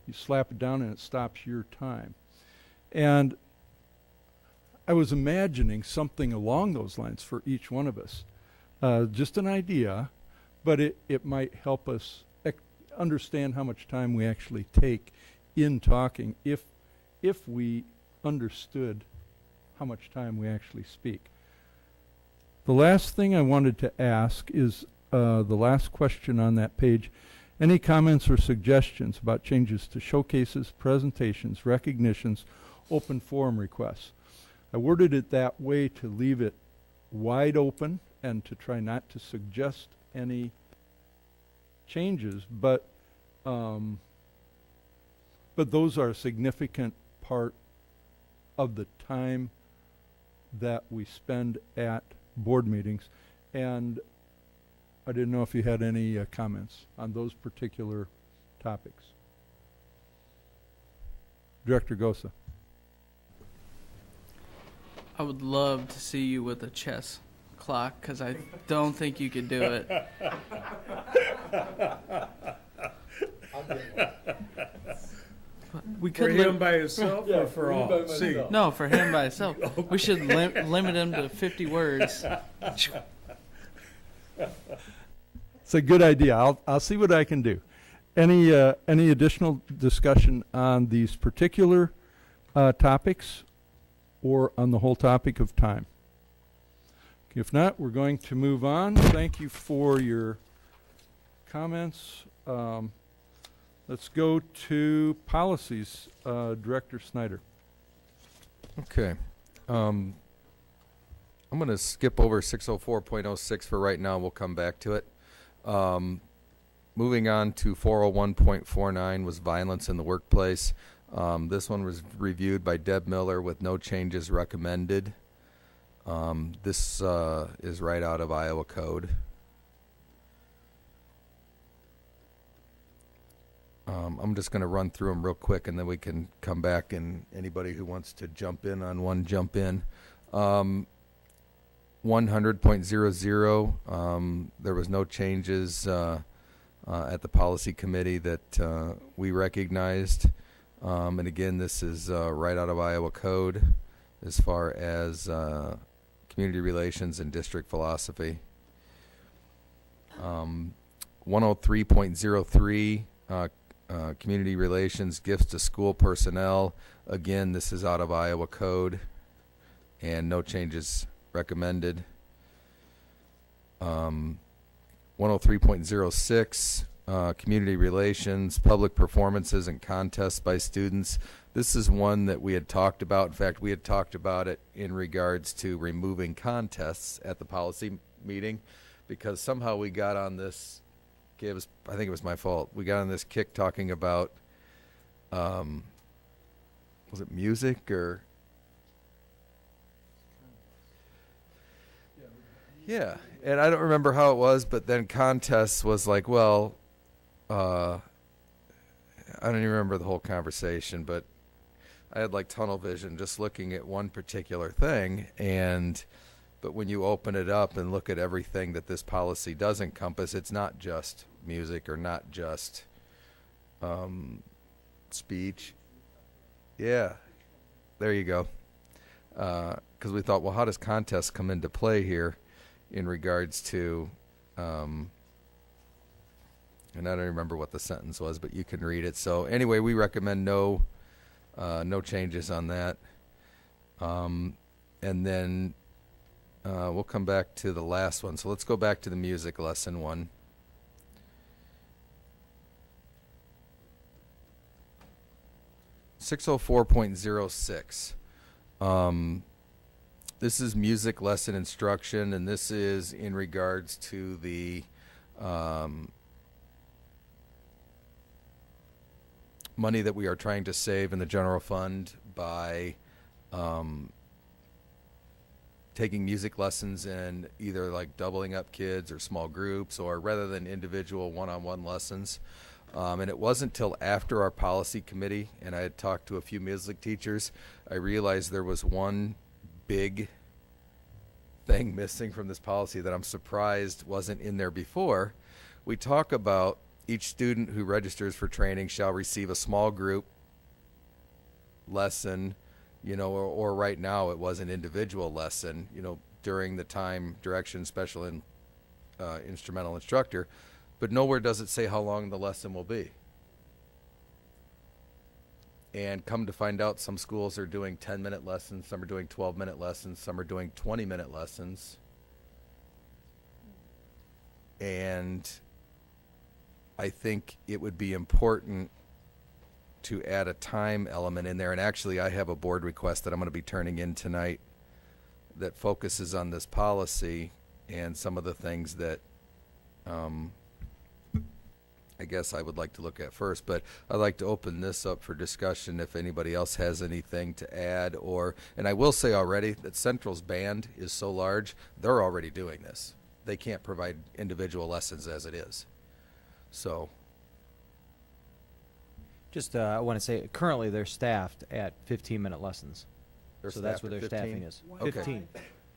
you slap it down and it stops your time. And I was imagining something along those lines for each one of us. Just an idea, but it might help us understand how much time we actually take in talking if we understood how much time we actually speak. The last thing I wanted to ask is the last question on that page. Any comments or suggestions about changes to showcases, presentations, recognitions, open forum requests? I worded it that way to leave it wide open and to try not to suggest any changes, but those are a significant part of the time that we spend at board meetings. And I didn't know if you had any comments on those particular topics. Director Gosa. I would love to see you with a chess clock because I don't think you could do it. We For could him by himself or for all? See. No, for him by himself. We should limit him to 50 words. It's a good idea. I'll see what I can do. Any additional discussion on these particular topics or on the whole topic of time? If not, we're going to move on. Thank you for your comments. Let's go to policies. Director Snyder. Okay. I'm going to skip over 604.06 for right now. We'll come back to it. Moving on to 401.49 was violence in the workplace. This one was reviewed by Deb Miller with no changes recommended. This is right out of Iowa Code. I'm just going to run through them real quick, and then we can come back, and anybody who wants to jump in on one, jump in. 100.00, there was no changes at the policy committee that we recognized. And again, this is right out of Iowa Code as far as community relations and district philosophy. 103.03, community relations, gifts to school personnel. Again, this is out of Iowa Code and no changes recommended. 103.06, community relations, public performances and contests by students. This is one that we had talked about. In fact, we had talked about it in regards to removing contests at the policy meeting, because somehow we got on this, I think it was my fault, we got on this kick talking about, was it music or? Yeah, and I don't remember how it was, but then contests was like, well, I don't even remember the whole conversation, but I had like tunnel vision just looking at one particular thing, but when you open it up and look at everything that this policy does encompass, it's not just music or not just speech. Yeah, there you go. Because we thought, well, how does contest come into play here in regards to, and I don't remember what the sentence was, but you can read it. So anyway, we recommend no changes on that. And then we'll come back to the last one. So let's go back to the music lesson one. .06. This is music lesson instruction, and this is in regards to the money that we are trying to save in the general fund by taking music lessons and either like doubling up kids or small groups, or rather than individual one-on-one lessons. And it wasn't till after our policy committee and I had talked to a few music teachers, I realized there was one big thing missing from this policy that I'm surprised wasn't in there before. We talk about each student who registers for training shall receive a small group lesson, or right now it was an individual lesson, during the time, direction, special and instrumental instructor. But nowhere does it say how long the lesson will be. And come to find out, some schools are doing 10-minute lessons, some are doing 12-minute lessons, some are doing 20-minute lessons. And I think it would be important to add a time element in there. And actually, I have a board request that I'm going to be turning in tonight that focuses on this policy and some of the things that I guess I would like to look at first, but I'd like to open this up for discussion if anybody else has anything to add. And I will say already that Central's band is so large, they're already doing this. They can't provide individual lessons as it is. So. Just I want to say, currently they're staffed at 15-minute lessons. Their So that's staff what at their 15? staffing is. Okay. 15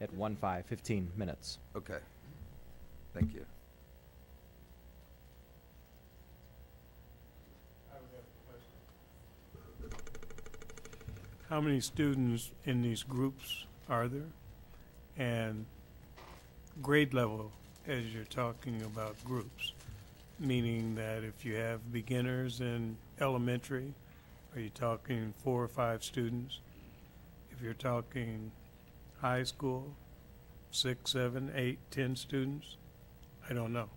at 1-5, 15 minutes. Okay. Thank you. How many students in these groups are there? And grade level, as you're talking about groups, meaning that if you have beginners in elementary, are you talking 4 or 5 students? If you're talking high school, 6, 7, 8, 10 students, I don't know.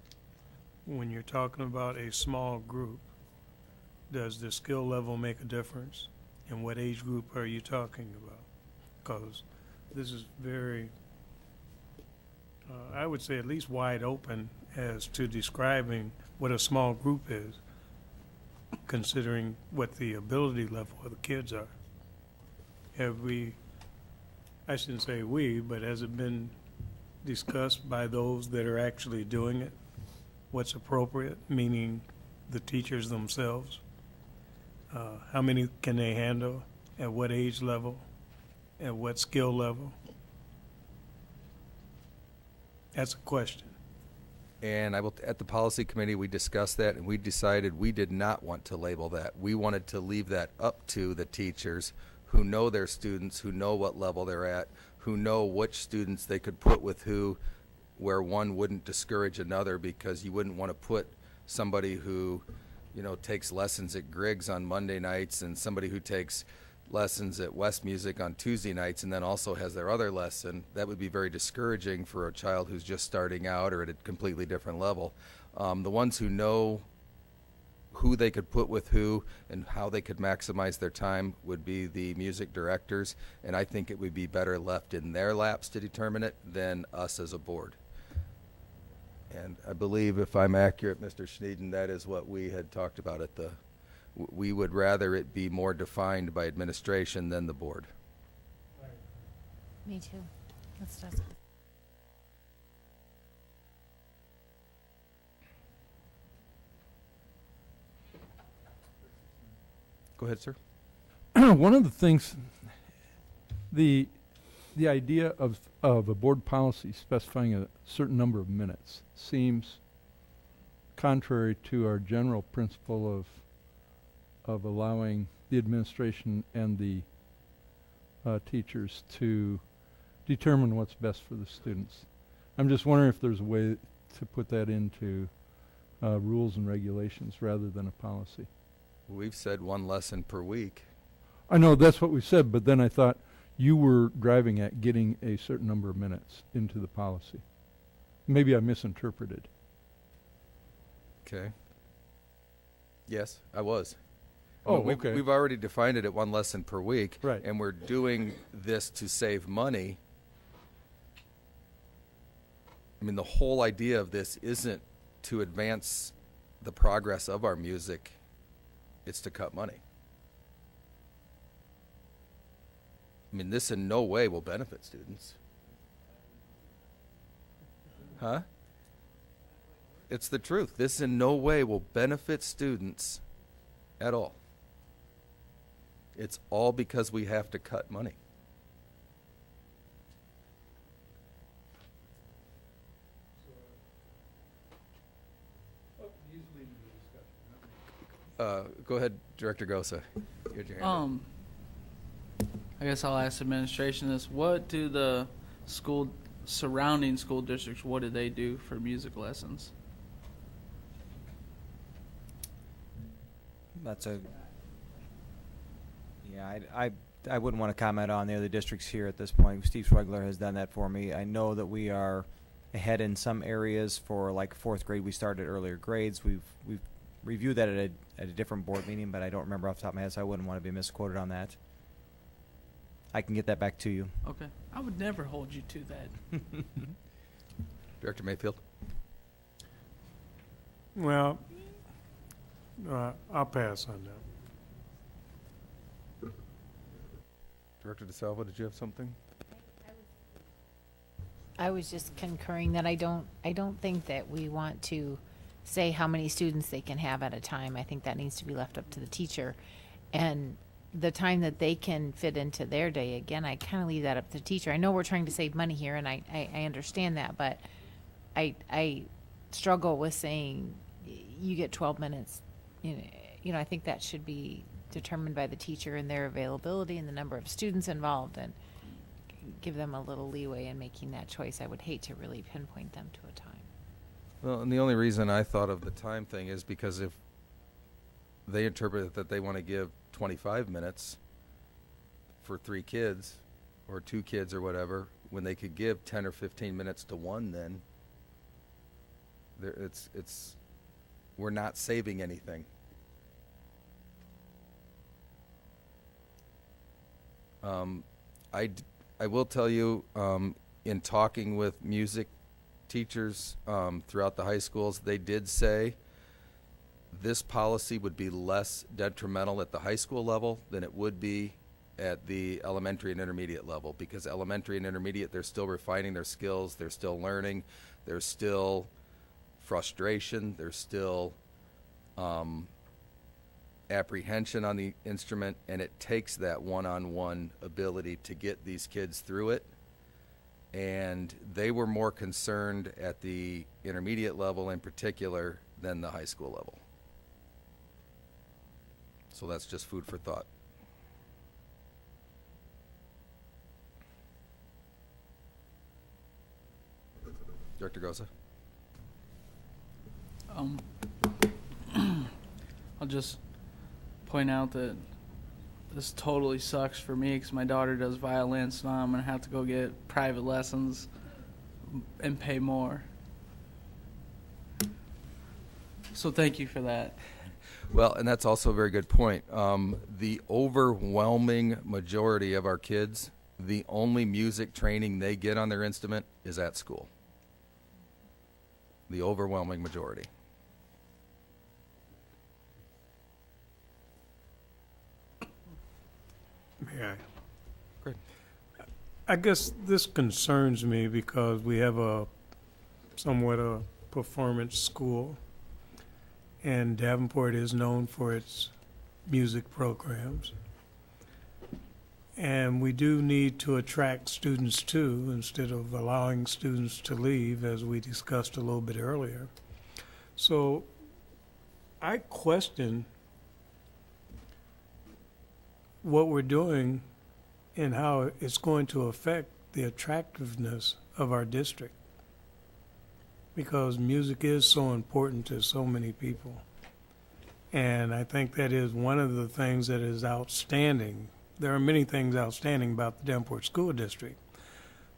When you're talking about a small group, does the skill level make a difference? And what age group are you talking about? Because this is very, I would say at least wide open as to describing what a small group is, considering what the ability level of the kids are. Have we, I shouldn't say we, but has it been discussed by those that are actually doing it? What's appropriate, meaning the teachers themselves? How many can they handle? At what age level? At what skill level? That's a question. And at the policy committee, we discussed that, and we decided we did not want to label that. We wanted to leave that up to the teachers who know their students, who know what level they're at, who know which students they could put with who, where one wouldn't discourage another, because you wouldn't want to put somebody who, takes lessons at Griggs on Monday nights and somebody who takes lessons at West Music on Tuesday nights and then also has their other lesson. That would be very discouraging for a child who's just starting out or at a completely different level. The ones who know who they could put with who and how they could maximize their time would be the music directors, and I think it would be better left in their laps to determine it than us as a board. And I believe, if I'm accurate, Mr. Schneiden, that is what we had talked about at the, we would rather it be more defined by administration than the board. Me too. Let's discuss. Go ahead, sir. One of the things, the idea of a board policy specifying a certain number of minutes seems contrary to our general principle of allowing the administration and the teachers to determine what's best for the students. I'm just wondering if there's a way to put that into rules and regulations rather than a policy. We've said 1 lesson per week. I know that's what we said, but then I thought you were driving at getting a certain number of minutes into the policy. Maybe I misinterpreted. Okay. Yes, I was. Oh, okay. We've already defined it at 1 lesson per week. Right. And we're doing this to save money. I mean, the whole idea of this isn't to advance the progress of our music. It's to cut money. I mean, this in no way will benefit students. Huh? It's the truth. This in no way will benefit students at all. It's all because we have to cut money. Go ahead, Director Gosa. You had your hand up. I guess I'll ask administration this. What do the surrounding school districts, what do they do for music lessons? That's I wouldn't want to comment on the other districts here at this point. Steve Schwegler has done that for me. I know that we are ahead in some areas. For like 4th grade, we started earlier grades. We've reviewed that at a different board meeting, but I don't remember off the top of my head, so I wouldn't want to be misquoted on that. I can get that back to you. Okay. I would never hold you to that. Director Mayfield. Well, I'll pass on that. Director DeSalvo, did you have something? I was just concurring that I don't think that we want to say how many students they can have at a time. I think that needs to be left up to the teacher. And the time that they can fit into their day. Again, I kind of leave that up to the teacher. I know we're trying to save money here, and I understand that, but I struggle with saying you get 12 minutes. You know, I think that should be determined by the teacher and their availability and the number of students involved, and give them a little leeway in making that choice. I would hate to really pinpoint them to a time. Well, and the only reason I thought of the time thing is because if they interpret that they want to give 25 minutes for 3 kids or 2 kids or whatever, when they could give 10 or 15 minutes to one, then we're not saving anything. I will tell you, in talking with music teachers throughout the high schools, they did say this policy would be less detrimental at the high school level than it would be at the elementary and intermediate level, because elementary and intermediate, they're still refining their skills, they're still learning, there's still frustration, there's still apprehension on the instrument, and it takes that one-on-one ability to get these kids through it. And they were more concerned at the intermediate level in particular than the high school level. So that's just food for thought. Director Goza. I'll just point out that this totally sucks for me because my daughter does violin, so now I'm going to have to go get private lessons and pay more. So thank you for that. Well, and that's also a very good point. The overwhelming majority of our kids, the only music training they get on their instrument is at school. The overwhelming majority. May I? Great. I guess this concerns me because we have somewhat a performance school, and Davenport is known for its music programs. And we do need to attract students too, instead of allowing students to leave, as we discussed a little bit earlier. So I question what we're doing and how it's going to affect the attractiveness of our district, because music is so important to so many people. And I think that is one of the things that is outstanding. There are many things outstanding about the Davenport School District,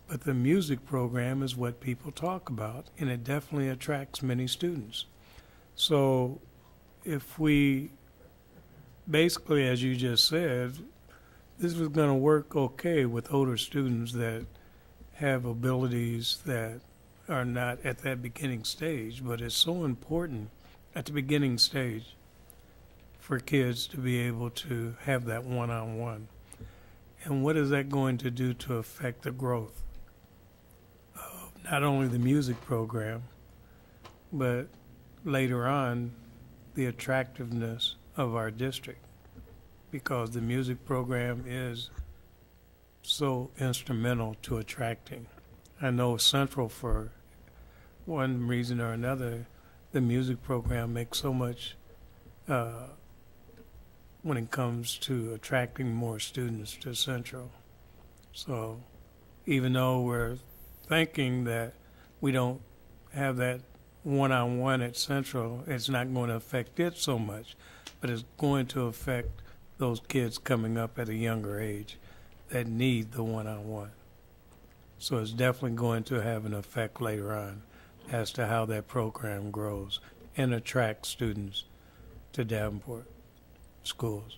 but the music program is what people talk about, and it definitely attracts many students. So if we basically, as you just said, this was going to work okay with older students that have abilities that are not at that beginning stage, but it's so important at the beginning stage for kids to be able to have that one-on-one. And what is that going to do to affect the growth of not only the music program, but later on the attractiveness of our district? Because the music program is so instrumental to attracting. I know Central, for one reason or another, the music program makes so much when it comes to attracting more students to Central. So even though we're thinking that we don't have that one-on-one at Central, it's not going to affect it so much, but it's going to affect those kids coming up at a younger age that need the one-on-one. So it's definitely going to have an effect later on as to how that program grows and attracts students to Davenport schools.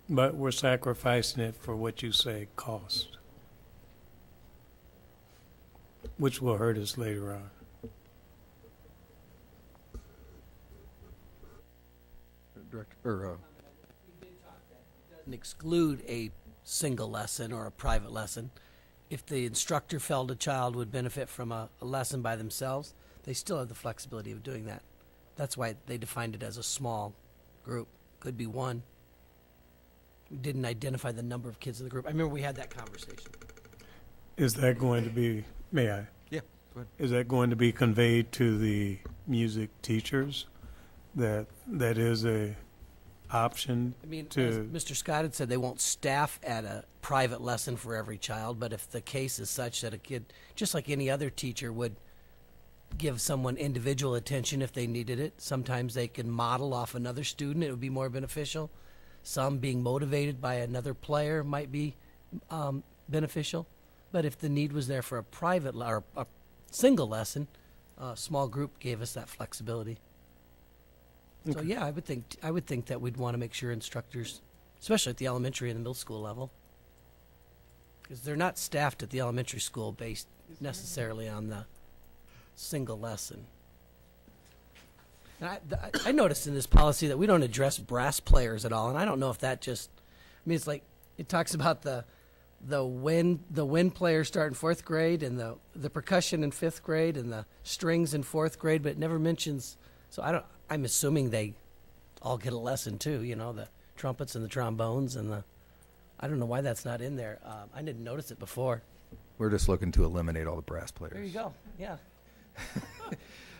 But we're sacrificing it for what you say, cost, which will hurt us later on. Director, and exclude a single lesson or a private lesson. If the instructor felt a child would benefit from a lesson by themselves, they still have the flexibility of doing that. That's why they defined it as a small group. Could be one, We didn't identify the number of kids in the group. I remember we had that conversation. Is that going to be, may I? Yeah, go ahead. Is that going to be conveyed to the music teachers that that is a option I mean, as to? Mr. Scott had said, they won't staff at a private lesson for every child, but if the case is such that a kid, just like any other teacher would give someone individual attention if they needed it, sometimes they can model off another student. It would be more beneficial. Some being motivated by another player might be beneficial. But if the need was there for a private or a single lesson, a small group gave us that flexibility. So Okay. yeah, I would think that we'd want to make sure instructors, especially at the elementary and the middle school level, because they're not staffed at the elementary school based necessarily on the single lesson. And I noticed in this policy that we don't address brass players at all, and I don't know if that just, I mean, it's like it talks about the wind players start in 4th grade and the percussion in 5th grade and the strings in 4th grade, but it never mentions. So I'm assuming they all get a lesson too. You know, the trumpets and the trombones and I don't know why that's not in there. I didn't notice it before. We're just looking to eliminate all the brass players. There you go. Yeah.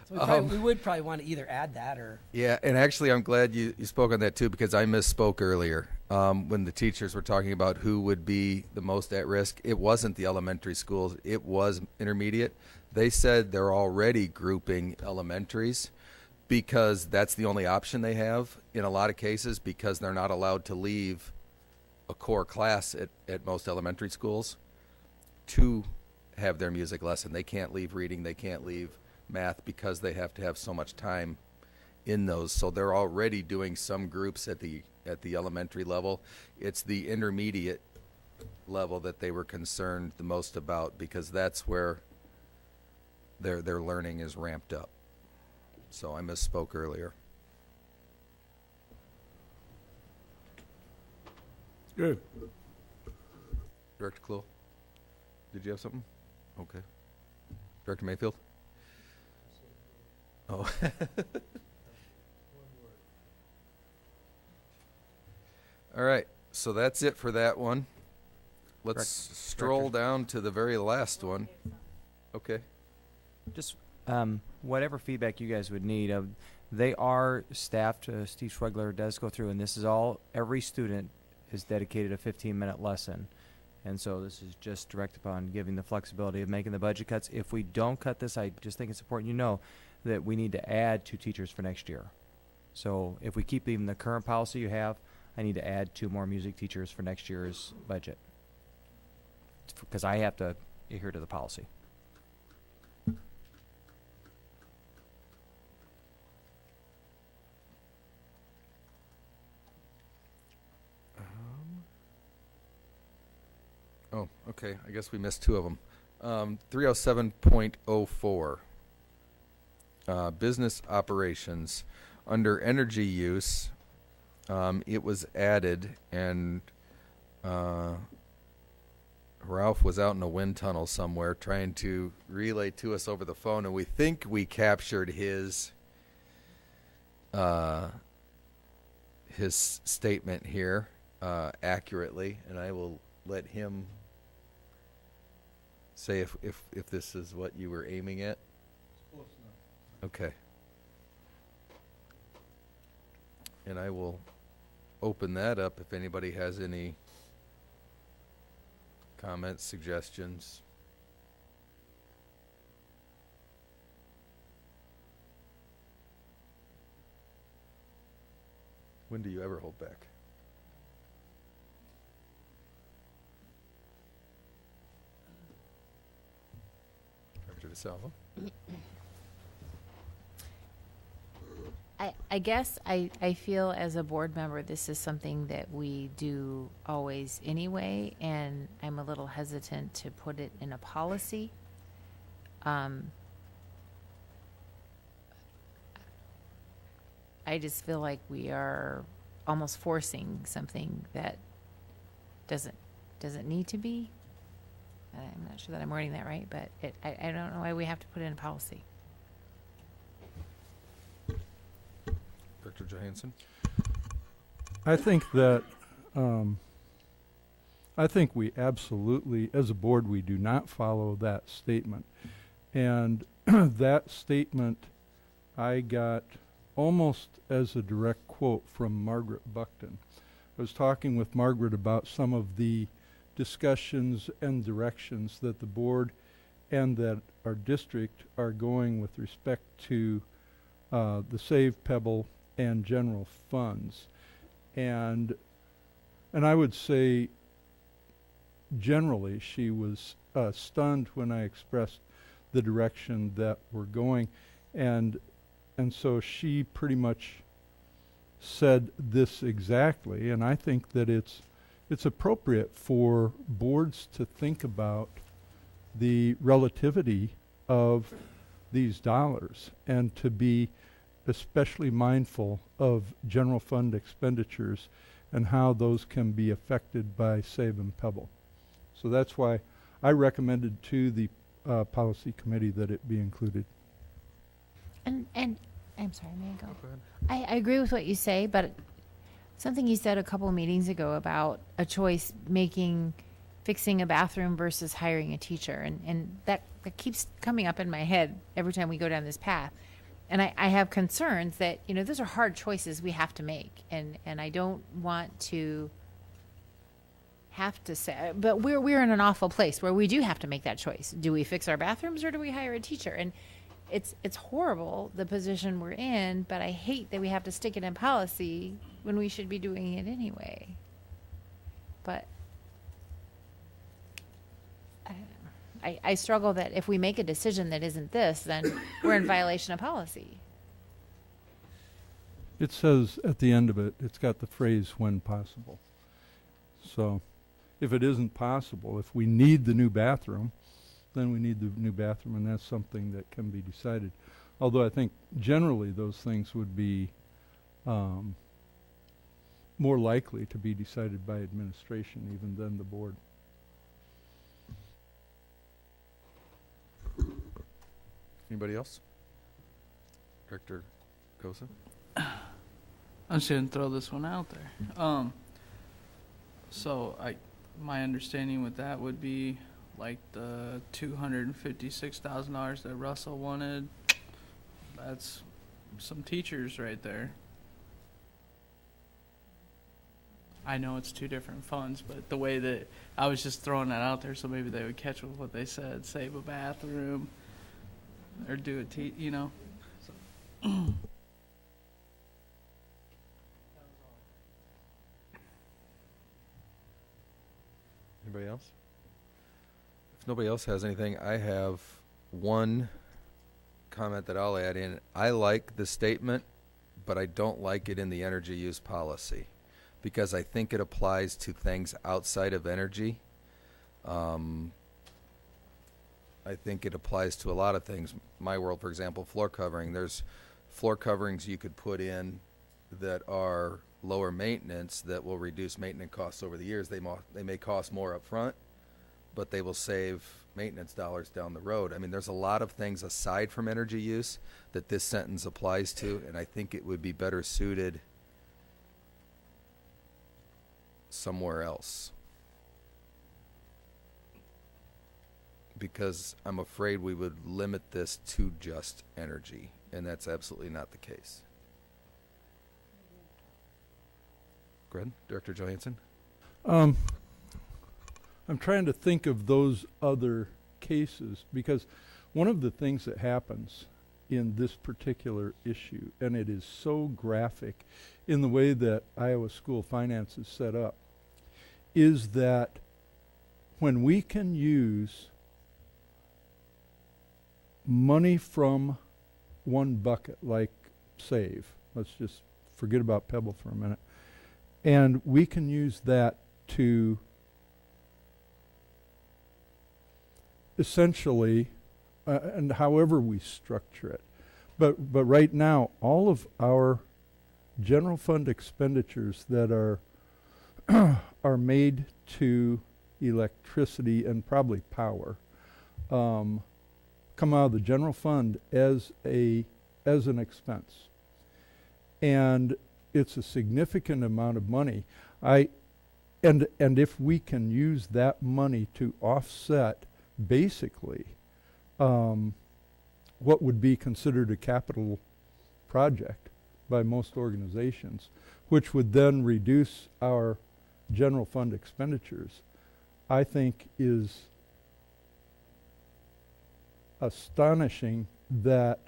So we would probably want to either add that or. Yeah, and actually I'm glad you spoke on that too, because I misspoke earlier. When the teachers were talking about who would be the most at risk, it wasn't the elementary schools, it was intermediate. They said they're already grouping elementaries because that's the only option they have in a lot of cases, because they're not allowed to leave a core class at most elementary schools to have their music lesson. They can't leave reading, they can't leave math, because they have to have so much time in those. So they're already doing some groups at the elementary level. It's the intermediate level that they were concerned the most about, because that's where their learning is ramped up. So I misspoke earlier. Good. Director Kluhl, did you have something? Okay. Director Mayfield? Oh. All right, so that's it for that one. Let's stroll down to the very last one. Okay. Just whatever feedback you guys would need. They are staffed. Steve Schwegler does go through, and this is all, every student is dedicated a 15-minute lesson. And so this is just direct upon giving the flexibility of making the budget cuts. If we don't cut this, I just think it's important you know that we need to add 2 teachers for next year. So if we keep even the current policy you have, I need to add 2 more music teachers for next year's budget, because I have to adhere to the policy. Oh, okay. I guess we missed 2 of them. 307.04. Business operations. Under energy use, it was added, and Ralph was out in a wind tunnel somewhere trying to relay to us over the phone, and we think we captured his statement here accurately, and I will let him say if this is what you were aiming at. Close enough. Okay. And I will open that up if anybody has any comments, suggestions. When do you ever hold back? Dr. DeSalvo? I guess I feel as a board member this is something that we do always anyway, and I'm a little hesitant to put it in a policy. I just feel like we are almost forcing something that doesn't need to be. I'm not sure that I'm wording that right, but I don't know why we have to put it in a policy. Dr. Johansson? I think that I think we absolutely, as a board, we do not follow that statement. And that statement I got almost as a direct quote from Margaret Buckton. I was talking with Margaret about some of the discussions and directions that the board and that our district are going with respect to the Save Pebble and general funds. And I would say generally she was stunned when I expressed the direction that we're going, and so she pretty much said this exactly, and I think that it's appropriate for boards to think about the relativity of these dollars and to be especially mindful of general fund expenditures and how those can be affected by Save and Pebble. So that's why I recommended to the policy committee that it be included. And I'm sorry, may I go? I agree with what you say, but something you said a couple of meetings ago about a choice fixing a bathroom versus hiring a teacher, and that keeps coming up in my head every time we go down this path. And I have concerns that, those are hard choices we have to make, and I don't want to have to say, but we're in an awful place where we do have to make that choice. Do we fix our bathrooms or do we hire a teacher? And it's horrible, the position we're in, but I hate that we have to stick it in policy when we should be doing it anyway. But I struggle that if we make a decision that isn't this, then we're in violation of policy. It says at the end of it, it's got the phrase "when possible." So if it isn't possible, if we need the new bathroom, then we need the new bathroom, and that's something that can be decided. Although I think generally those things would be more likely to be decided by administration even than the board. Anybody else? Director Kosa? I'm just gonna throw this one out there. So my understanding with that would be like the $256,000 that Russell wanted. That's some teachers right there. I know it's two different funds, but the way that I was just throwing that out there, so maybe they would catch with what they said, save a bathroom, or do a So. Anybody else? If nobody else has anything, I have one comment that I'll add in. I like the statement, but I don't like it in the energy use policy because I think it applies to things outside of energy. I think it applies to a lot of things. My world, for example, floor covering. There's floor coverings you could put in that are lower maintenance that will reduce maintenance costs over the years. They may cost more up front, but they will save maintenance dollars down the road. I mean, there's a lot of things aside from energy use that this sentence applies to, and I think it would be better suited somewhere else. Because I'm afraid we would limit this to just energy, and that's absolutely not the case. Go ahead, Director Johansson. I'm trying to think of those other cases because one of the things that happens in this particular issue, and it is so graphic in the way that Iowa school finance is set up, is that when we can use money from one bucket, like Save, let's just forget about Pebble for a minute, and we can use that to essentially, and however we structure it, but right now, all of our general fund expenditures that are are made to electricity and probably power come out of the general fund as an expense, and it's a significant amount of money. and if we can use that money to offset basically what would be considered a capital project by most organizations, which would then reduce our general fund expenditures, I think is astonishing that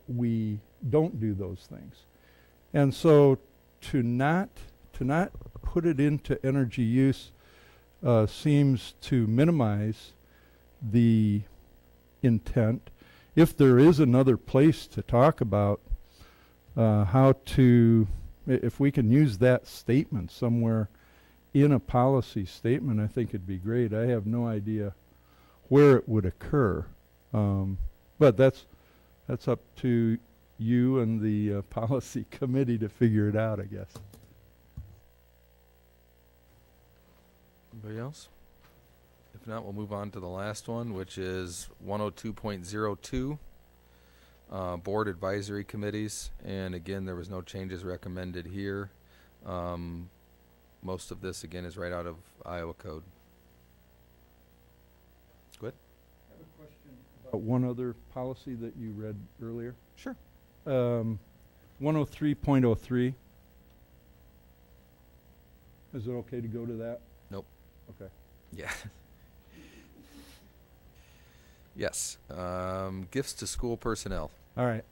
we don't do those things. And so to not put it into energy use seems to minimize the intent. If there is another place to talk about how to, if we can use that statement somewhere in a policy statement, I think it'd be great. I have no idea where it would occur, but that's up to you and the policy committee to figure it out, I guess. Anybody else? If not, we'll move on to the last one, which is 102.02, board advisory committees. And again, there was no changes recommended here. Most of this, again, is right out of Iowa code. Go ahead. I have a question about one other policy that you read earlier. Sure. 103.03. Is it okay to go to that? Nope. Okay. Yeah. Yes. Gifts to school personnel. All right.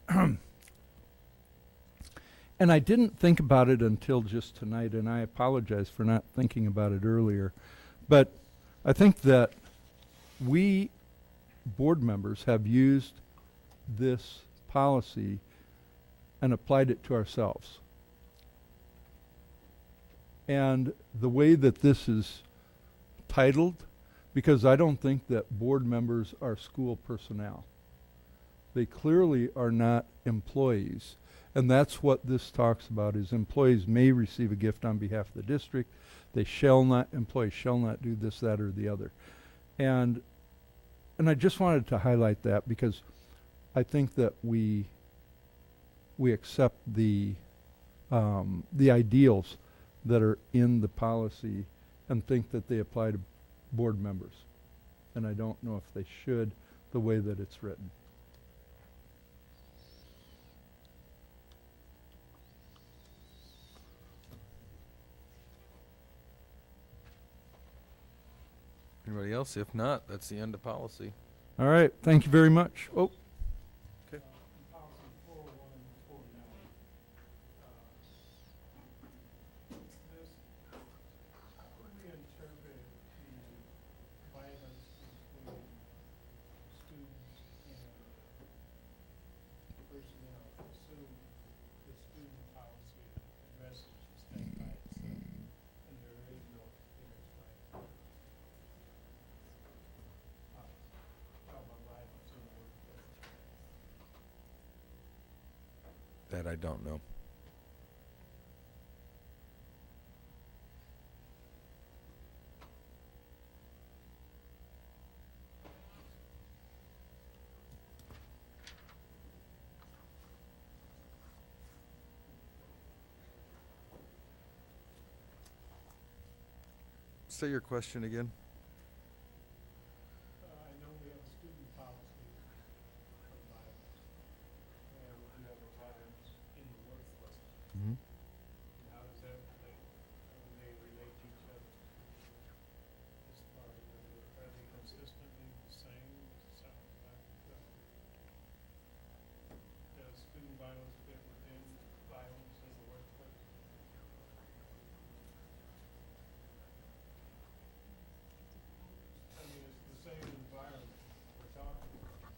And I didn't think about it until just tonight, and I apologize for not thinking about it earlier. But I think that we board members have used this policy and applied it to ourselves. And the way that this is titled, because I don't think that board members are school personnel. They clearly are not employees. And that's what this talks about, is employees may receive a gift on behalf of the district. They shall not, employees shall not do this, that, or the other. And I just wanted to highlight that because I think that we accept the ideals that are in the policy and think that they apply to board members. And I don't know if they should, the way that it's written. Anybody else? If not, that's the end of policy. All right, thank you very much. Oh. Okay. That I don't know. Say your question again. I know we have a student policy on violence, and we do have a violence in the workplace. Mm-hmm. And how does that relate? How do they relate to each other? As far as, are they consistently the same? Does it sound like, does student violence fit within violence in the workplace? I mean, it's the same environment we're talking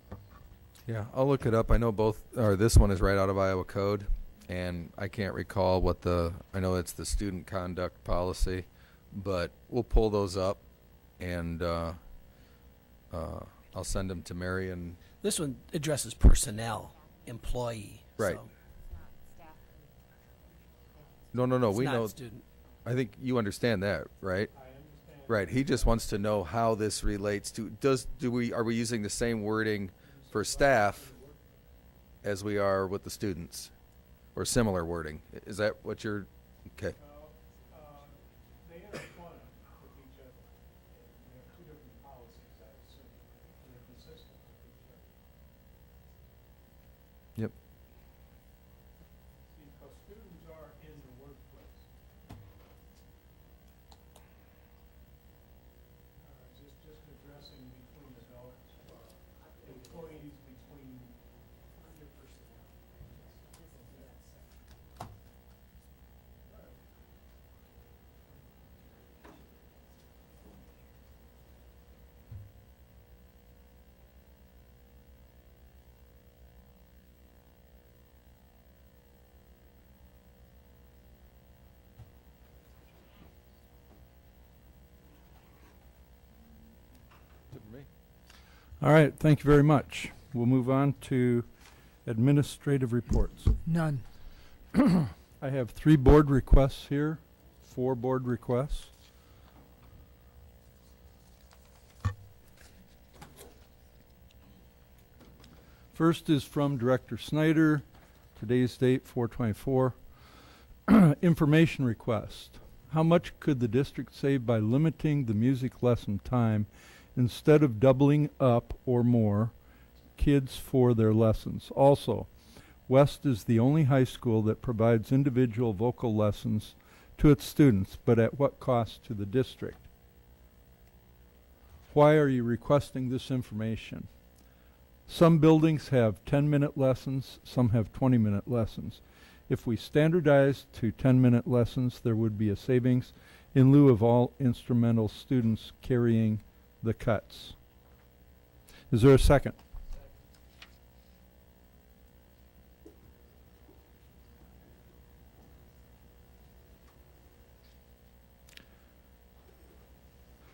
about. Yeah, I'll look it up. I know both, or this one is right out of Iowa code, and I can't recall what I know it's the student conduct policy, but we'll pull those up, and I'll send them to Mary. And This one addresses personnel, employee. Right. So no, it's we not know. student. I think you understand that, right? I understand. Right. He just wants to know how this relates to. Are we using the same wording for staff as we are with the students, or similar wording? Is that what you're? Okay. Yep. Because students are in the workplace. Is this just addressing between adults or employees between 100%? All right, thank you very much. We'll move on to administrative reports. None. I have 3 board requests here, 4 board requests. First is from Director Snyder, today's date 4/24. Information request. How much could the district save by limiting the music lesson time instead of doubling up or more kids for their lessons? Also, West is the only high school that provides individual vocal lessons to its students, but at what cost to the district? Why are you requesting this information? Some buildings have 10-minute lessons, some have 20-minute lessons. If we standardized to 10-minute lessons, there would be a savings in lieu of all instrumental students carrying the cuts. Is there a second?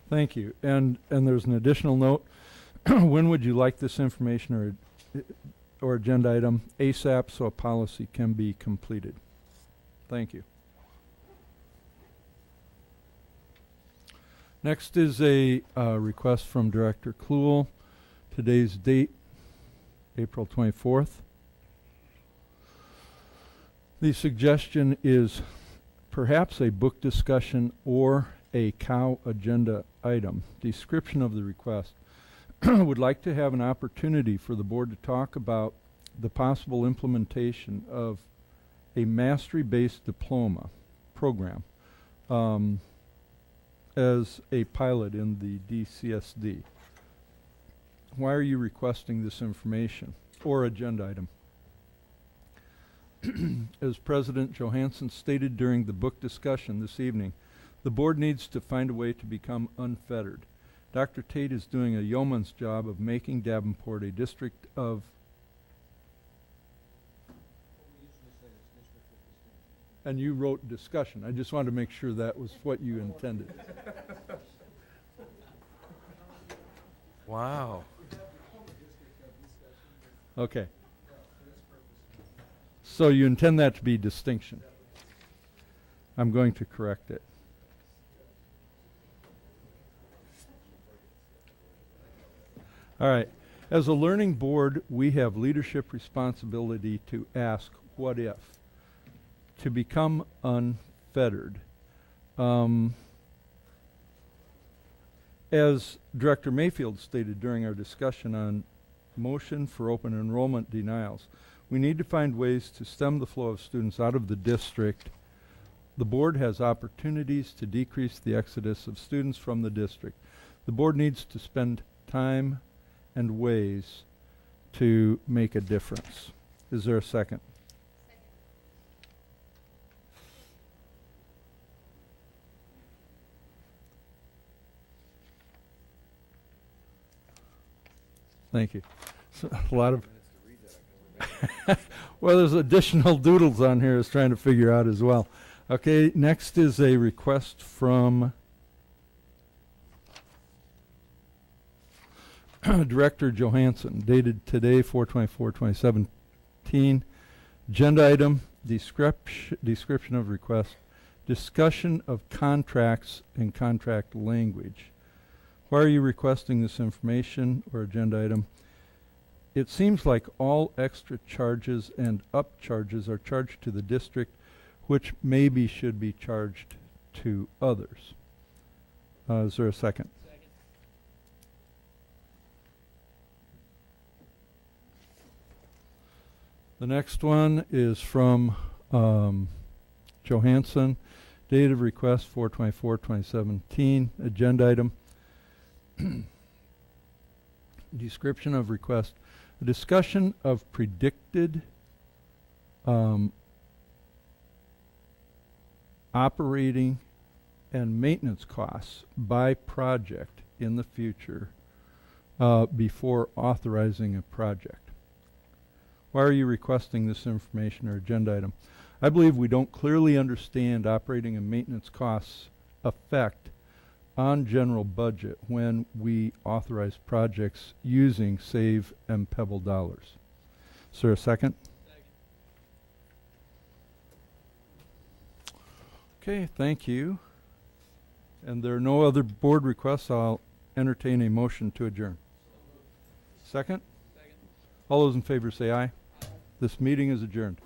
Thank you. And there's an additional note. When would you like this information or agenda item ASAP so a policy can be completed? Thank you. Next is a request from Director Kluhl. Today's date, April 24th. The suggestion is perhaps a book discussion or a cow agenda item. Description of the request. Would like to have an opportunity for the board to talk about the possible implementation of a mastery-based diploma program as a pilot in the DCSD. Why are you requesting this information or agenda item? As President Johansson stated during the book discussion this evening, the board needs to find a way to become unfettered. Dr. Tate is doing a yeoman's job of making Davenport a district of and you wrote discussion. I just wanted to make sure that was what you intended. Wow. Okay. So you intend that to be distinction. I'm going to correct it. All right. As a learning board, we have leadership responsibility to ask, what if? To become unfettered. As Director Mayfield stated during our discussion on motion for open enrollment denials, we need to find ways to stem the flow of students out of the district. The board has opportunities to decrease the exodus of students from the district. The board needs to spend time and ways to make a difference. Is there a second? Thank you. So a lot of well, there's additional doodles on here I was trying to figure out as well. Okay, next is a request from Director Johansson, dated today, 4/24/2017. Agenda item, description of request, discussion of contracts and contract language. Why are you requesting this information or agenda item? It seems like all extra charges and upcharges are charged to the district, which maybe should be charged to others. Is there a second? The next one is from Johansson. Date of request 4/24/2017. Agenda item. Description of request. A discussion of predicted operating and maintenance costs by project in the future before authorizing a project. Why are you requesting this information or agenda item? I believe we don't clearly understand operating and maintenance costs effect on general budget when we authorize projects using Save and Pebble dollars. Is there a second? Okay, thank you. And there are no other board requests. I'll entertain a motion to adjourn. Second? All those in favor say aye. This meeting is adjourned.